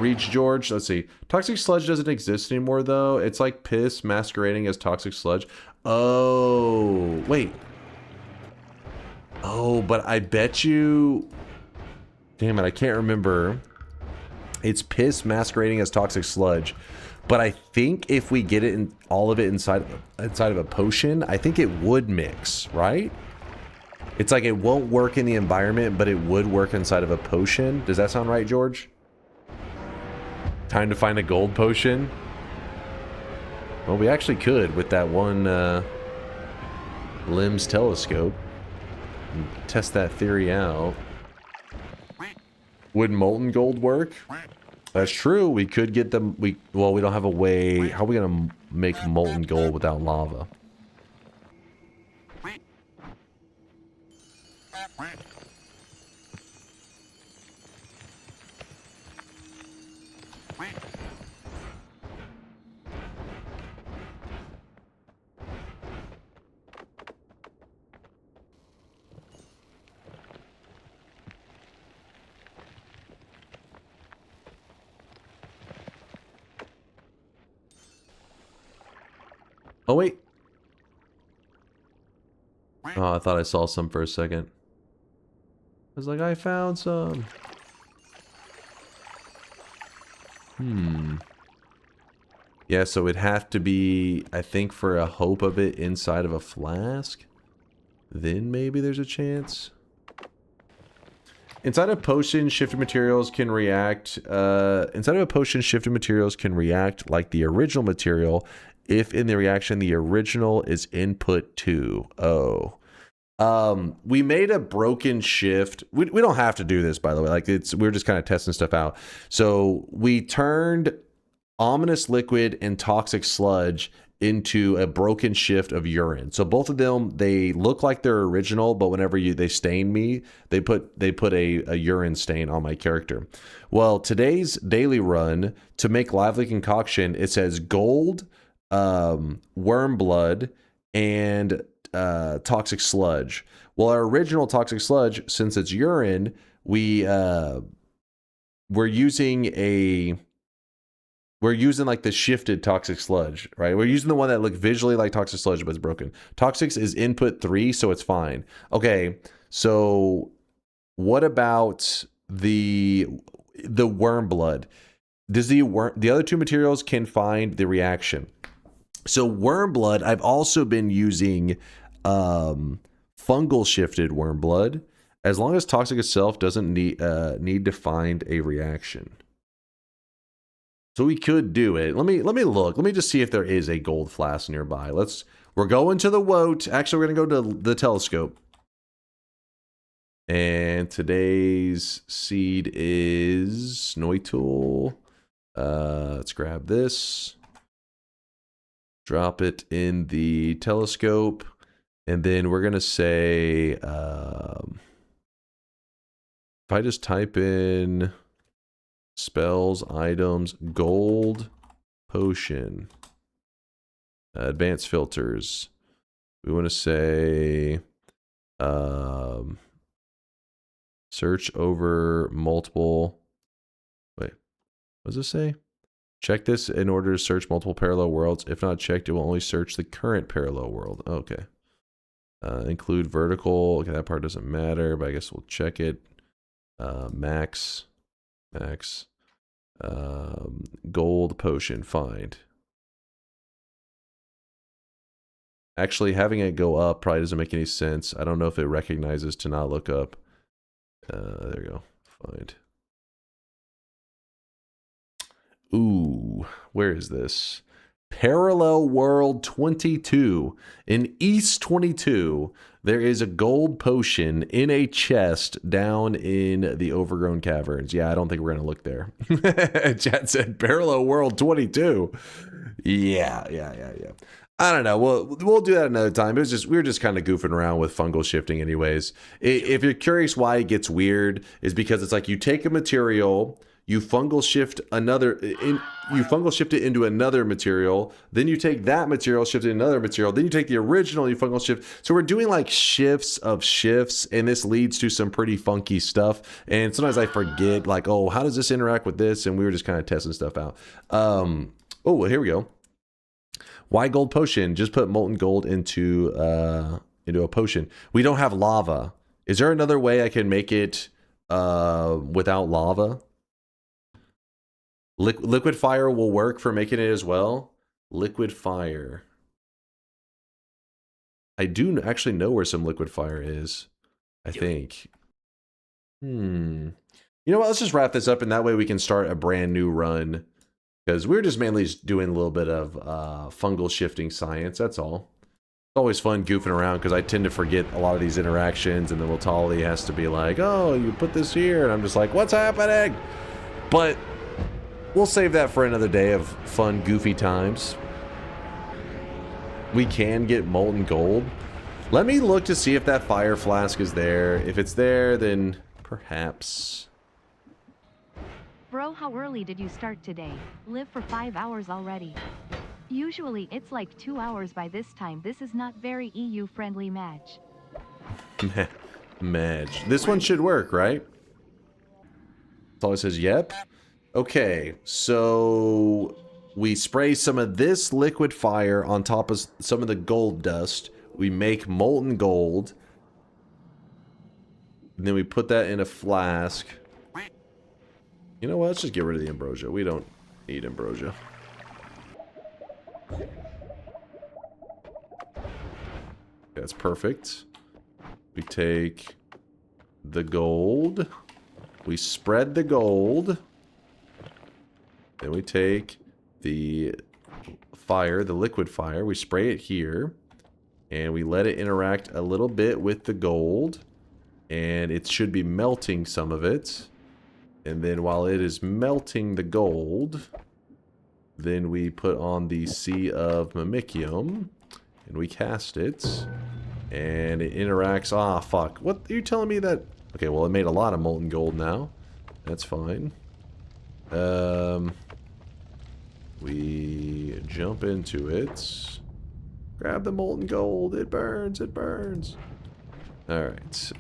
Reach George. Let's see. Toxic sludge doesn't exist anymore, though. It's like piss masquerading as toxic sludge. Oh, wait. Oh, but I bet you... Damn it, I can't remember. It's piss masquerading as toxic sludge. But I think if we get it in all of it inside of a potion, I think it would mix, right? It's like it won't work in the environment, but it would work inside of a potion. Does that sound right, George? Time to find a gold potion? Well, we actually could with that one LIMS telescope. Test that theory out. Would molten gold work? That's true. We could get them. Well, we don't have a way. How are we gonna make molten gold without lava? Oh, wait. Oh, I thought I saw some for a second. I was like, I found some. Yeah, so it'd have to be, I think, for a hope of it inside of a flask. Then maybe there's a chance. Inside of potion, shifted materials can react. Inside of a potion, shifted materials can react like the original material if in the reaction the original is input to. Oh. We made a broken shift. We don't have to do this, by the way. Like we're just kind of testing stuff out. So we turned ominous liquid and toxic sludge into a broken shift of urine. So both of them, they look like they're original, but whenever they stain me, they put a urine stain on my character. Well, today's daily run, to make lively concoction, it says gold, worm blood, and toxic sludge. Well, our original toxic sludge, since it's urine, we're using a we're using like the shifted toxic sludge, right? We're using the one that look visually like toxic sludge, but it's broken. Toxics is input 3, so it's fine. Okay, so what about the worm blood? Does the other two materials can find the reaction? So worm blood, I've also been using fungal shifted worm blood, as long as toxic itself doesn't need to find a reaction. So we could do it. Let me look. Let me just see if there is a gold flask nearby. We're going to the WOT. Actually, we're gonna go to the telescope. And today's seed is Noita. Let's grab this. Drop it in the telescope. And then we're gonna say if I just type in spells, items, gold potion, advanced filters. We want to say search over multiple. Wait, what does it say? Check this in order to search multiple parallel worlds. If not checked, it will only search the current parallel world. Okay. Include vertical. Okay, that part doesn't matter, but I guess we'll check it. Max. Gold potion find. Actually, having it go up probably doesn't make any sense. I don't know if it recognizes to not look up. There we go. Find. Ooh, where is this? Parallel World 22. In East 22, there is a gold potion in a chest down in the overgrown caverns. Yeah, I don't think we're going to look there. Chat said Parallel World 22. Yeah. I don't know. We'll do that another time. We were just kind of goofing around with fungal shifting anyways. If you're curious why it gets weird, is because it's like you take a material, you fungal shift it into another material, then you take that material, shift it into another material, then you take the original, you fungal shift. So we're doing like shifts of shifts, and this leads to some pretty funky stuff. And sometimes I forget, like, oh, how does this interact with this? And we were just kind of testing stuff out. Oh, well, here we go. Why gold potion? Just put molten gold into a potion. We don't have lava. Is there another way I can make it without lava? Liquid fire will work for making it as well. Liquid fire. I do actually know where some liquid fire is, I think. You know what? Let's just wrap this up, and that way we can start a brand new run. Because we're just mainly just doing a little bit of fungal shifting science, that's all. It's always fun goofing around because I tend to forget a lot of these interactions, and then Watali has to be like, oh, you put this here, and I'm just like, what's happening? But we'll save that for another day of fun, goofy times. We can get molten gold. Let me look to see if that fire flask is there. If it's there, then perhaps. Bro, how early did you start today? Live for 5 hours already. Usually it's like 2 hours by this time. This is not very EU-friendly match. Madge. This one should work, right? It always says yep. Okay, so we spray some of this liquid fire on top of some of the gold dust. We make molten gold. And then we put that in a flask. You know what? Let's just get rid of the ambrosia. We don't need ambrosia. That's perfect. We take the gold. We spread the gold. Then we take the fire, the liquid fire. We spray it here. And we let it interact a little bit with the gold. And it should be melting some of it. And then while it is melting the gold, then we put on the Sea of Mimicium, and we cast it, and it interacts. Ah, fuck. What are you telling me that? Okay, well, it made a lot of molten gold now. That's fine. We jump into it. Grab the molten gold. It burns. It burns. All right.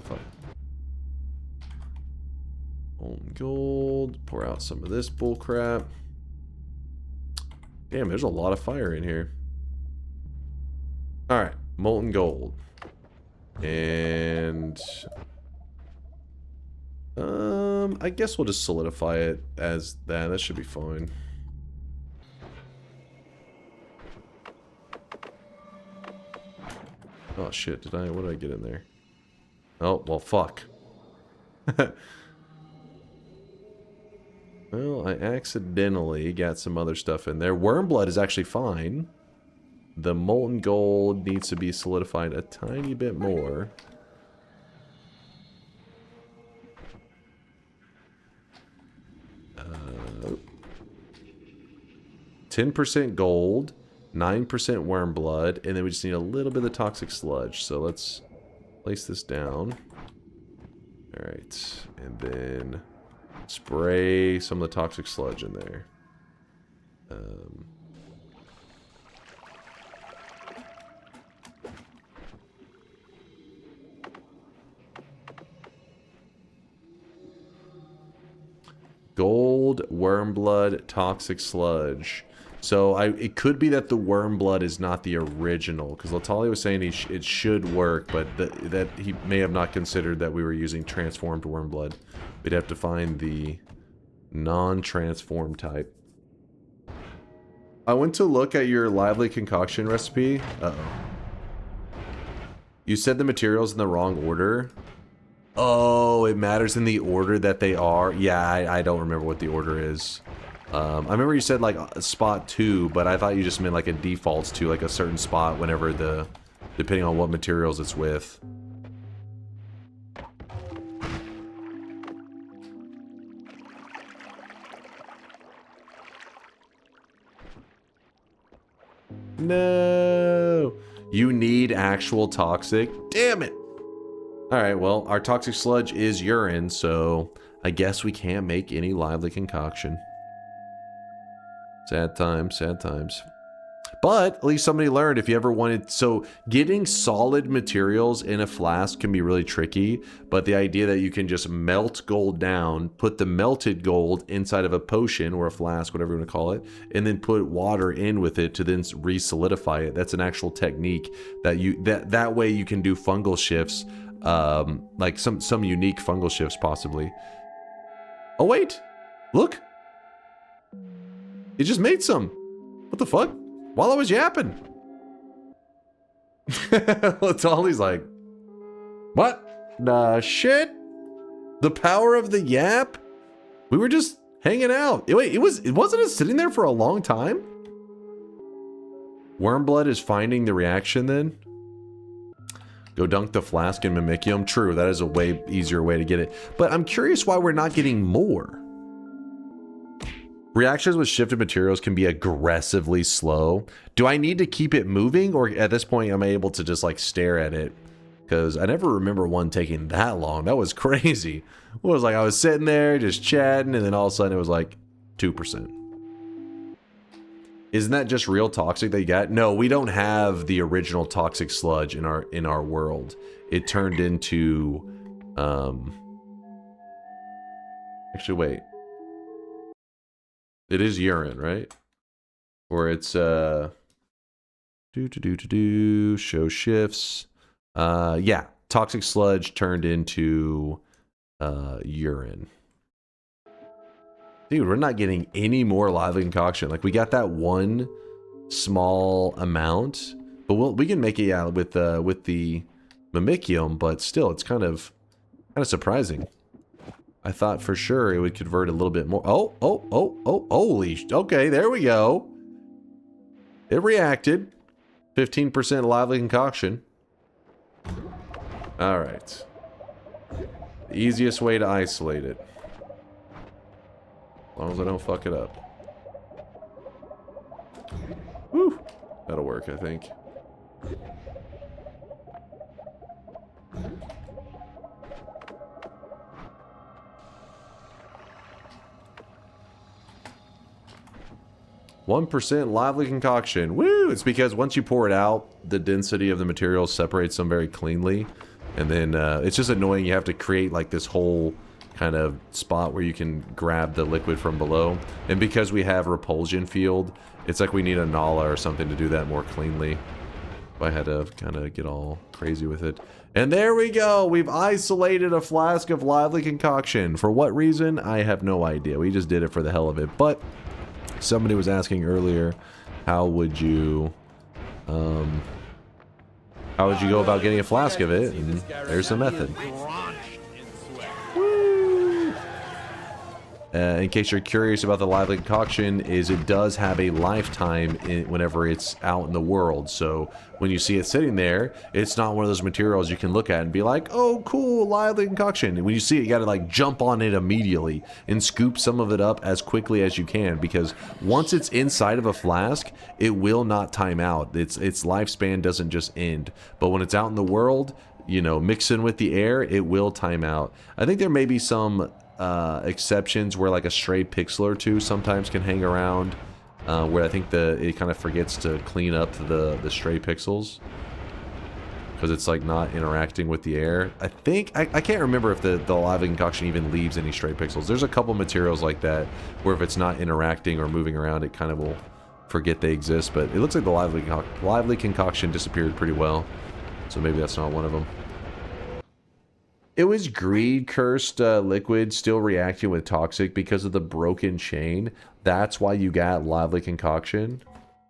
Fuck. Molten gold. Pour out some of this bullcrap. Damn, there's a lot of fire in here. Alright, molten gold. And... I guess we'll just solidify it as that. That should be fine. Oh shit, what did I get in there? Oh, well, fuck. Well, I accidentally got some other stuff in there. Wormblood is actually fine. The molten gold needs to be solidified a tiny bit more. 10% gold, 9% worm blood, and then we just need a little bit of toxic sludge. So let's place this down. Alright, and then spray some of the toxic sludge in there. Gold, worm blood, toxic sludge. So it could be that the worm blood is not the original, because Latali was saying it should work, but that he may have not considered that we were using transformed worm blood. We'd have to find the non-transformed type. I went to look at your lively concoction recipe. Uh-oh. You said the materials in the wrong order. Oh, it matters in the order that they are. Yeah, I don't remember what the order is. I remember you said like spot 2, but I thought you just meant like a defaults to like a certain spot whenever depending on what materials it's with. No, you need actual toxic. Damn it. All right, well, our toxic sludge is urine, so I guess we can't make any lively concoction. Sad times, sad times. But at least somebody learned if you ever wanted... So getting solid materials in a flask can be really tricky, but the idea that you can just melt gold down, put the melted gold inside of a potion or a flask, whatever you want to call it, and then put water in with it to then re-solidify it. That's an actual technique that that way you can do fungal shifts, like some unique fungal shifts possibly. Oh wait, look. It just made some. What the fuck? While I was yapping. Latali's like, what the shit? The power of the yap? We were just hanging out. Wait, it wasn't it sitting there for a long time? Wormblood is finding the reaction then? Go dunk the flask in mimicium. True, that is a way easier way to get it. But I'm curious why we're not getting more. Reactions with shifted materials can be aggressively slow. Do I need to keep it moving, or at this point am I able to just like stare at it? Because I never remember one taking that long. That was crazy. It was like I was sitting there just chatting, and then all of a sudden it was like 2%. Isn't that just real toxic that you got? No, we don't have the original toxic sludge in our world. It turned into actually wait. It is urine, right? Or it's show shifts. Yeah, toxic sludge turned into urine. Dude, we're not getting any more lively concoction. Like we got that one small amount, but we can make it with the mimicium, but still it's kind of surprising. I thought for sure it would convert a little bit more. Oh, holy, okay, there we go. It reacted. 15% lively concoction. All right. The easiest way to isolate it. As long as I don't fuck it up. Woo! That'll work, I think. %, lively concoction. Woo! It's because once you pour it out, the density of the material separates them very cleanly. And then it's just annoying. You have to create like this whole kind of spot where you can grab the liquid from below. And because we have repulsion field, it's like we need a Nala or something to do that more cleanly. I had to kind of get all crazy with it. And there we go. We've isolated a flask of lively concoction. For what reason? I have no idea. We just did it for the hell of it. But somebody was asking earlier, how would you go about getting a flask of it? And there's the method. In case you're curious about the lively concoction, is it does have a lifetime whenever it's out in the world. So when you see it sitting there, it's not one of those materials you can look at and be like, oh cool, lively concoction. And when you see it, you gotta like jump on it immediately and scoop some of it up as quickly as you can, because once it's inside of a flask, it will not time out. Its lifespan doesn't just end. But when it's out in the world, you know, mixing with the air, it will time out. I think there may be some exceptions where like a stray pixel or two sometimes can hang around, where I think it kind of forgets to clean up the stray pixels because it's like not interacting with the air. I think I can't remember if the lively concoction even leaves any stray pixels. There's a couple materials like that where if it's not interacting or moving around, it kind of will forget they exist. But it looks like the lively concoction disappeared pretty well, so maybe that's not one of them. It was greed-cursed liquid still reacting with toxic because of the broken chain. That's why you got lively concoction.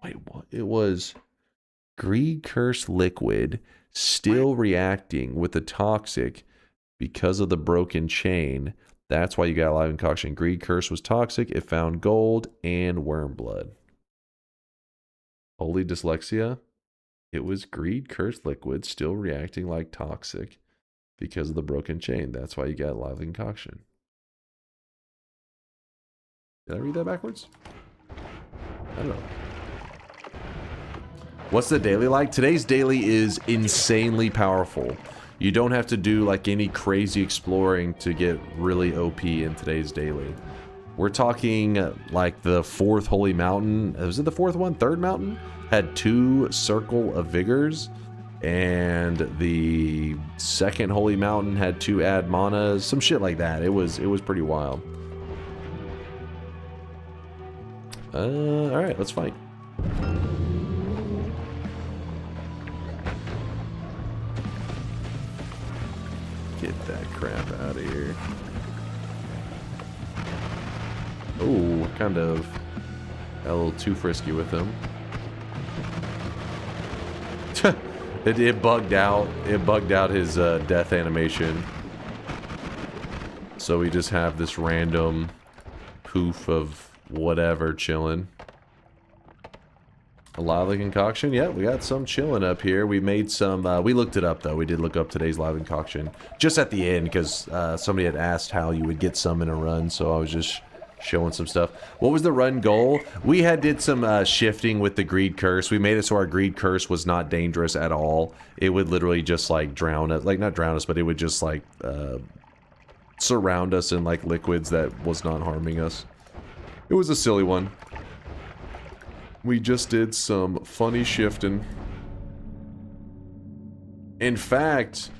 Wait, what? It was greed-cursed liquid still reacting with the toxic because of the broken chain. That's why you got lively concoction. Greed curse was toxic. It found gold and worm blood. Holy dyslexia. It was greed-cursed liquid still reacting like toxic because of the broken chain. That's why you got lively concoction. Did I read that backwards? I don't know. What's the daily like? Today's daily is insanely powerful. You don't have to do like any crazy exploring to get really OP in today's daily. We're talking like the 4th holy mountain. Was it the 4th one? 3rd mountain? Had 2 circle of vigors. And the 2nd holy mountain had 2 add manas, some shit like that. It was pretty wild. All right, let's fight. Get that crap out of here. Oh, kind of got a little too frisky with him. It bugged out. It bugged out his death animation. So we just have this random poof of whatever chilling. A lively concoction? Yeah, we got some chilling up here. We made some, we looked it up though. We did look up today's lively concoction. Just at the end, because somebody had asked how you would get some in a run, so I was just showing some stuff. What was the run goal? We did some shifting with the greed curse. We made it so our greed curse was not dangerous at all. It would literally just like drown us, like not drown us, but it would just like surround us in like liquids that was not harming us. It was a silly one. We just did some funny shifting. In fact,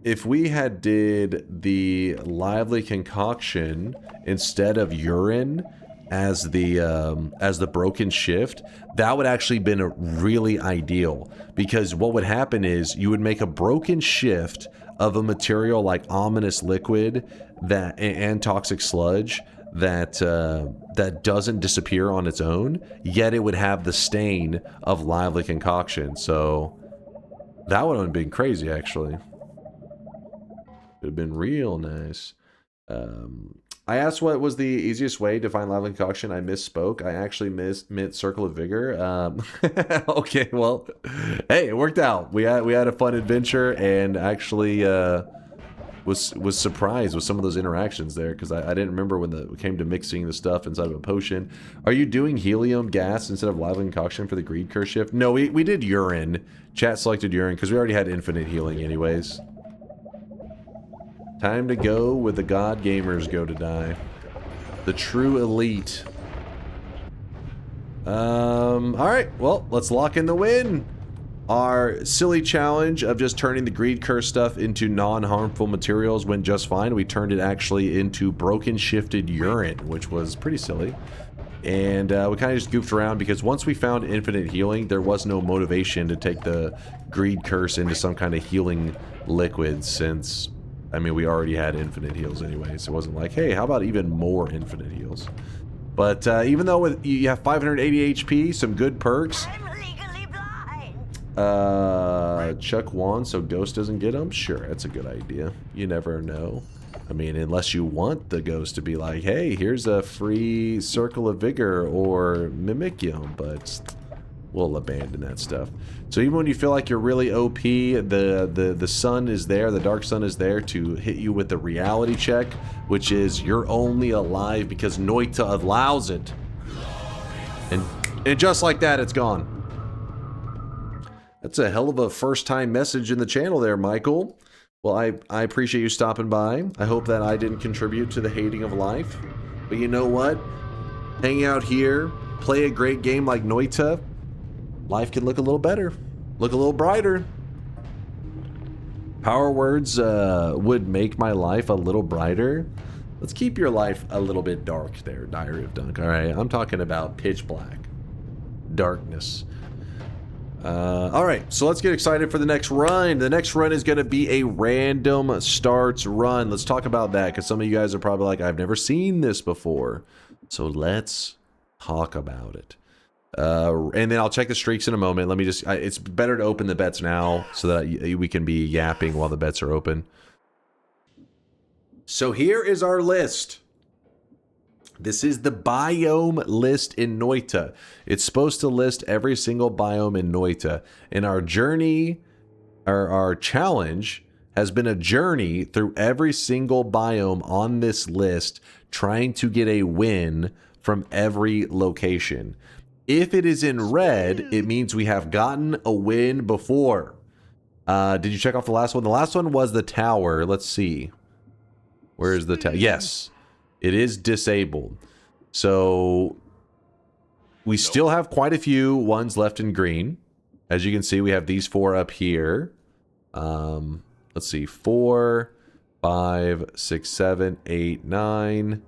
if we had did the lively concoction instead of urine as the broken shift, that would actually been really ideal, because what would happen is you would make a broken shift of a material like ominous liquid and toxic sludge that doesn't disappear on its own, yet it would have the stain of lively concoction. So that would have been crazy, actually. It would have been real nice. I asked what was the easiest way to find lively concoction. I misspoke. I actually meant circle of vigor. Okay, well, hey, it worked out. We had a fun adventure, and actually was surprised with some of those interactions there, because I didn't remember when it came to mixing the stuff inside of a potion. Are you doing helium gas instead of lively concoction for the greed curse shift? No, we did urine. Chat selected urine because we already had infinite healing anyways. Time to go where the god gamers go to die. The true elite. Alright, well, let's lock in the win. Our silly challenge of just turning the greed curse stuff into non-harmful materials went just fine. We turned it actually into broken shifted urine, which was pretty silly. And we kind of just goofed around because once we found infinite healing, there was no motivation to take the greed curse into some kind of healing liquid since, I mean, we already had infinite heals anyway. So it wasn't like, hey, how about even more infinite heals? But even though you have 580 HP, some good perks. Chuck Wan so Ghost doesn't get him? Sure, that's a good idea. You never know. I mean, unless you want the Ghost to be like, hey, here's a free Circle of Vigor or Mimicium, but we'll abandon that stuff. So even when you feel like you're really OP, the sun is there, the dark sun is there to hit you with the reality check, which is you're only alive because Noita allows it. And just like that, it's gone. That's a hell of a first-time message in the channel there, Michael. Well, I appreciate you stopping by. I hope that I didn't contribute to the hating of life. But you know what? Hang out here, play a great game like Noita, life can look a little better, look a little brighter. Power words would make my life a little brighter. Let's keep your life a little bit dark there, Diary of Dunk. All right, I'm talking about pitch black, darkness. All right, so let's get excited for the next run. The next run is going to be a random starts run. Let's talk about that because some of you guys are probably like, I've never seen this before. So let's talk about it. And then I'll check the streaks in a moment. Let me just, it's better to open the bets now so that we can be yapping while the bets are open. So here is our list. This is the biome list in Noita. It's supposed to list every single biome in Noita. And our journey, our challenge, has been a journey through every single biome on this list, trying to get a win from every location. If it is in red, it means we have gotten a win before. Did you check off the last one? The last one was the tower. Let's see. Where is the tower? Yes. It is disabled. So we still have quite a few ones left in green. As you can see, we have these 4 up here. Let's see. 4, 5, 6, 7, 8, 9,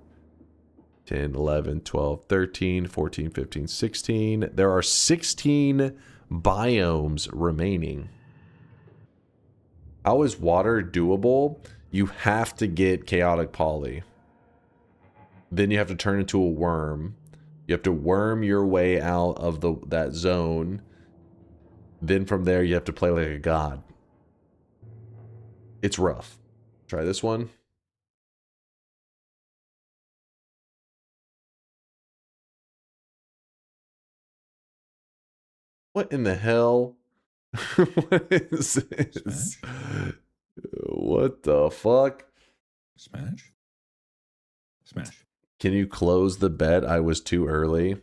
10, 11, 12, 13, 14, 15, 16. There are 16 biomes remaining. How is water doable? You have to get chaotic poly. Then you have to turn into a worm. You have to worm your way out of that zone. Then from there, you have to play like a god. It's rough. Try this one. What in the hell? What is this? What the fuck? Smash? Smash. Can you close the bet? I was too early.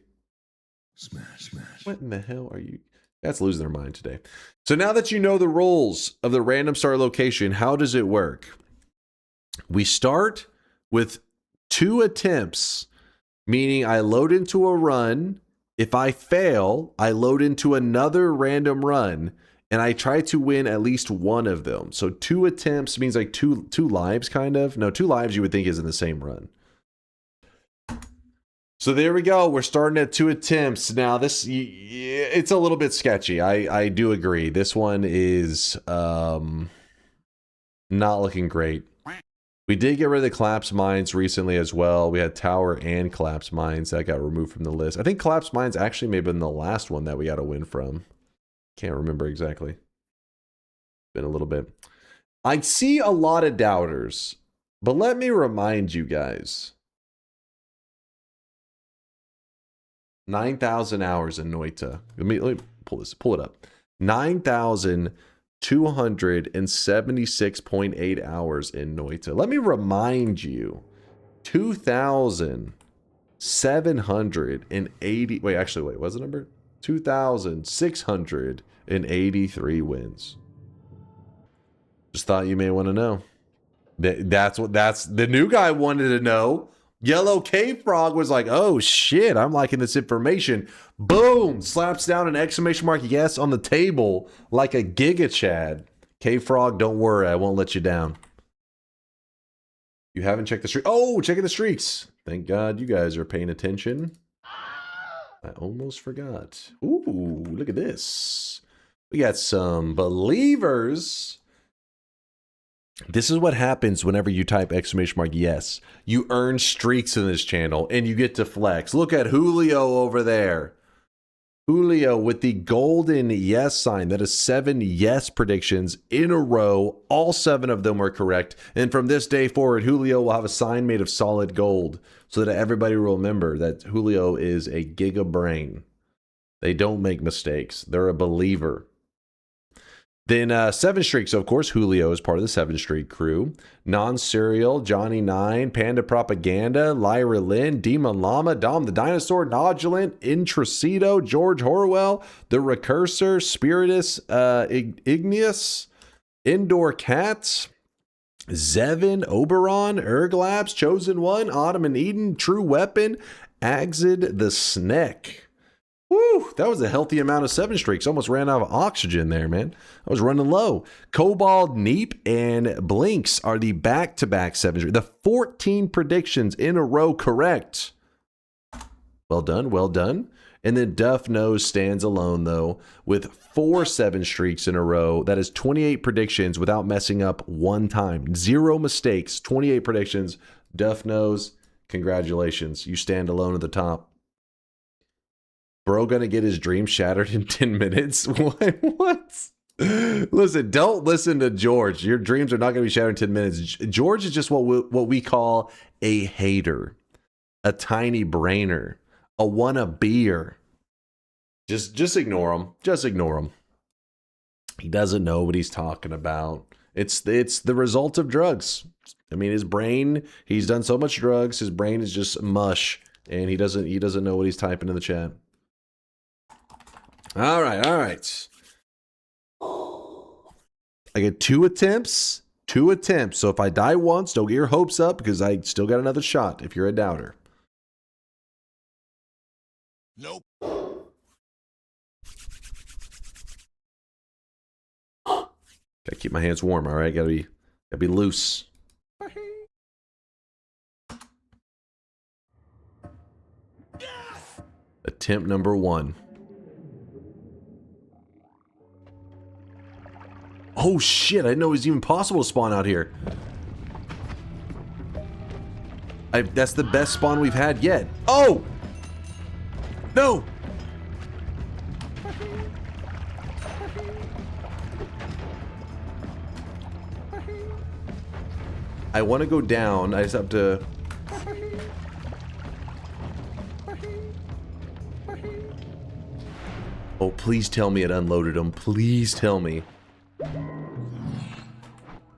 Smash, smash. What in the hell are you? That's losing their mind today. So now that you know the rules of the random start location, how does it work? We start with 2 attempts, meaning I load into a run. If I fail, I load into another random run, and I try to win at least one of them. So 2 attempts means like two lives, kind of. No, 2 lives you would think is in the same run. So there we go. We're starting at 2 attempts. Now this, it's a little bit sketchy. I do agree. This one is not looking great. We did get rid of the collapse mines recently as well. We had tower and collapse mines that got removed from the list. I think collapse mines actually may have been the last one that we got a win from. Can't remember exactly. Been a little bit. I see a lot of doubters, but let me remind you guys. 9,000 hours in Noita. Let me pull it up. 9,276.8 hours in Noita. Let me remind you, 2,780. Wait, what's the number? 2,683 wins. Just thought you may want to know. That's the new guy wanted to know. Yellow Cave Frog was like, oh shit, I'm liking this information. Boom! Slaps down an exclamation mark yes on the table like a Giga Chad. Cave Frog, don't worry, I won't let you down. You haven't checked the streak. Oh, checking the streaks. Thank God you guys are paying attention. I almost forgot. Ooh, look at this. We got some believers. This is what happens whenever you type exclamation mark yes. You earn streaks in this channel and you get to flex. Look at Julio over there. Julio with the golden yes sign. That is 7 yes predictions in a row. All 7 of them were correct. And from this day forward, Julio will have a sign made of solid gold so that everybody will remember that Julio is a giga brain. They don't make mistakes. They're a believer. Then 7 streaks, of course, Julio is part of the 7 streak crew. Non-Serial, Johnny 9, Panda Propaganda, Lyra Lynn, Demon Llama, Dom the Dinosaur, Nodulant, Intracito, George Horwell, The Recursor, Spiritus, Igneous, Indoor Cats, Zevin, Oberon, Erglabs, Chosen One, Autumn and Eden, True Weapon, Axid the Sneck. Woo, that was a healthy amount of 7 streaks. Almost ran out of oxygen there, man. I was running low. Cobalt, Neep, and Blinks are the back-to-back 7 streaks. The 14 predictions in a row correct. Well done, well done. And then Duff Nose stands alone, though, with 4 7 streaks in a row. That is 28 predictions without messing up one time. 0 mistakes, 28 predictions. Duff Nose, congratulations. You stand alone at the top. Bro gonna get his dream shattered in 10 minutes? What? Listen, don't listen to George. Your dreams are not gonna be shattered in 10 minutes. George is just what we call a hater, a tiny brainer, a wanna-beer. Just ignore him. Just ignore him. He doesn't know what he's talking about. It's the result of drugs. I mean, his brain, he's done so much drugs, his brain is just mush, and he doesn't know what he's typing in the chat. All right, all right. I get 2 attempts. So if I die once, don't get your hopes up because I still got another shot if you're a doubter. Nope. Gotta keep my hands warm, all right? Gotta be loose. Attempt number 1. Oh shit, I didn't know it was even possible to spawn out here. That's the best spawn we've had yet. Oh! No! I want to go down. I just have to... Oh, please tell me it unloaded him. Please tell me.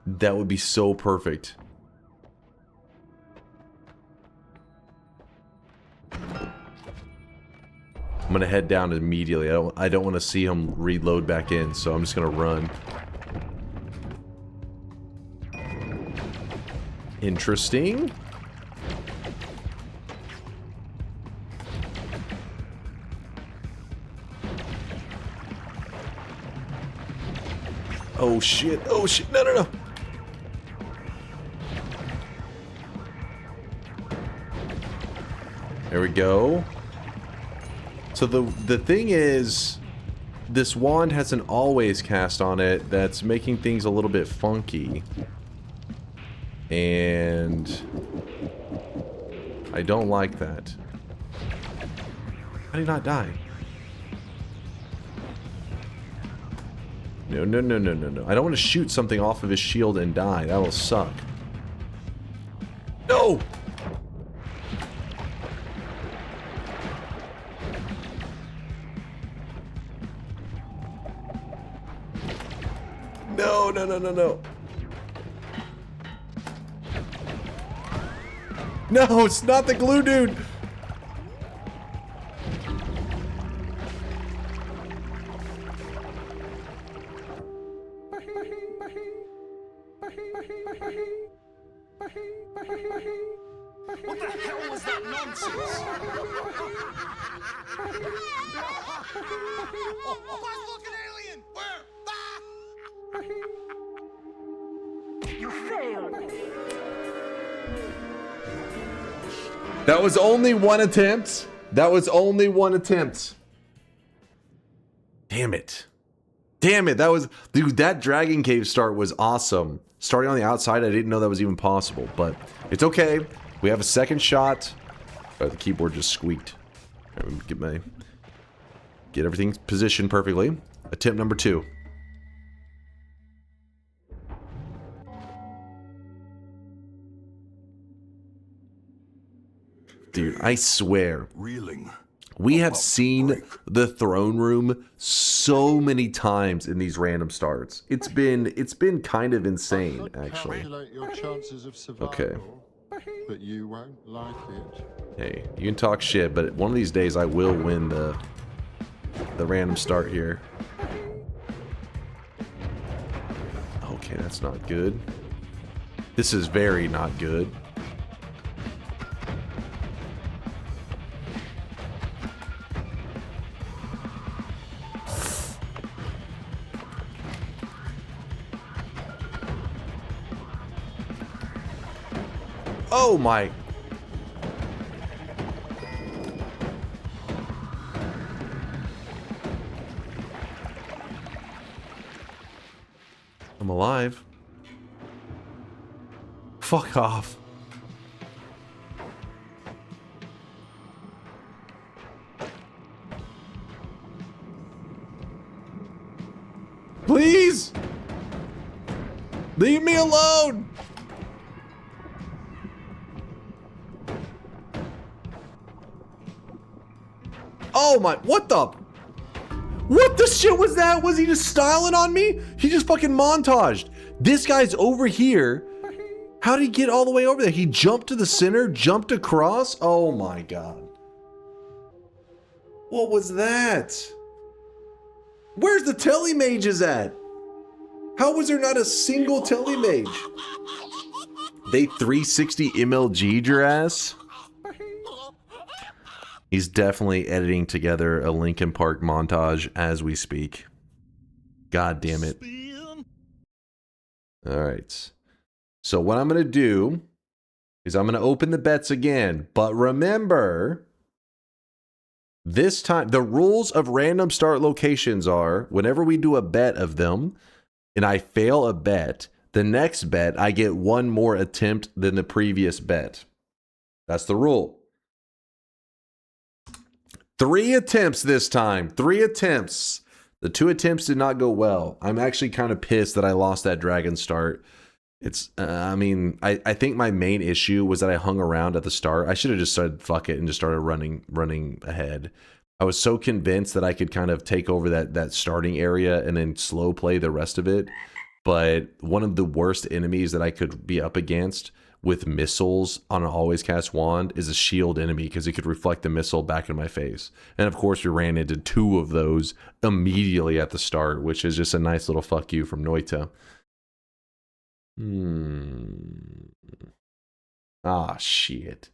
That would be so perfect. I'm gonna head down immediately. I don't want to see him reload back in, so I'm just gonna run. Interesting. Oh shit, oh shit, no, no, no. There we go. So the thing is, this wand has an always cast on it that's making things a little bit funky. And I don't like that. How did he not die? No, no, no, no, no, no. I don't want to shoot something off of his shield and die. That will suck. No! No, no, no, no, no. No, it's not the glue dude. What the hell was that nonsense? Boss, look, an alien! Where? You failed. That was only one attempt. That was only one attempt. Damn it. Damn it. That was, dude, that Dragon Cave start was awesome. Starting on the outside, I didn't know that was even possible, but it's okay. We have a second shot. Oh, the keyboard just squeaked. All right, let me get everything positioned perfectly. Attempt number 2. Dude, I swear. Reeling. We have seen the throne room so many times in these random starts. It's been kind of insane, actually. Your chances of survival, Okay. but you won't like it. Hey, you can talk shit, but one of these days I will win the random start here. Okay, that's not good. This is very not good. Oh my. I'm alive. Fuck off. Please! Leave me alone! Oh my, what the shit was that? Was he just styling on me? He just fucking montaged. This guy's over here. How did he get all the way over there? He jumped to the center, jumped across. Oh my god. What was that? Where's the telemages at? How was there not a single telemage? They 360 MLG'd your ass? He's definitely editing together a Linkin Park montage as we speak. God damn it. All right. So what I'm going to do is I'm going to open the bets again. But remember, this time, the rules of random start locations are whenever we do a bet of them and I fail a bet, the next bet, I get one more attempt than the previous bet. That's the rule. 3 attempts this time. 3 attempts. The 2 attempts did not go well. I'm actually kind of pissed that I lost that dragon start. It's, I mean, I think my main issue was that I hung around at the start. I should have just said fuck it and just started running ahead. I was so convinced that I could kind of take over that starting area and then slow play the rest of it. But one of the worst enemies that I could be up against with missiles on an always cast wand is a shield enemy because it could reflect the missile back in my face. And of course we ran into 2 of those immediately at the start, which is just a nice little fuck you from Noita. Ah, shit.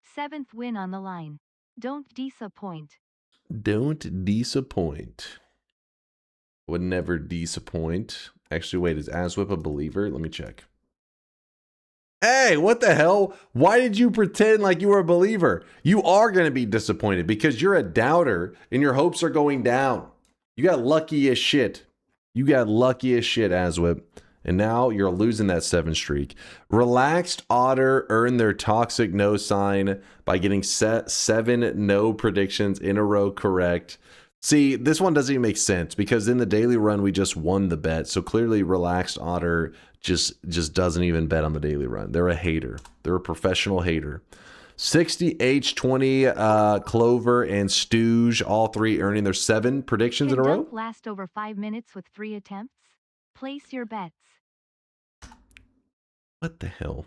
Seventh win on the line. Don't disappoint. Don't disappoint. Would never disappoint. Actually, wait, is Aswip a believer? Let me check. Hey, what the hell? Why did you pretend like you were a believer? You are going to be disappointed because you're a doubter and your hopes are going down. You got lucky as shit. You got lucky as shit, Aswip. And now you're losing that 7 streak. Relaxed Otter earned their toxic no sign by getting 7 no predictions in a row correct. See, this one doesn't even make sense because in the daily run, we just won the bet. So clearly Relaxed Otter just doesn't even bet on the daily run. They're a hater. They're a professional hater. 60, H20, Clover, and Stooge, all 3 earning their 7 predictions in a row. Dunk last over 5 minutes with 3 attempts? Place your bets. What the hell?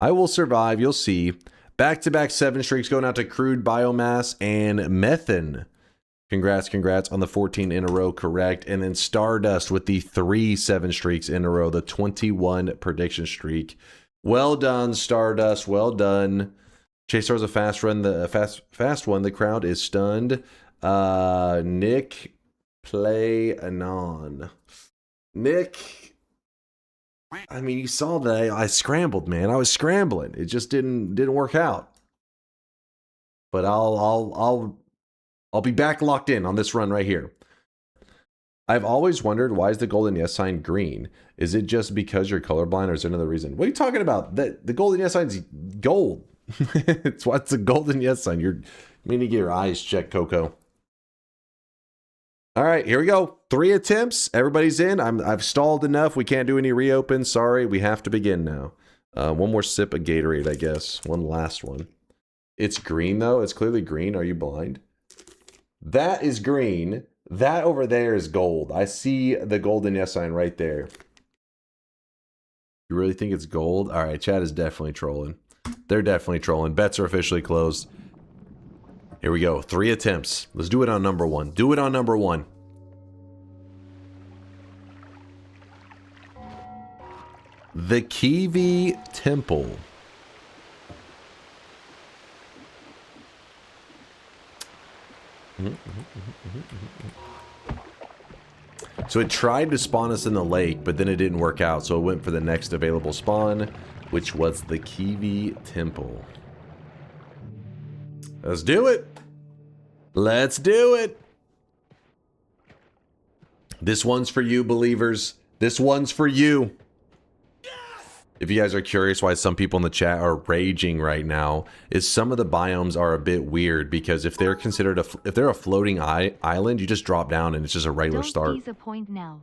I will survive. You'll see. Back-to-back 7 streaks going out to Crude Biomass and Methan. Congrats on the 14 in a row, correct. And then Stardust with the 3 7 streaks in a row, the 21 prediction streak. Well done, Stardust. Well done. Chase Star's a fast run. The fast one. The crowd is stunned. Nick, play anon. Nick, I mean, you saw that I scrambled, man. I was scrambling. It just didn't work out. But I'll be back locked in on this run right here. I've always wondered, why is the golden yes sign green? Is it just because you're colorblind, or is there another reason? What are you talking about? The golden yes sign's gold. It's what's the golden yes sign. You need to get your eyes checked, Coco. All right, here we go. 3 attempts. Everybody's in. I've stalled enough. We can't do any reopen. Sorry, we have to begin now. One more sip of Gatorade, I guess. One last one. It's green, though. It's clearly green. Are you blind? That is green. That over there is gold. I see the golden yes sign right there. You really think it's gold? All right, chat is definitely trolling. They're definitely trolling. Bets are officially closed. Here we go. 3 attempts. Let's do it on number 1. Do it on number 1. The Kiwi Temple. So it tried to spawn us in the lake, but then it didn't work out. So it went for the next available spawn, which was the Kiwi Temple. Let's do it. Let's do it. This one's for you, believers. This one's for you. If you guys are curious why some people in the chat are raging right now, is some of the biomes are a bit weird, because if they're considered if they're a floating island, you just drop down and it's just a regular start. Don't disappoint now.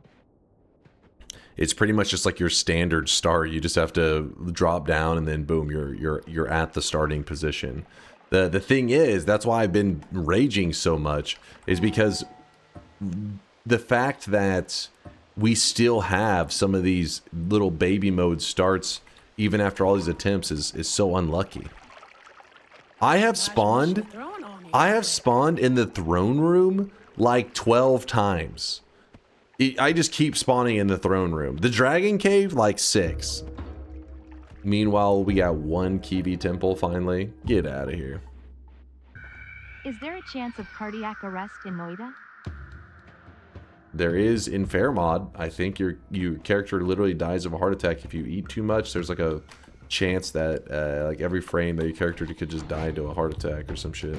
It's pretty much just like your standard start. You just have to drop down and then boom, you're at the starting position. The thing is, that's why I've been raging so much, is because the fact that we still have some of these little baby mode starts even after all these attempts is so unlucky. I have spawned in the throne room like 12 times. I just keep spawning in the throne room. The dragon cave, like 6. Meanwhile, we got 1 Kiwi temple finally. Get out of here. Is there a chance of cardiac arrest in Noita? There is in Fairmod. I think your character literally dies of a heart attack if you eat too much. There's like a chance that like every frame that your character could just die to a heart attack or some shit.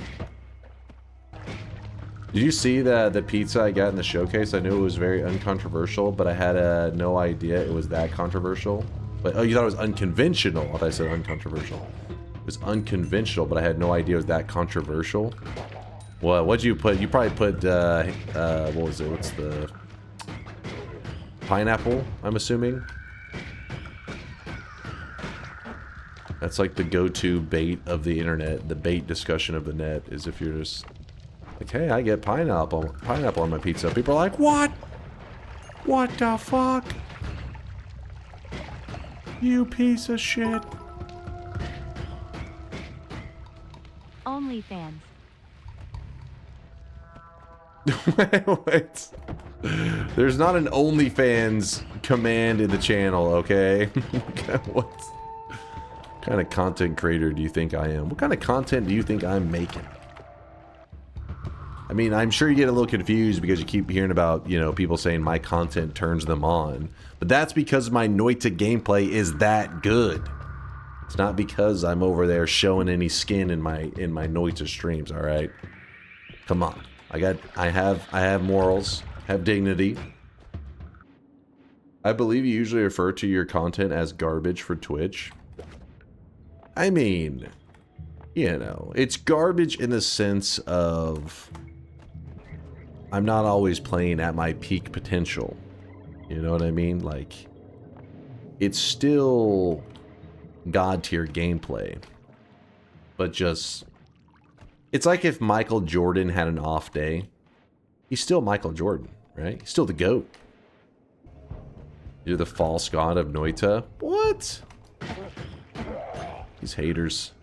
Did you see the pizza I got in the showcase? I knew it was very uncontroversial, but I had no idea it was that controversial. But oh, you thought it was unconventional? I thought I said uncontroversial. It was unconventional, but I had no idea it was that controversial. Well, what'd you put? You probably put, what was it? What's the... pineapple, I'm assuming? That's like the go-to bait of the internet. The bait discussion of the net is if you're just... like, hey, I get pineapple on my pizza. People are like, what? What the fuck? You piece of shit. OnlyFans. Wait. There's not an OnlyFans command in the channel, okay? What kind of content creator do you think I am? What kind of content do you think I'm making? I mean, I'm sure you get a little confused because you keep hearing about, you know, people saying my content turns them on. But that's because my Noita gameplay is that good. It's not because I'm over there showing any skin in my Noita streams, all right? Come on. I have morals, have dignity. I believe you usually refer to your content as garbage for Twitch. I mean, you know, it's garbage in the sense of I'm not always playing at my peak potential. You know what I mean? Like, it's still god tier gameplay, but just, it's like if Michael Jordan had an off day. He's still Michael Jordan, right? He's still the GOAT. You're the false god of Noita? What? These haters.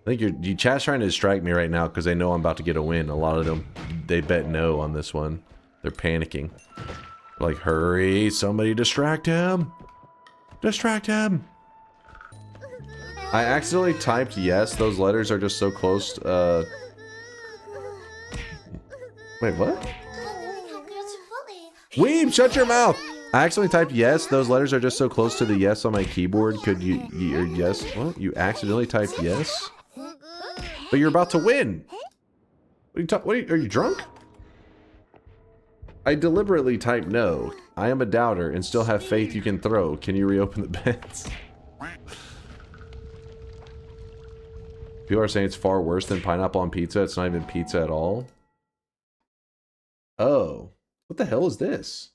I think your chat's trying to distract me right now because they know I'm about to get a win. A lot of them they bet no on this one. They're panicking. Like, hurry, somebody distract him. Distract him. I accidentally typed yes. Those letters are just so close. Wait, what? Weeb, shut your mouth. I accidentally typed yes. Those letters are just so close to the yes on my keyboard. Could you or yes? What? You accidentally typed yes? But you're about to win. What are you drunk? I deliberately typed no. I am a doubter and still have faith you can throw. Can you reopen the bets? People are saying it's far worse than pineapple on pizza. It's not even pizza at all. Oh. What the hell is this?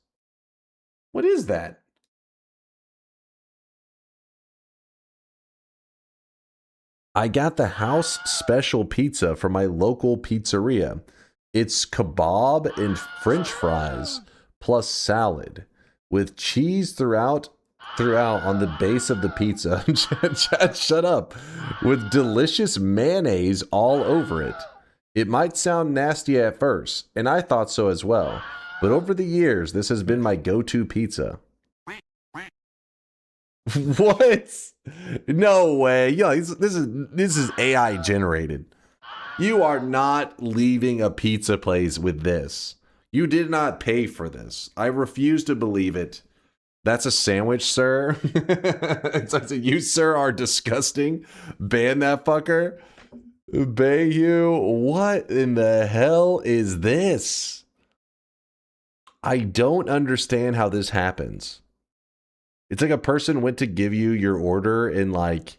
What is that? I got the house special pizza from my local pizzeria. It's kebab and french fries plus salad with cheese throughout on the base of the pizza. Shut up. With delicious mayonnaise all over it. It might sound nasty at first, and I thought so as well. But over the years, this has been my go-to pizza. What? No way. Yo, this is AI generated. You are not leaving a pizza place with this. You did not pay for this. I refuse to believe it. That's a sandwich, sir. It's like, you, sir, are disgusting. Ban that fucker. Bayou, what in the hell is this? I don't understand how this happens. It's like a person went to give you your order and like,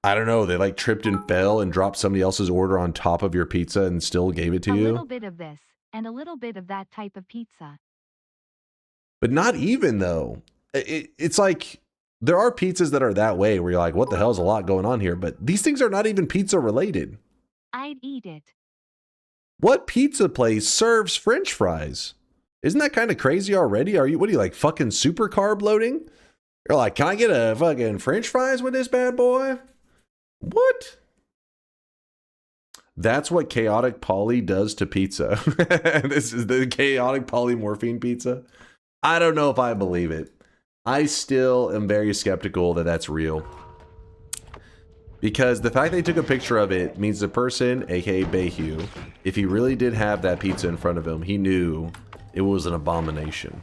I don't know, they like tripped and fell and dropped somebody else's order on top of your pizza and still gave it to you. A little bit of this and a little bit of that type of pizza. But not even though. It's like there are pizzas that are that way where you're like, what the hell's a lot going on here? But these things are not even pizza related. I'd eat it. What pizza place serves French fries? Isn't that kind of crazy already? What are you like fucking super carb loading? You're like, can I get a fucking French fries with this bad boy? What? That's what chaotic poly does to pizza. This is the chaotic polymorphine pizza. I don't know if I believe it. I still am very skeptical that that's real. Because the fact they took a picture of it means the person, aka Bayou, if he really did have that pizza in front of him, he knew it was an abomination.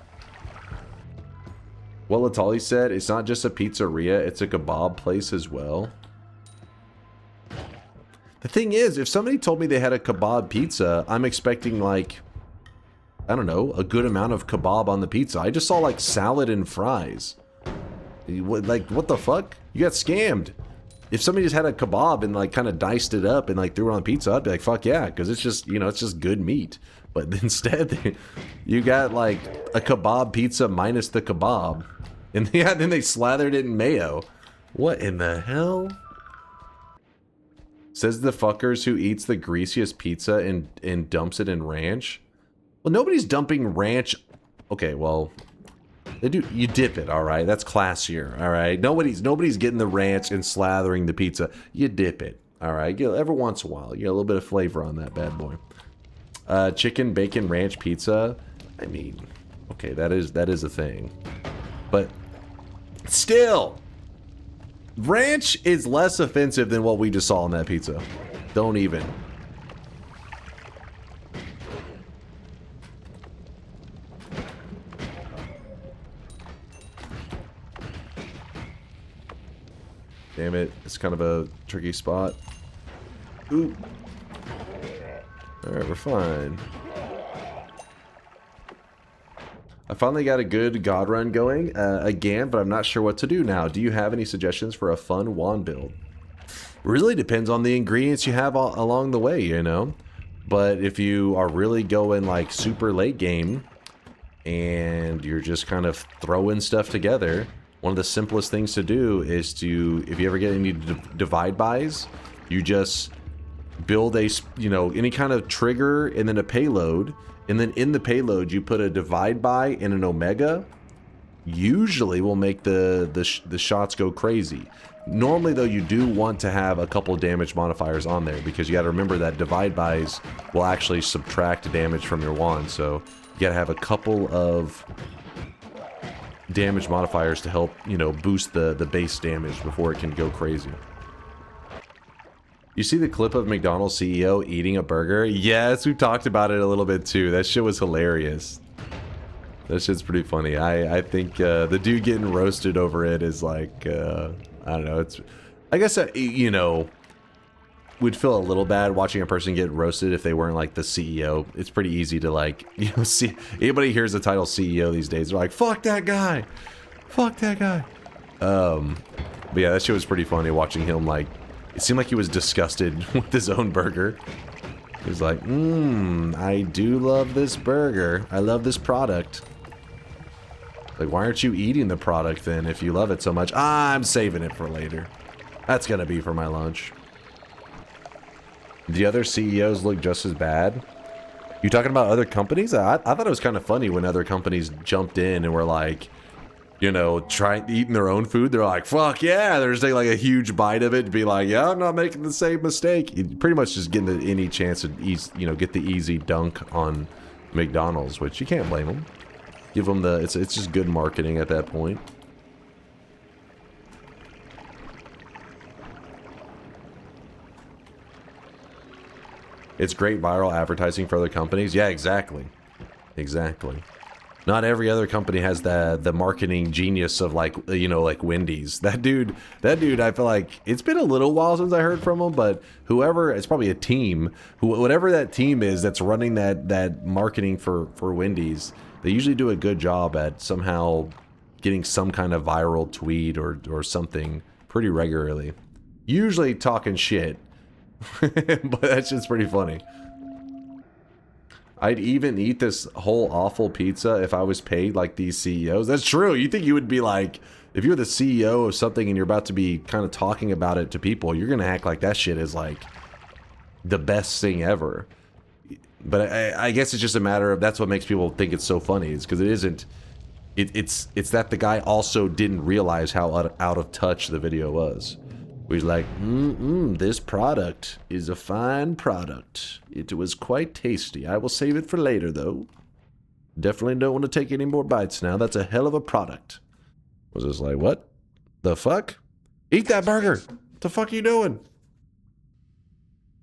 What Latali said, it's not just a pizzeria, it's a kebab place as well. The thing is, if somebody told me they had a kebab pizza, I'm expecting like, I don't know, a good amount of kebab on the pizza. I just saw like salad and fries. Like, what the fuck? You got scammed. If somebody just had a kebab and like kind of diced it up and like threw it on pizza, I'd be like, fuck yeah, because it's just, you know, it's just good meat. But instead, you got like a kebab pizza minus the kebab. And yeah, then they slathered it in mayo. What in the hell? Says the fuckers who eats the greasiest pizza and dumps it in ranch. Well, nobody's dumping ranch. Okay, well, they do. You dip it, all right? That's classier, all right? Nobody's getting the ranch and slathering the pizza. You dip it, all right? Every once in a while, you get a little bit of flavor on that bad boy. Chicken bacon ranch pizza. I mean, okay, that is a thing, but still, ranch is less offensive than what we just saw on that pizza. Don't even. Damn it, it's kind of a tricky spot. Ooh. Alright, we're fine. I finally got a good god run going again, but I'm not sure what to do now. Do you have any suggestions for a fun wand build? Really depends on the ingredients you have along the way, you know? But if you are really going like super late game and you're just kind of throwing stuff together, one of the simplest things to do is to, if you ever get any divide buys, you just build a, you know, any kind of trigger and then a payload, and then in the payload you put a divide by and an omega. Usually will make the shots go crazy. Normally, though, you do want to have a couple damage modifiers on there because you got to remember that divide buys will actually subtract damage from your wand. So you got to have a couple of damage modifiers to help, you know, boost the base damage before it can go crazy. You see the clip of McDonald's CEO eating a burger? Yes, we've talked about it a little bit too. That shit was hilarious. That shit's pretty funny. I think the dude getting roasted over it is like, I don't know. It's, I guess, you know, we'd feel a little bad watching a person get roasted if they weren't like the CEO. It's pretty easy to like, you know, see anybody hears the title CEO these days, they're like, fuck that guy. Fuck that guy. But yeah, that shit was pretty funny watching him like, it seemed like he was disgusted with his own burger. He was like, I do love this burger. I love this product. Like, why aren't you eating the product then if you love it so much? I'm saving it for later. That's gonna be for my lunch. The other CEOs look just as bad. You talking about other companies? I thought it was kind of funny when other companies jumped in and were like, you know, eating their own food. They're like, fuck yeah. They're just taking like a huge bite of it to be like, yeah, I'm not making the same mistake. You pretty much just getting any chance to you know, get the easy dunk on McDonald's, which you can't blame them. Give them the, it's just good marketing at that point. It's great viral advertising for other companies. Yeah, exactly. Exactly. Not every other company has the marketing genius of like, you know, like Wendy's. That dude, I feel like it's been a little while since I heard from him, but whoever, it's probably a team, whatever that team is that's running that marketing for Wendy's, they usually do a good job at somehow getting some kind of viral tweet or something pretty regularly. Usually talking shit, but that's just pretty funny. I'd even eat this whole awful pizza if I was paid like these CEOs. That's true. You think you would be like, if you're the CEO of something and you're about to be kind of talking about it to people, you're going to act like that shit is like the best thing ever. But I guess it's just a matter of, that's what makes people think it's so funny, is because it isn't, it's that the guy also didn't realize how out of touch the video was. He's like, this product is a fine product. It was quite tasty. I will save it for later, though. Definitely don't want to take any more bites now. That's a hell of a product. Was just like, what the fuck? Eat that burger. What the fuck are you doing?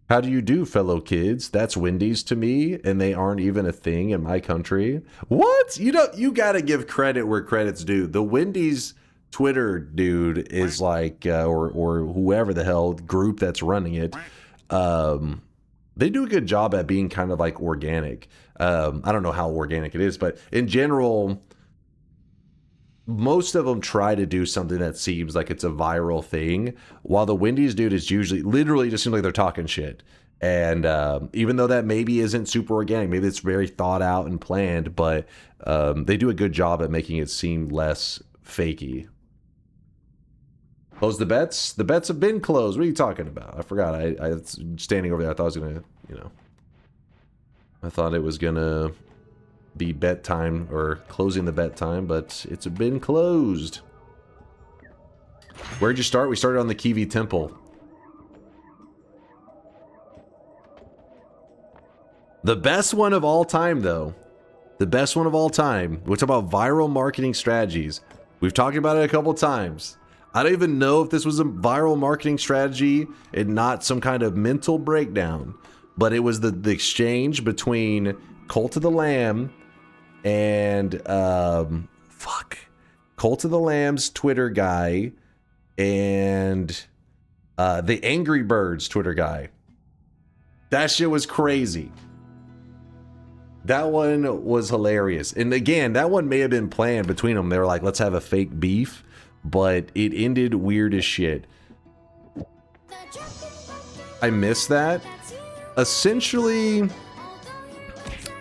How do you do, fellow kids? That's Wendy's to me, and they aren't even a thing in my country. What? You gotta give credit where credit's due. The Wendy's Twitter dude is like, or whoever the hell group that's running it, they do a good job at being kind of like organic. I don't know how organic it is, but in general, most of them try to do something that seems like it's a viral thing, while the Wendy's dude is usually literally just seems like they're talking shit. And even though that maybe isn't super organic, maybe it's very thought out and planned, but they do a good job at making it seem less fakey. Close the bets? The bets have been closed. What are you talking about? I forgot. I was standing over there. I thought I was gonna, you know, I thought it was gonna be bet time or closing the bet time, but it's been closed. Where'd you start? We started on the Kiwi Temple. The best one of all time, though. The best one of all time. We're talking about viral marketing strategies. We've talked about it a couple times. I don't even know if this was a viral marketing strategy and not some kind of mental breakdown, but it was the exchange between Cult of the Lamb and Cult of the Lamb's Twitter guy and the Angry Birds Twitter guy. That shit was crazy. That one was hilarious. And again, that one may have been planned between them. They were like, let's have a fake beef. But it ended weird as shit. I missed that. Essentially,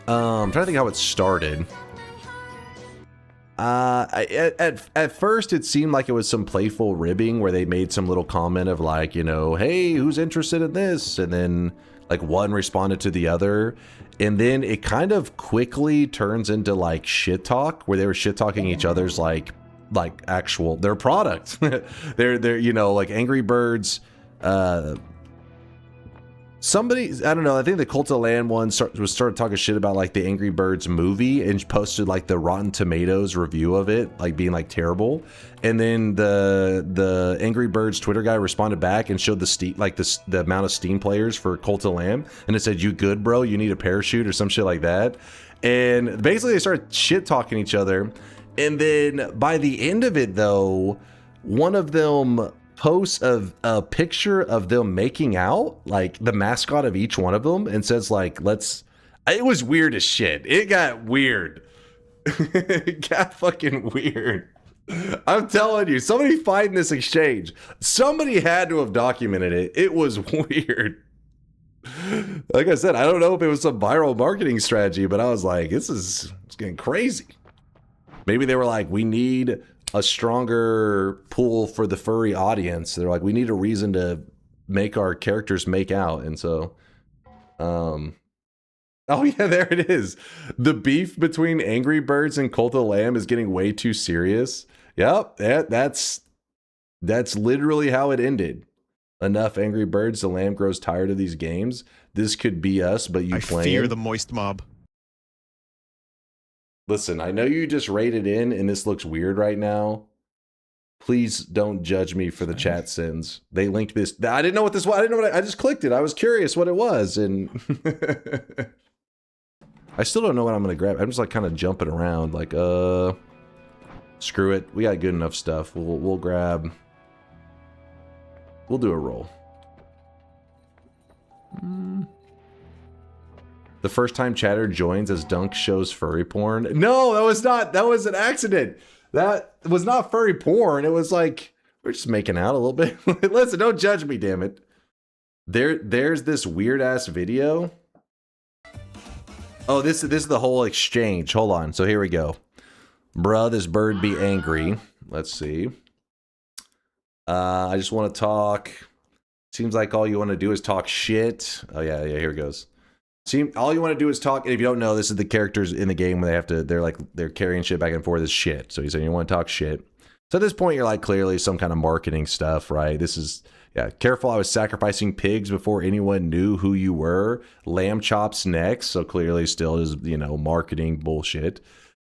I'm trying to think how it started. At first, it seemed like it was some playful ribbing where they made some little comment of like, you know, hey, who's interested in this? And then like one responded to the other. And then it kind of quickly turns into like shit talk where they were shit talking each other's like like actual their product. they're you know, like Angry Birds. Somebody, I don't know, I think the Cult of Land one started talking shit about like the Angry Birds movie and posted like the Rotten Tomatoes review of it, like being like terrible. And then the Angry Birds Twitter guy responded back and showed the Steam, like the amount of Steam players for Cult of Lamb, and it said, "You good, bro? You need a parachute," or some shit like that. And basically they started shit talking each other. And then by the end of it though, one of them posts of a picture of them making out, like the mascot of each one of them, and says like, let's, it was weird as shit. It got weird. It got fucking weird. I'm telling you, somebody find this exchange. Somebody had to have documented it. It was weird. Like I said, I don't know if it was some viral marketing strategy, but I was like, it's getting crazy. Maybe they were like, we need a stronger pool for the furry audience. They're like, we need a reason to make our characters make out. And so, oh yeah, there it is. The beef between Angry Birds and Cult of Lamb is getting way too serious. Yep, that's literally how it ended. Enough Angry Birds, the lamb grows tired of these games. This could be us, but you playing. I fear the moist mob. Listen, I know you just rated in and this looks weird right now. Please don't judge me for the chat sins. They linked this. I didn't know what this was. I didn't know what I just clicked it. I was curious what it was. And I still don't know what I'm going to grab. I'm just like kind of jumping around like, screw it. We got good enough stuff. We'll grab, we'll do a roll. The first time chatter joins as Dunk shows furry porn. No, that was not. That was an accident. That was not furry porn. It was like, we're just making out a little bit. Listen, don't judge me, damn it. There's this weird ass video. Oh, this is the whole exchange. Hold on. So here we go. Bruh, this bird be angry. Let's see. I just want to talk. Seems like all you want to do is talk shit. Oh yeah, here it goes. All you want to do is talk, and if you don't know, this is the characters in the game where they're carrying shit back and forth as shit. So he's saying you want to talk shit. So at this point, you're like, clearly some kind of marketing stuff, right? This is, yeah, careful. I was sacrificing pigs before anyone knew who you were. Lamb chops next. So clearly still is, you know, marketing bullshit.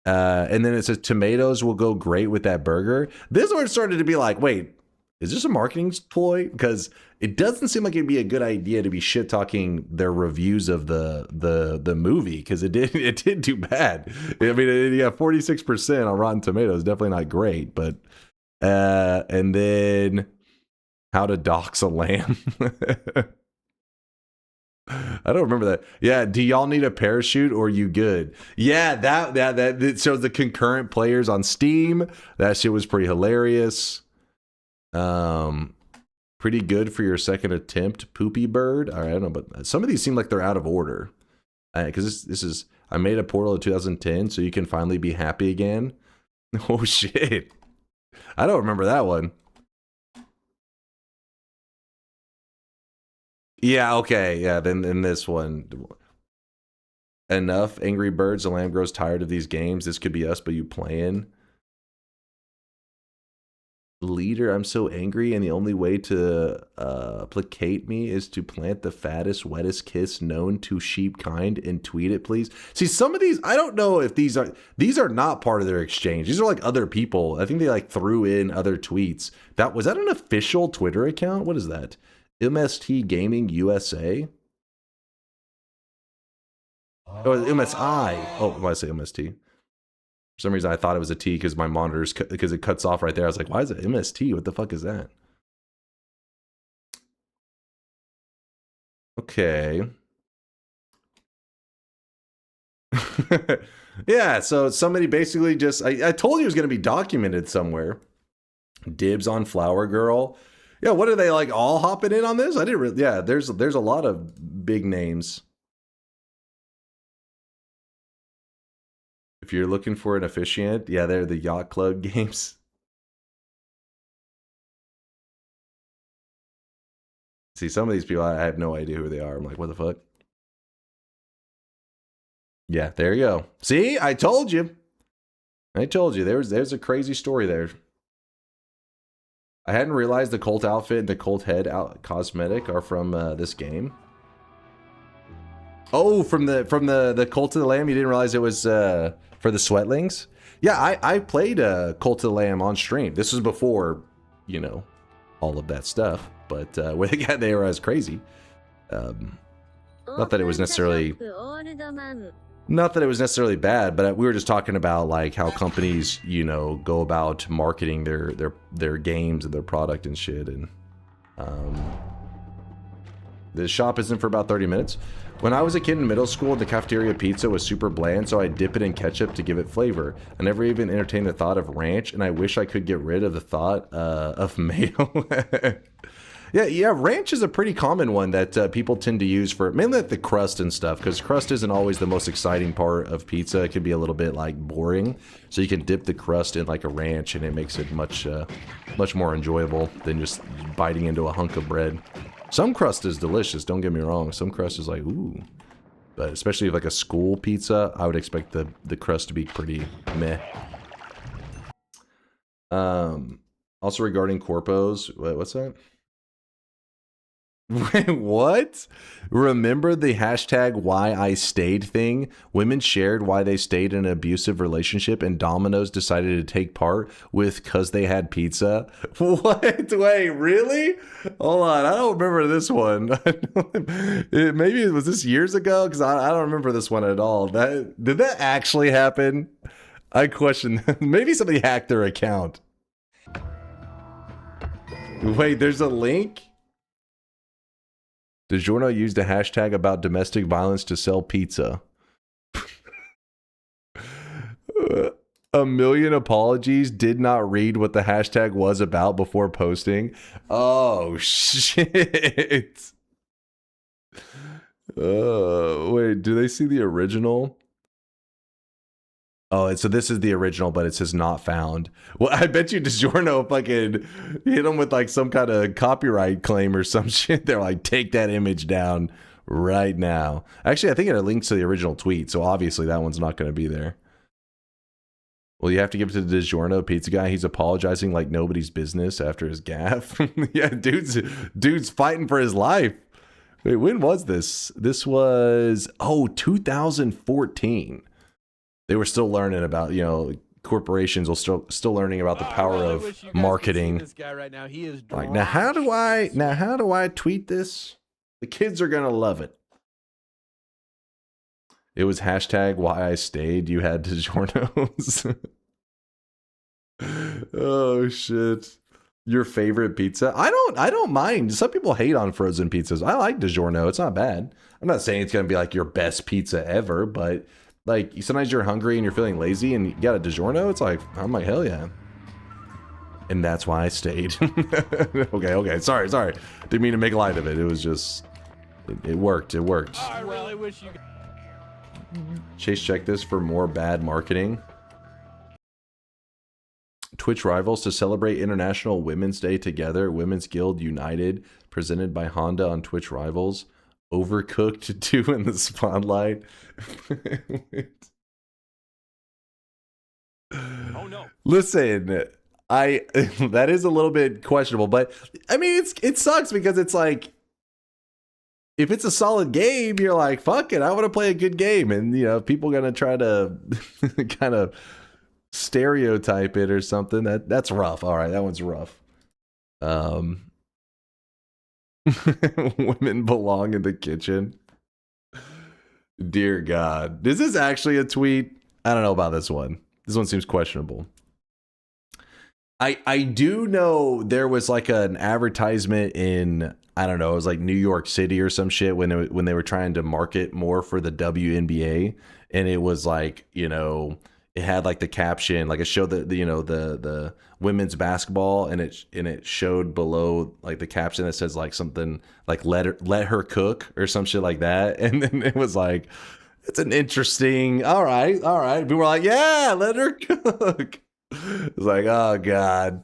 And then it says tomatoes will go great with that burger. This one started to be like, wait, is this a marketing ploy? Because it doesn't seem like it'd be a good idea to be shit talking their reviews of the movie, because it did do bad. I mean, yeah, 46% on Rotten Tomatoes, definitely not great. But and then how to dox a lamb. I don't remember that. Yeah, do y'all need a parachute or you good? Yeah, that shows the concurrent players on Steam. That shit was pretty hilarious. Pretty good for your second attempt, Poopy Bird. All right, I don't know, but some of these seem like they're out of order. Because this is, I made a portal in 2010, so you can finally be happy again. Oh shit, I don't remember that one. Yeah, okay, yeah. Then in this one, enough Angry Birds. The lamb grows tired of these games. This could be us, but you playing. Leader, I'm so angry, and the only way to placate me is to plant the fattest, wettest kiss known to sheep kind and tweet it, please. See, some of these, I don't know if these are not part of their exchange. These are like other people. I think they like threw in other tweets. Was that an official Twitter account? What is that? MST Gaming USA? Oh, MSI. Oh, why did I say MST? For some reason, I thought it was a T because my monitor's because it cuts off right there. I was like, why is it MST? What the fuck is that? Okay. Yeah, so somebody basically just, I told you it was going to be documented somewhere. Dibs on Flower Girl. Yeah, what are they like all hopping in on this? I didn't really, yeah, there's a lot of big names. If you're looking for an officiant, yeah, they're the Yacht Club games. See, some of these people, I have no idea who they are. I'm like, what the fuck? Yeah, there you go. See, I told you. I told you there's a crazy story there. I hadn't realized the cult outfit and the cult head cosmetic are from this game. Oh, from the Cult of the Lamb. You didn't realize it was for the Sweatlings? Yeah, I played Cult of the Lamb on stream. This was before, you know, all of that stuff. But when they got there, I was crazy. Not that it was necessarily bad, but we were just talking about like how companies, you know, go about marketing their games and their product and shit. And the shop isn't for about 30 minutes. When I was a kid in middle school, the cafeteria pizza was super bland, so I dip it in ketchup to give it flavor. I never even entertained the thought of ranch, and I wish I could get rid of the thought of mayo. Yeah, ranch is a pretty common one that people tend to use for mainly like the crust and stuff, because crust isn't always the most exciting part of pizza. It can be a little bit like boring, so you can dip the crust in like a ranch, and it makes it much more enjoyable than just biting into a hunk of bread. Some crust is delicious, don't get me wrong. Some crust is like, ooh. But especially like a school pizza, I would expect the crust to be pretty meh. Also regarding corpos, what's that? Wait, what? Remember the hashtag why I stayed thing? Women shared why they stayed in an abusive relationship, and Domino's decided to take part with cause they had pizza. What? Wait, really? Hold on, I don't remember this one. Maybe it was this years ago, because I don't remember this one at all. Did that actually happen? I question. Maybe somebody hacked their account. Wait, there's a link? DiGiorno used a hashtag about domestic violence to sell pizza. A million apologies. Did not read what the hashtag was about before posting. Oh, shit. Wait, do they see the original? Oh, so this is the original, but it says not found. Well, I bet you DiGiorno fucking hit them with like some kind of copyright claim or some shit. They're like, take that image down right now. Actually, I think it links to the original tweet, so obviously that one's not going to be there. Well, you have to give it to the DiGiorno pizza guy. He's apologizing like nobody's business after his gaffe. Yeah, dude's fighting for his life. Wait, when was this? This was, 2014. They were still learning about, you know, corporations will still learning about the power of marketing. This guy right now, he is like, now how do I tweet this? The kids are gonna love it. It was hashtag why I stayed. You had DiGiorno's. Oh shit. Your favorite pizza? I don't mind. Some people hate on frozen pizzas. I like DiGiorno. It's not bad. I'm not saying it's gonna be like your best pizza ever, but like sometimes you're hungry and you're feeling lazy and you got a DiGiorno, it's like, I'm like, hell yeah. And that's why I stayed. Okay. Sorry. Didn't mean to make light of it. It was just, it worked. I really wish you... Chase, check this for more bad marketing. Twitch rivals to celebrate International Women's Day together. Women's Guild United, presented by Honda on Twitch rivals. Overcooked 2 in the spotlight. Oh no. Listen, that is a little bit questionable, but I mean it sucks because it's like if it's a solid game, you're like, fuck it, I want to play a good game, and you know, people are gonna try to kind of stereotype it or something. That's rough. All right, that one's rough. Women belong in the kitchen. Dear God. Is this actually a tweet? I don't know about this one. This one seems questionable. I do know there was like an advertisement in, I don't know, it was like New York City or some shit when they were trying to market more for the WNBA, and it was like, you know, it had like the caption, like it showed the women's basketball, and it showed below like the caption that says like something like let her cook or some shit like that, and then it was like, it's an interesting, all right. People were like, yeah, let her cook. It's like, oh God,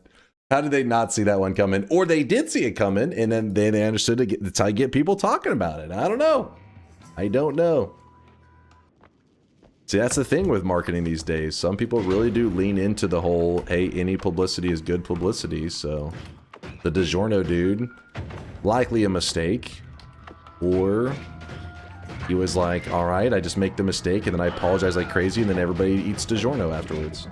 how did they not see that one coming? Or they did see it coming, and then they understood that's how you get people talking about it. I don't know. See, that's the thing with marketing these days. Some people really do lean into the whole, hey, any publicity is good publicity. So the DiGiorno dude, likely a mistake. Or he was like, all right, I just make the mistake and then I apologize like crazy and then everybody eats DiGiorno afterwards.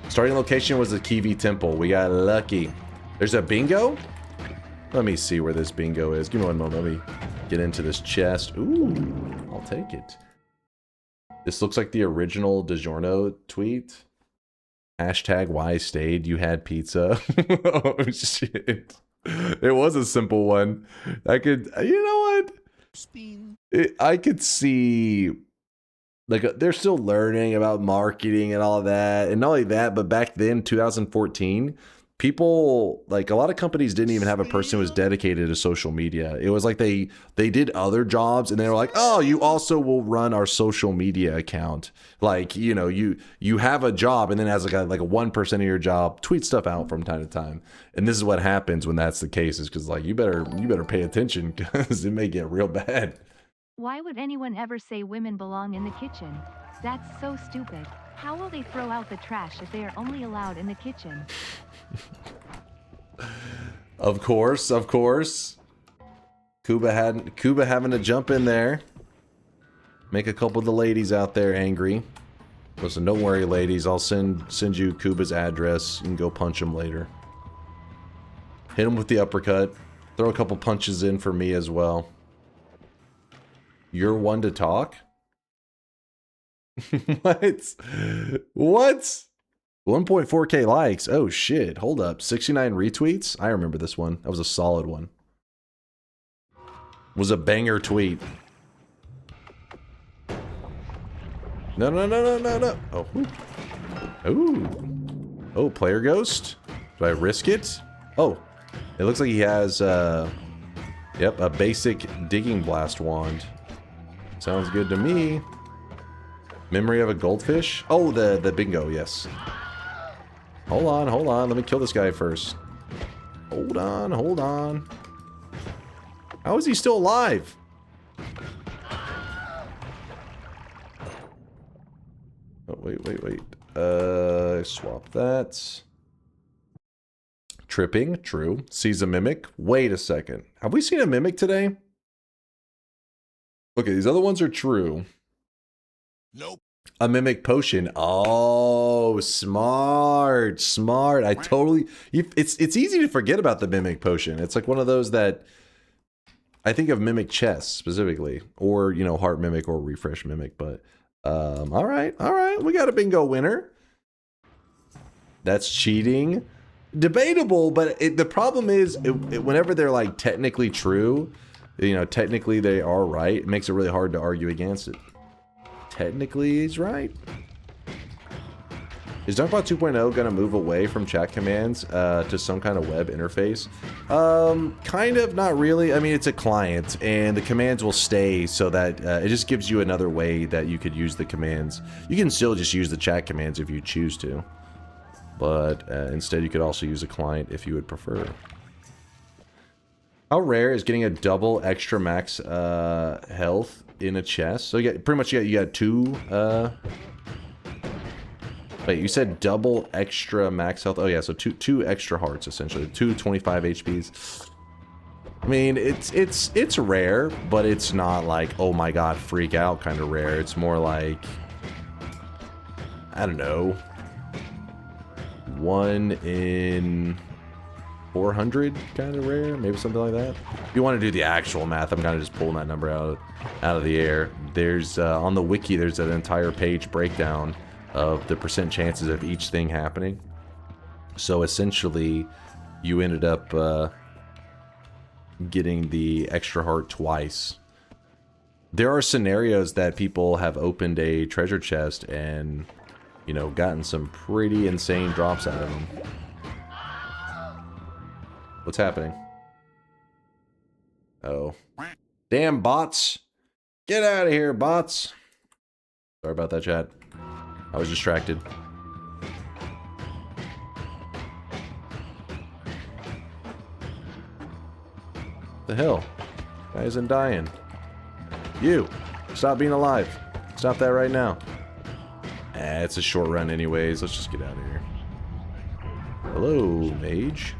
Starting location was the Kiwi Temple. We got lucky. There's a bingo? Let me see where this bingo is. Give me one moment. Let me get into this chest. Ooh, I'll take it. This looks like the original DiGiorno tweet. Hashtag why stayed, you had pizza. Oh, shit. It was a simple one. I could, you know what? I could see, like, they're still learning about marketing and all that. And not only that, but back then, 2014, people, like, a lot of companies didn't even have a person who was dedicated to social media. It was like they did other jobs and they were like, oh, you also will run our social media account. Like, you know, you have a job and then as like a 1% of your job, tweet stuff out from time to time. And this is what happens when that's the case, is because, like, you better pay attention because it may get real bad. Why would anyone ever say women belong in the kitchen? That's so stupid. How will they throw out the trash if they are only allowed in the kitchen? Of course, of course. Kuba having to jump in there. Make a couple of the ladies out there angry. Listen, don't worry, ladies. I'll send you Kuba's address. You can go punch him later. Hit him with the uppercut. Throw a couple punches in for me as well. You're one to talk? What? What? 1.4k likes. Oh shit. Hold up. 69 retweets? I remember this one. That was a solid one. Was a banger tweet. No, no, no, no, no, no. Oh. Ooh. Oh, player ghost? Do I risk it? Oh. It looks like he has, yep, a basic digging blast wand. Sounds good to me. Memory of a goldfish? Oh, the bingo, yes. Hold on, hold on. Let me kill this guy first. Hold on, hold on. How is he still alive? Oh, wait. Swap that. Tripping, true. Sees a mimic. Wait a second. Have we seen a mimic today? Okay, these other ones are true. Nope. A mimic potion. Oh, smart, smart. I totally. It's easy to forget about the mimic potion. It's like one of those that I think of mimic chess specifically, or you know, heart mimic or refresh mimic. But all right, we got a bingo winner. That's cheating. Debatable, but the problem is whenever they're like technically true, you know, technically they are right. It makes it really hard to argue against it. Technically, he's right. Is DunkBot 2.0 going to move away from chat commands to some kind of web interface? Kind of, not really. I mean, it's a client, and the commands will stay so that it just gives you another way that you could use the commands. You can still just use the chat commands if you choose to. But instead, you could also use a client if you would prefer. How rare is getting a double extra max health in a chest? So you got pretty much you got two. Wait, you said double extra max health? Oh yeah, so two extra hearts essentially, 25 HPs. I mean, it's rare, but it's not like, oh my god, freak out kind of rare. It's more like, I don't know, 1 in 400 kind of rare, maybe something like that. If you want to do the actual math, I'm kind of just pulling that number out of the air. There's on the wiki, there's an entire page breakdown of the % chances of each thing happening. So essentially, you ended up getting the extra heart twice. There are scenarios that people have opened a treasure chest and, you know, gotten some pretty insane drops out of them. What's happening? Oh. Damn bots. Get out of here, bots. Sorry about that, chat. I was distracted. The hell? Guy isn't dying. You! Stop being alive. Stop that right now. It's a short run anyways. Let's just get out of here. Hello, mage.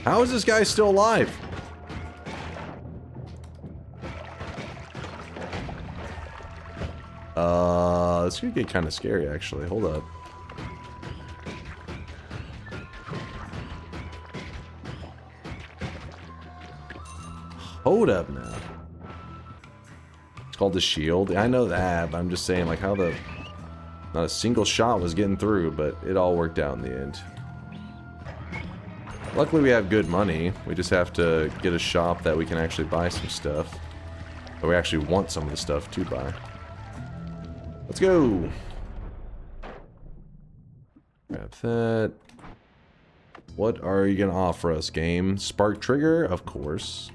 How is this guy still alive? This could get kind of scary, actually. Hold up. Hold up now. It's called the shield. I know that, but I'm just saying, like, how the... Not a single shot was getting through, but it all worked out in the end. Luckily, we have good money. We just have to get a shop that we can actually buy some stuff. But we actually want some of the stuff to buy. Let's go! Grab that. What are you gonna offer us, game? Spark trigger? Of course.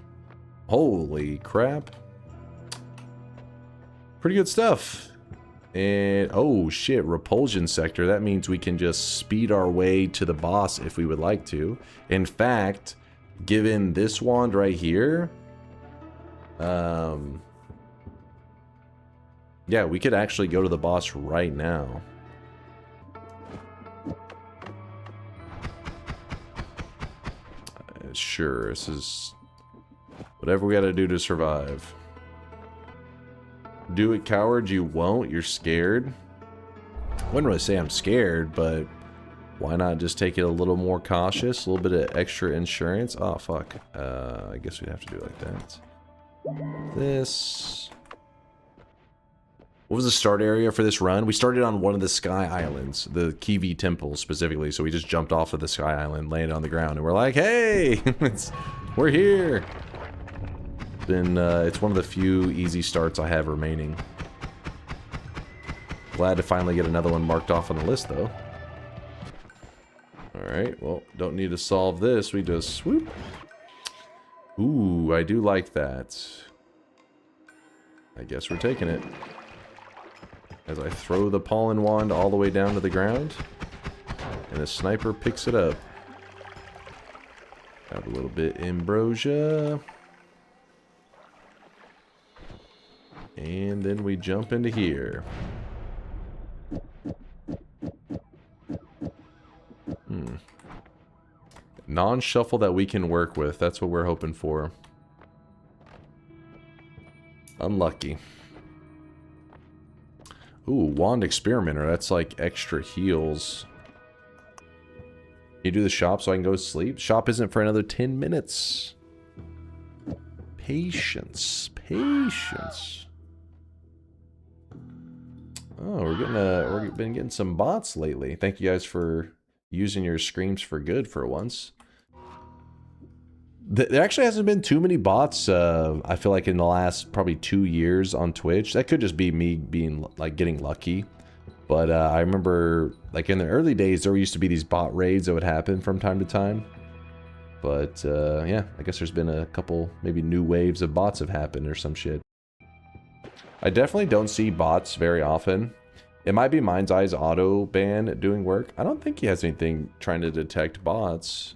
Holy crap. Pretty good stuff. And, oh shit, repulsion sector. That means we can just speed our way to the boss if we would like to. In fact, given this wand right here, yeah, we could actually go to the boss right now. Sure, this is whatever we gotta do to survive. Do it, coward, you won't. You're scared. I wouldn't really say I'm scared, but why not just take it a little more cautious? A little bit of extra insurance. Oh, fuck. I guess we'd have to do it like that. This. What was the start area for this run? We started on one of the Sky Islands, the Kiwi Temple specifically. So we just jumped off of the Sky Island, landed on the ground, and we're like, hey, we're here. It's one of the few easy starts I have remaining. Glad to finally get another one marked off on the list, though. Alright, well, don't need to solve this. We just swoop. Ooh, I do like that. I guess we're taking it. As I throw the pollen wand all the way down to the ground. And the sniper picks it up. Got a little bit ambrosia. And then we jump into here. Non-shuffle that we can work with. That's what we're hoping for. Unlucky. Ooh, Wand Experimenter. That's like extra heals. You do the shop so I can go to sleep? Shop isn't for another 10 minutes. Patience. Patience. Oh, we've been getting some bots lately. Thank you guys for using your screams for good for once. There actually hasn't been too many bots, I feel like, in the last probably 2 years on Twitch. That could just be me being, like, getting lucky. But I remember, like, in the early days, there used to be these bot raids that would happen from time to time. But, yeah, I guess there's been a couple, maybe new waves of bots have happened or some shit. I definitely don't see bots very often. It might be Mind's Eye's auto ban doing work. I don't think he has anything trying to detect bots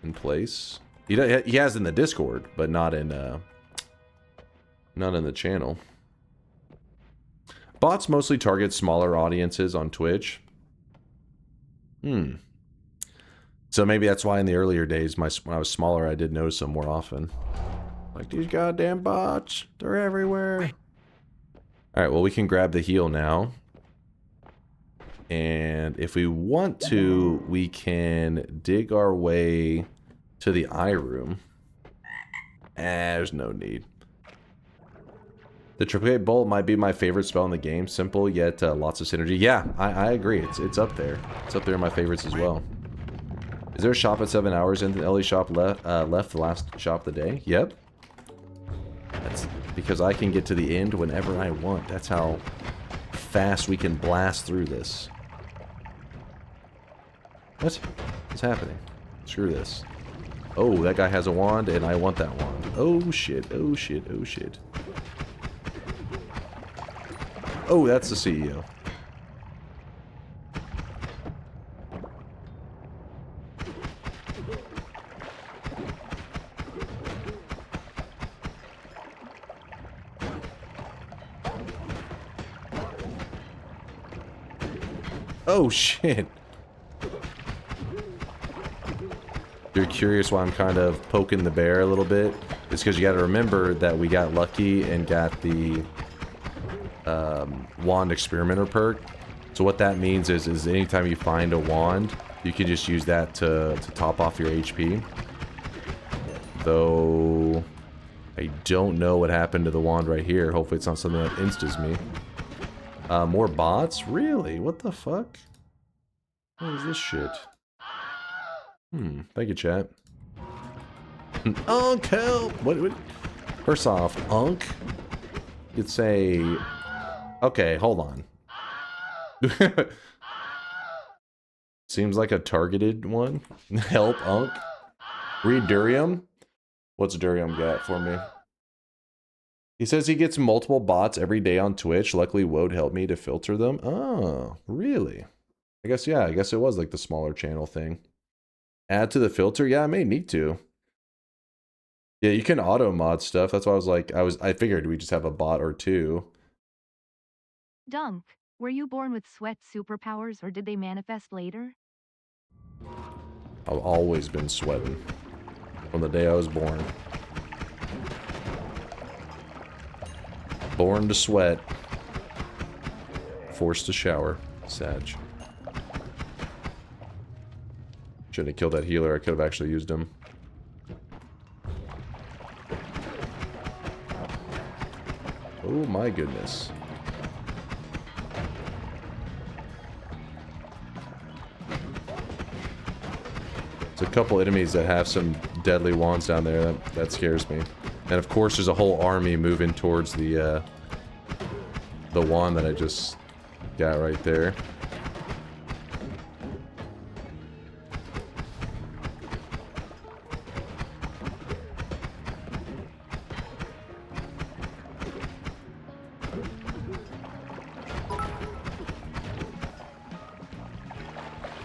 in place. He has in the Discord, but not in the channel. Bots mostly target smaller audiences on Twitch. So maybe that's why in the earlier days, when I was smaller, I did notice them more often. Like, these goddamn bots, they're everywhere. Alright, well, we can grab the heal now. And if we want to, we can dig our way to the eye room. There's no need. The Triplicate Bolt might be my favorite spell in the game. Simple, yet lots of synergy. Yeah, I agree. It's up there. It's up there in my favorites as well. Is there a shop at 7 hours in the LA shop left the last shop of the day? Yep. That's because I can get to the end whenever I want. That's how fast we can blast through this. What? What's happening? Screw this. Oh, that guy has a wand, and I want that wand. Oh, shit. Oh, shit. Oh, shit. Oh, that's the CEO. Oh, shit. You're curious why I'm kind of poking the bear a little bit? It's because you got to remember that we got lucky and got the wand experimenter perk. So what that means is anytime you find a wand, you can just use that to top off your HP. Though I don't know what happened to the wand right here. Hopefully it's not something that instas me. More bots? Really? What the fuck? What is this shit? Thank you, chat. Unk, help! What? First off, Unk, you'd say... Okay, hold on. Seems like a targeted one. Help, Unk. Read Durium. What's Durium got for me? He says he gets multiple bots every day on Twitch. Luckily, Woad helped me to filter them. Oh, really? I guess, yeah, I guess it was like the smaller channel thing. Add to the filter? Yeah, I may need to. Yeah, you can auto mod stuff. That's why I was like, I figured we just have a bot or two. Dunk, were you born with sweat superpowers or did they manifest later? I've always been sweating. From the day I was born. Born to sweat. Forced to shower. Sag. Shouldn't have killed that healer. I could have actually used him. Oh my goodness. There's a couple enemies that have some deadly wands down there. That scares me. And of course there's a whole army moving towards the wand that I just got right there.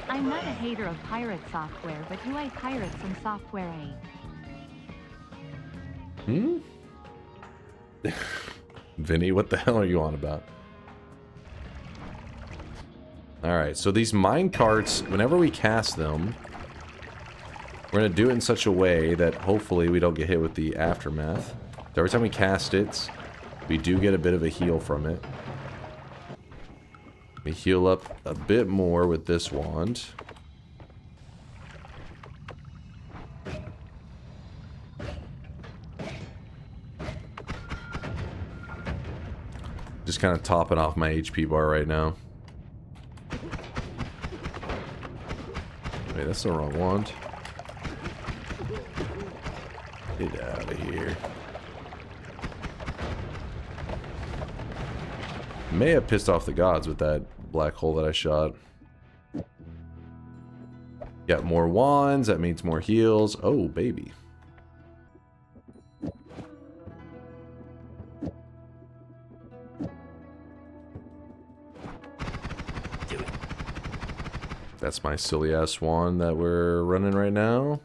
I'm not a hater of pirate software, but do I pirate some software, eh? Vinny, what the hell are you on about? Alright, so these mine carts, whenever we cast them, we're going to do it in such a way that hopefully we don't get hit with the aftermath. So every time we cast it, we do get a bit of a heal from it. We heal up a bit more with this wand. Just kind of topping off my HP bar right now. Wait, that's the wrong wand. Get out of here. May have pissed off the gods with that black hole that I shot. Got more wands, that means more heals. Oh, baby. That's my silly ass wand that we're running right now.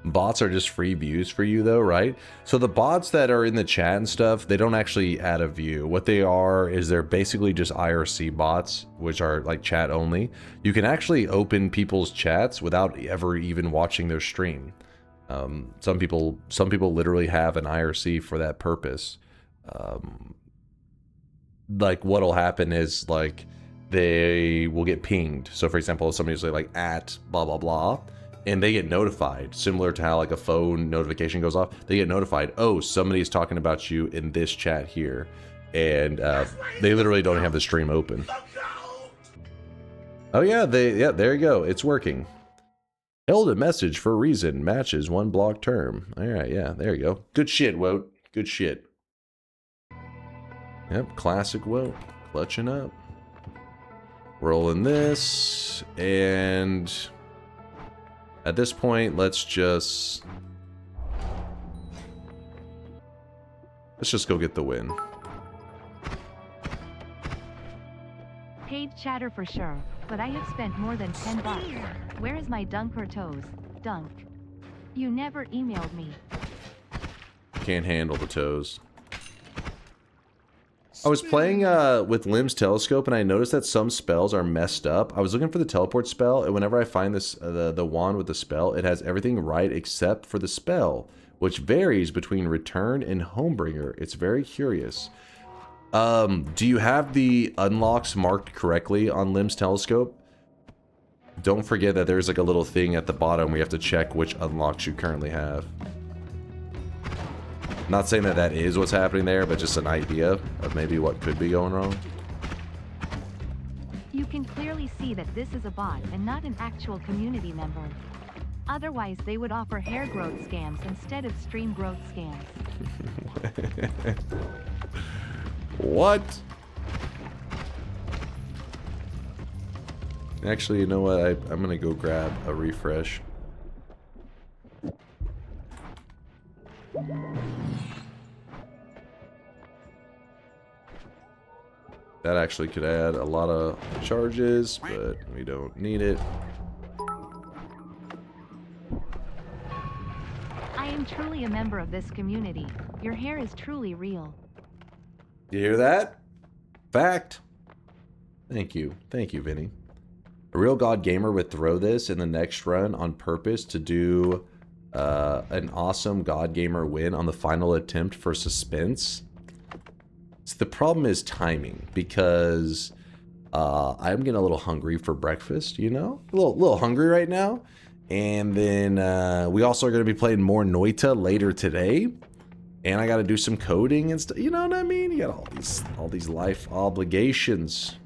Bots are just free views for you though, right? So the bots that are in the chat and stuff, they don't actually add a view. What they are is they're basically just IRC bots, which are like chat only. You can actually open people's chats without ever even watching their stream. Some people literally have an IRC for that purpose. Like what'll happen is like they will get pinged. So for example, somebody's like at blah blah blah, and they get notified, similar to how like a phone notification goes off. They get notified, oh, somebody's talking about you in this chat here, and they literally don't have the stream open. Oh yeah, there you go, it's working. Held a message for a reason, matches one block term. All right, yeah, there you go. Good shit, Woat. Good shit. Yep, classic Woat. Clutching up. Rolling this, and at this point, let's just go get the win. Paid chatter for sure, but I have spent more than $10. Where is my dunk or toes? Dunk. You never emailed me. Can't handle the toes. I was playing with Lim's telescope, and I noticed that some spells are messed up. I was looking for the teleport spell, and whenever I find this the wand with the spell, it has everything right except for the spell, which varies between return and homebringer. It's very curious. Do you have the unlocks marked correctly on Lim's telescope? Don't forget that there's like a little thing at the bottom where you have to check which unlocks you currently have. Not saying that that is what's happening there, but just an idea of maybe what could be going wrong. You can clearly see that this is a bot and not an actual community member. Otherwise, they would offer hair growth scams instead of stream growth scams. What? Actually, you know what? I'm gonna go grab a refresh. That actually could add a lot of charges, but we don't need it. I am truly a member of this community. Your hair is truly real. You hear that? Fact. Thank you. Thank you, Vinny. A real god gamer would throw this in the next run on purpose to do an awesome god gamer win on the final attempt for suspense. So the problem is timing, because I'm getting a little hungry for breakfast, you know? A little hungry right now. And then we also are going to be playing more Noita later today. And I got to do some coding and stuff. You know what I mean? You got all these life obligations.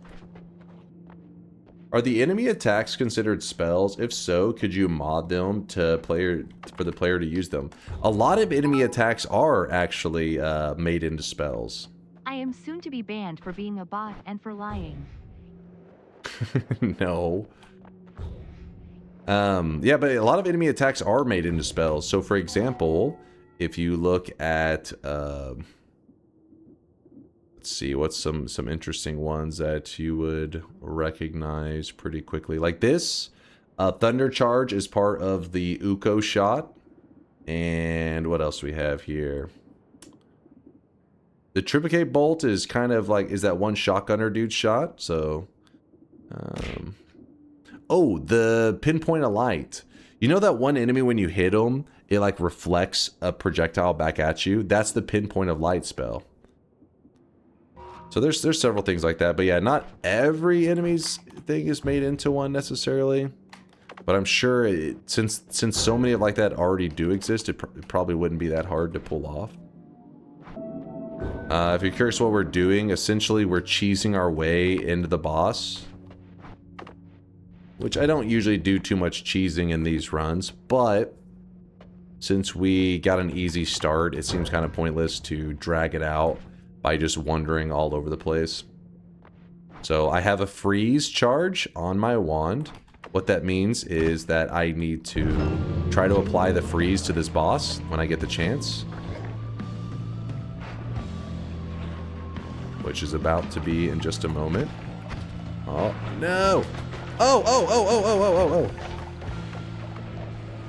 Are the enemy attacks considered spells? If so, could you mod them to for the player to use them? A lot of enemy attacks are actually made into spells. I am soon to be banned for being a bot and for lying. No. Yeah, but a lot of enemy attacks are made into spells. So, for example, if you look at, let's see, what's some interesting ones that you would recognize pretty quickly. Like this, Thunder Charge is part of the Uko shot. And what else do we have here? The Triplicate Bolt is kind of like, is that one shotgunner dude shot? So, oh, the Pinpoint of Light. You know that one enemy when you hit them, it like reflects a projectile back at you? That's the Pinpoint of Light spell. So there's several things like that. But yeah, not every enemy's thing is made into one necessarily. But I'm sure since so many of like that already do exist, it probably wouldn't be that hard to pull off. If you're curious what we're doing, essentially we're cheesing our way into the boss. Which I don't usually do too much cheesing in these runs, but since we got an easy start, it seems kind of pointless to drag it out by just wandering all over the place. So I have a freeze charge on my wand. What that means is that I need to try to apply the freeze to this boss when I get the chance. Which is about to be in just a moment. Oh, no! Oh!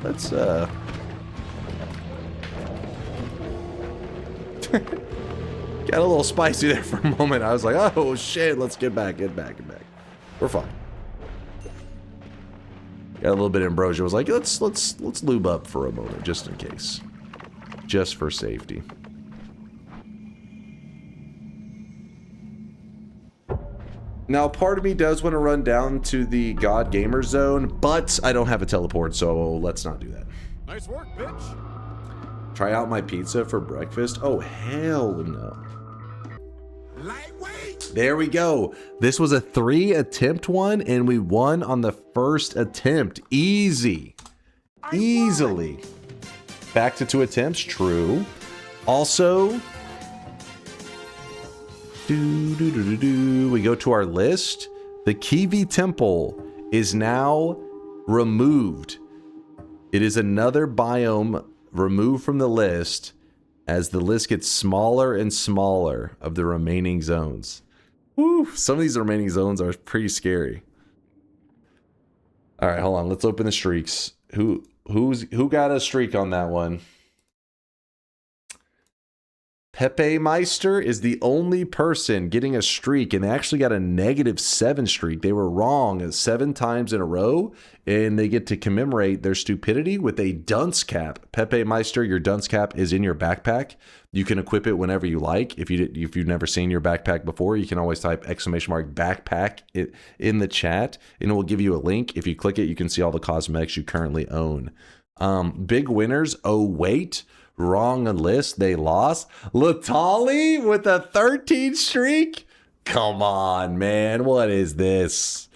Let's, got a little spicy there for a moment. I was like, oh shit, let's get back. We're fine. Got a little bit of ambrosia. Was like, let's lube up for a moment, just in case. Just for safety. Now, part of me does want to run down to the God Gamer Zone, but I don't have a teleport, so let's not do that. Nice work, bitch. Try out my pizza for breakfast? Oh, hell no. Lightweight. There we go. This was a 3-attempt one, and we won on the first attempt. Easy. Easily. Back to 2 attempts, true. Also, we go to our list. The Kiwi Temple is now removed. It is another biome removed from the list as the list gets smaller and smaller of the remaining zones. Woo, some of these remaining zones are pretty scary. All right, hold on. Let's open the streaks. Who got a streak on that one? Pepe Meister is the only person getting a streak, and they actually got a -7 streak. They were wrong 7 times in a row, and they get to commemorate their stupidity with a dunce cap. Pepe Meister, your dunce cap is in your backpack. You can equip it whenever you like. If you've never seen your backpack before, you can always type !backpack in the chat, and it will give you a link. If you click it, you can see all the cosmetics you currently own. Big winners. Oh wait. Wrong list. They lost. Latali with a 13 streak. Come on, man. What is this?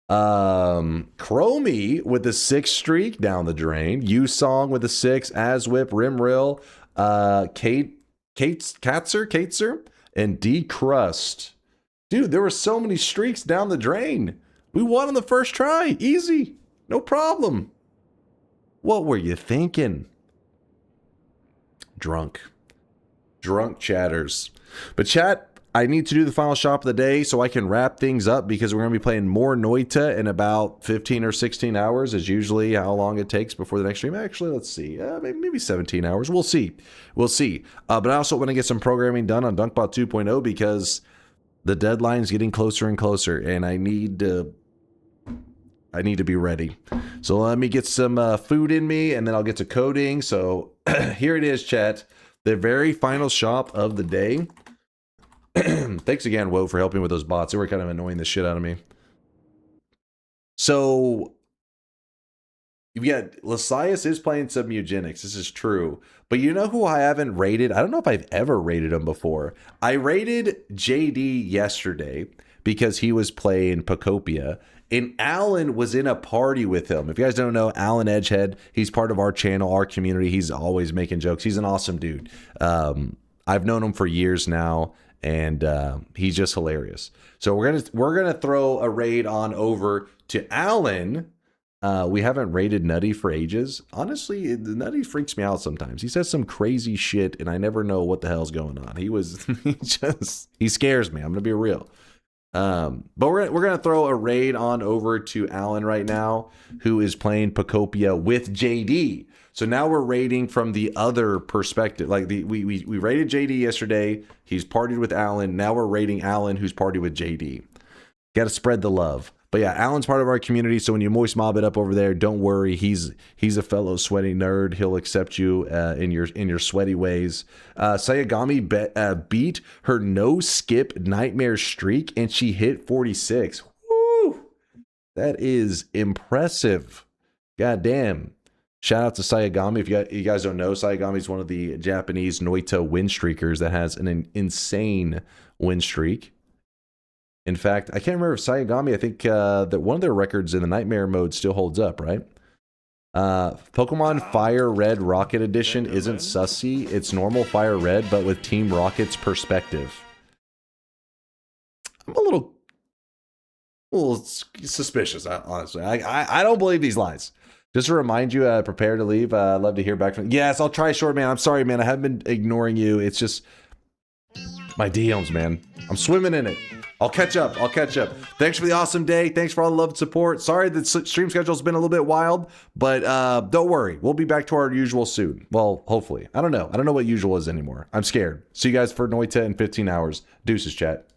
Kolmi with a 6 streak down the drain. Yusong with a 6. Aswhip, Rimrill, Katzer, and D Crust. Dude, there were so many streaks down the drain. We won on the first try. Easy. No problem. What were you thinking? Drunk chatters. But chat, I need to do the final shop of the day so I can wrap things up, because we're going to be playing more Noita in about 15 or 16 hours is usually how long it takes before the next stream. Actually, let's see. Maybe 17 hours. We'll see. But I also want to get some programming done on Dunkbot 2.0 because the deadline's getting closer and closer, and I need to be ready. So let me get some food in me, and then I'll get to coding. So here it is, chat. The very final shop of the day. Thanks again, Woe, for helping with those bots. They were kind of annoying the shit out of me. So you've got Lysias is playing some eugenics. This is true. But you know who I haven't rated? I don't know if I've ever rated him before. I rated JD yesterday because he was playing Pacopia. And Alan was in a party with him. If you guys don't know, Alan Edgehead, he's part of our channel, our community. He's always making jokes. He's an awesome dude. I've known him for years now, and he's just hilarious. So we're gonna throw a raid on over to Alan. We haven't raided Nutty for ages. Honestly, Nutty freaks me out sometimes. He says some crazy shit, and I never know what the hell's going on. He scares me. I'm gonna be real. But we're gonna throw a raid on over to Alan right now, who is playing Pacopia with JD. So now we're raiding from the other perspective. Like we raided JD yesterday. He's partied with Alan. Now we're raiding Alan, who's partied with JD. Got to spread the love. But yeah, Alan's part of our community. So when you moist mob it up over there, don't worry. He's a fellow sweaty nerd. He'll accept you in your sweaty ways. Sayagami beat her no skip nightmare streak, and she hit 46. Woo! That is impressive. God damn. Shout out to Sayagami. If you guys don't know, Sayagami is one of the Japanese Noita win streakers that has an insane win streak. In fact, I can't remember if Sayagami, I think that one of their records in the Nightmare mode still holds up, right? Pokemon Fire Red Rocket Edition isn't sussy. It's normal Fire Red, but with Team Rocket's perspective. I'm a little suspicious, honestly. I don't believe these lies. Just to remind you, prepare to leave. I'd love to hear back from you. Yes, I'll try, Short Man. I'm sorry, man. I haven't been ignoring you. It's just my DMs, man. I'm swimming in it. I'll catch up. Thanks for the awesome day. Thanks for all the love and support. Sorry the stream schedule's been a little bit wild, but don't worry. We'll be back to our usual soon. Well, hopefully. I don't know what usual is anymore. I'm scared. See you guys for Noita in 15 hours. Deuces, chat.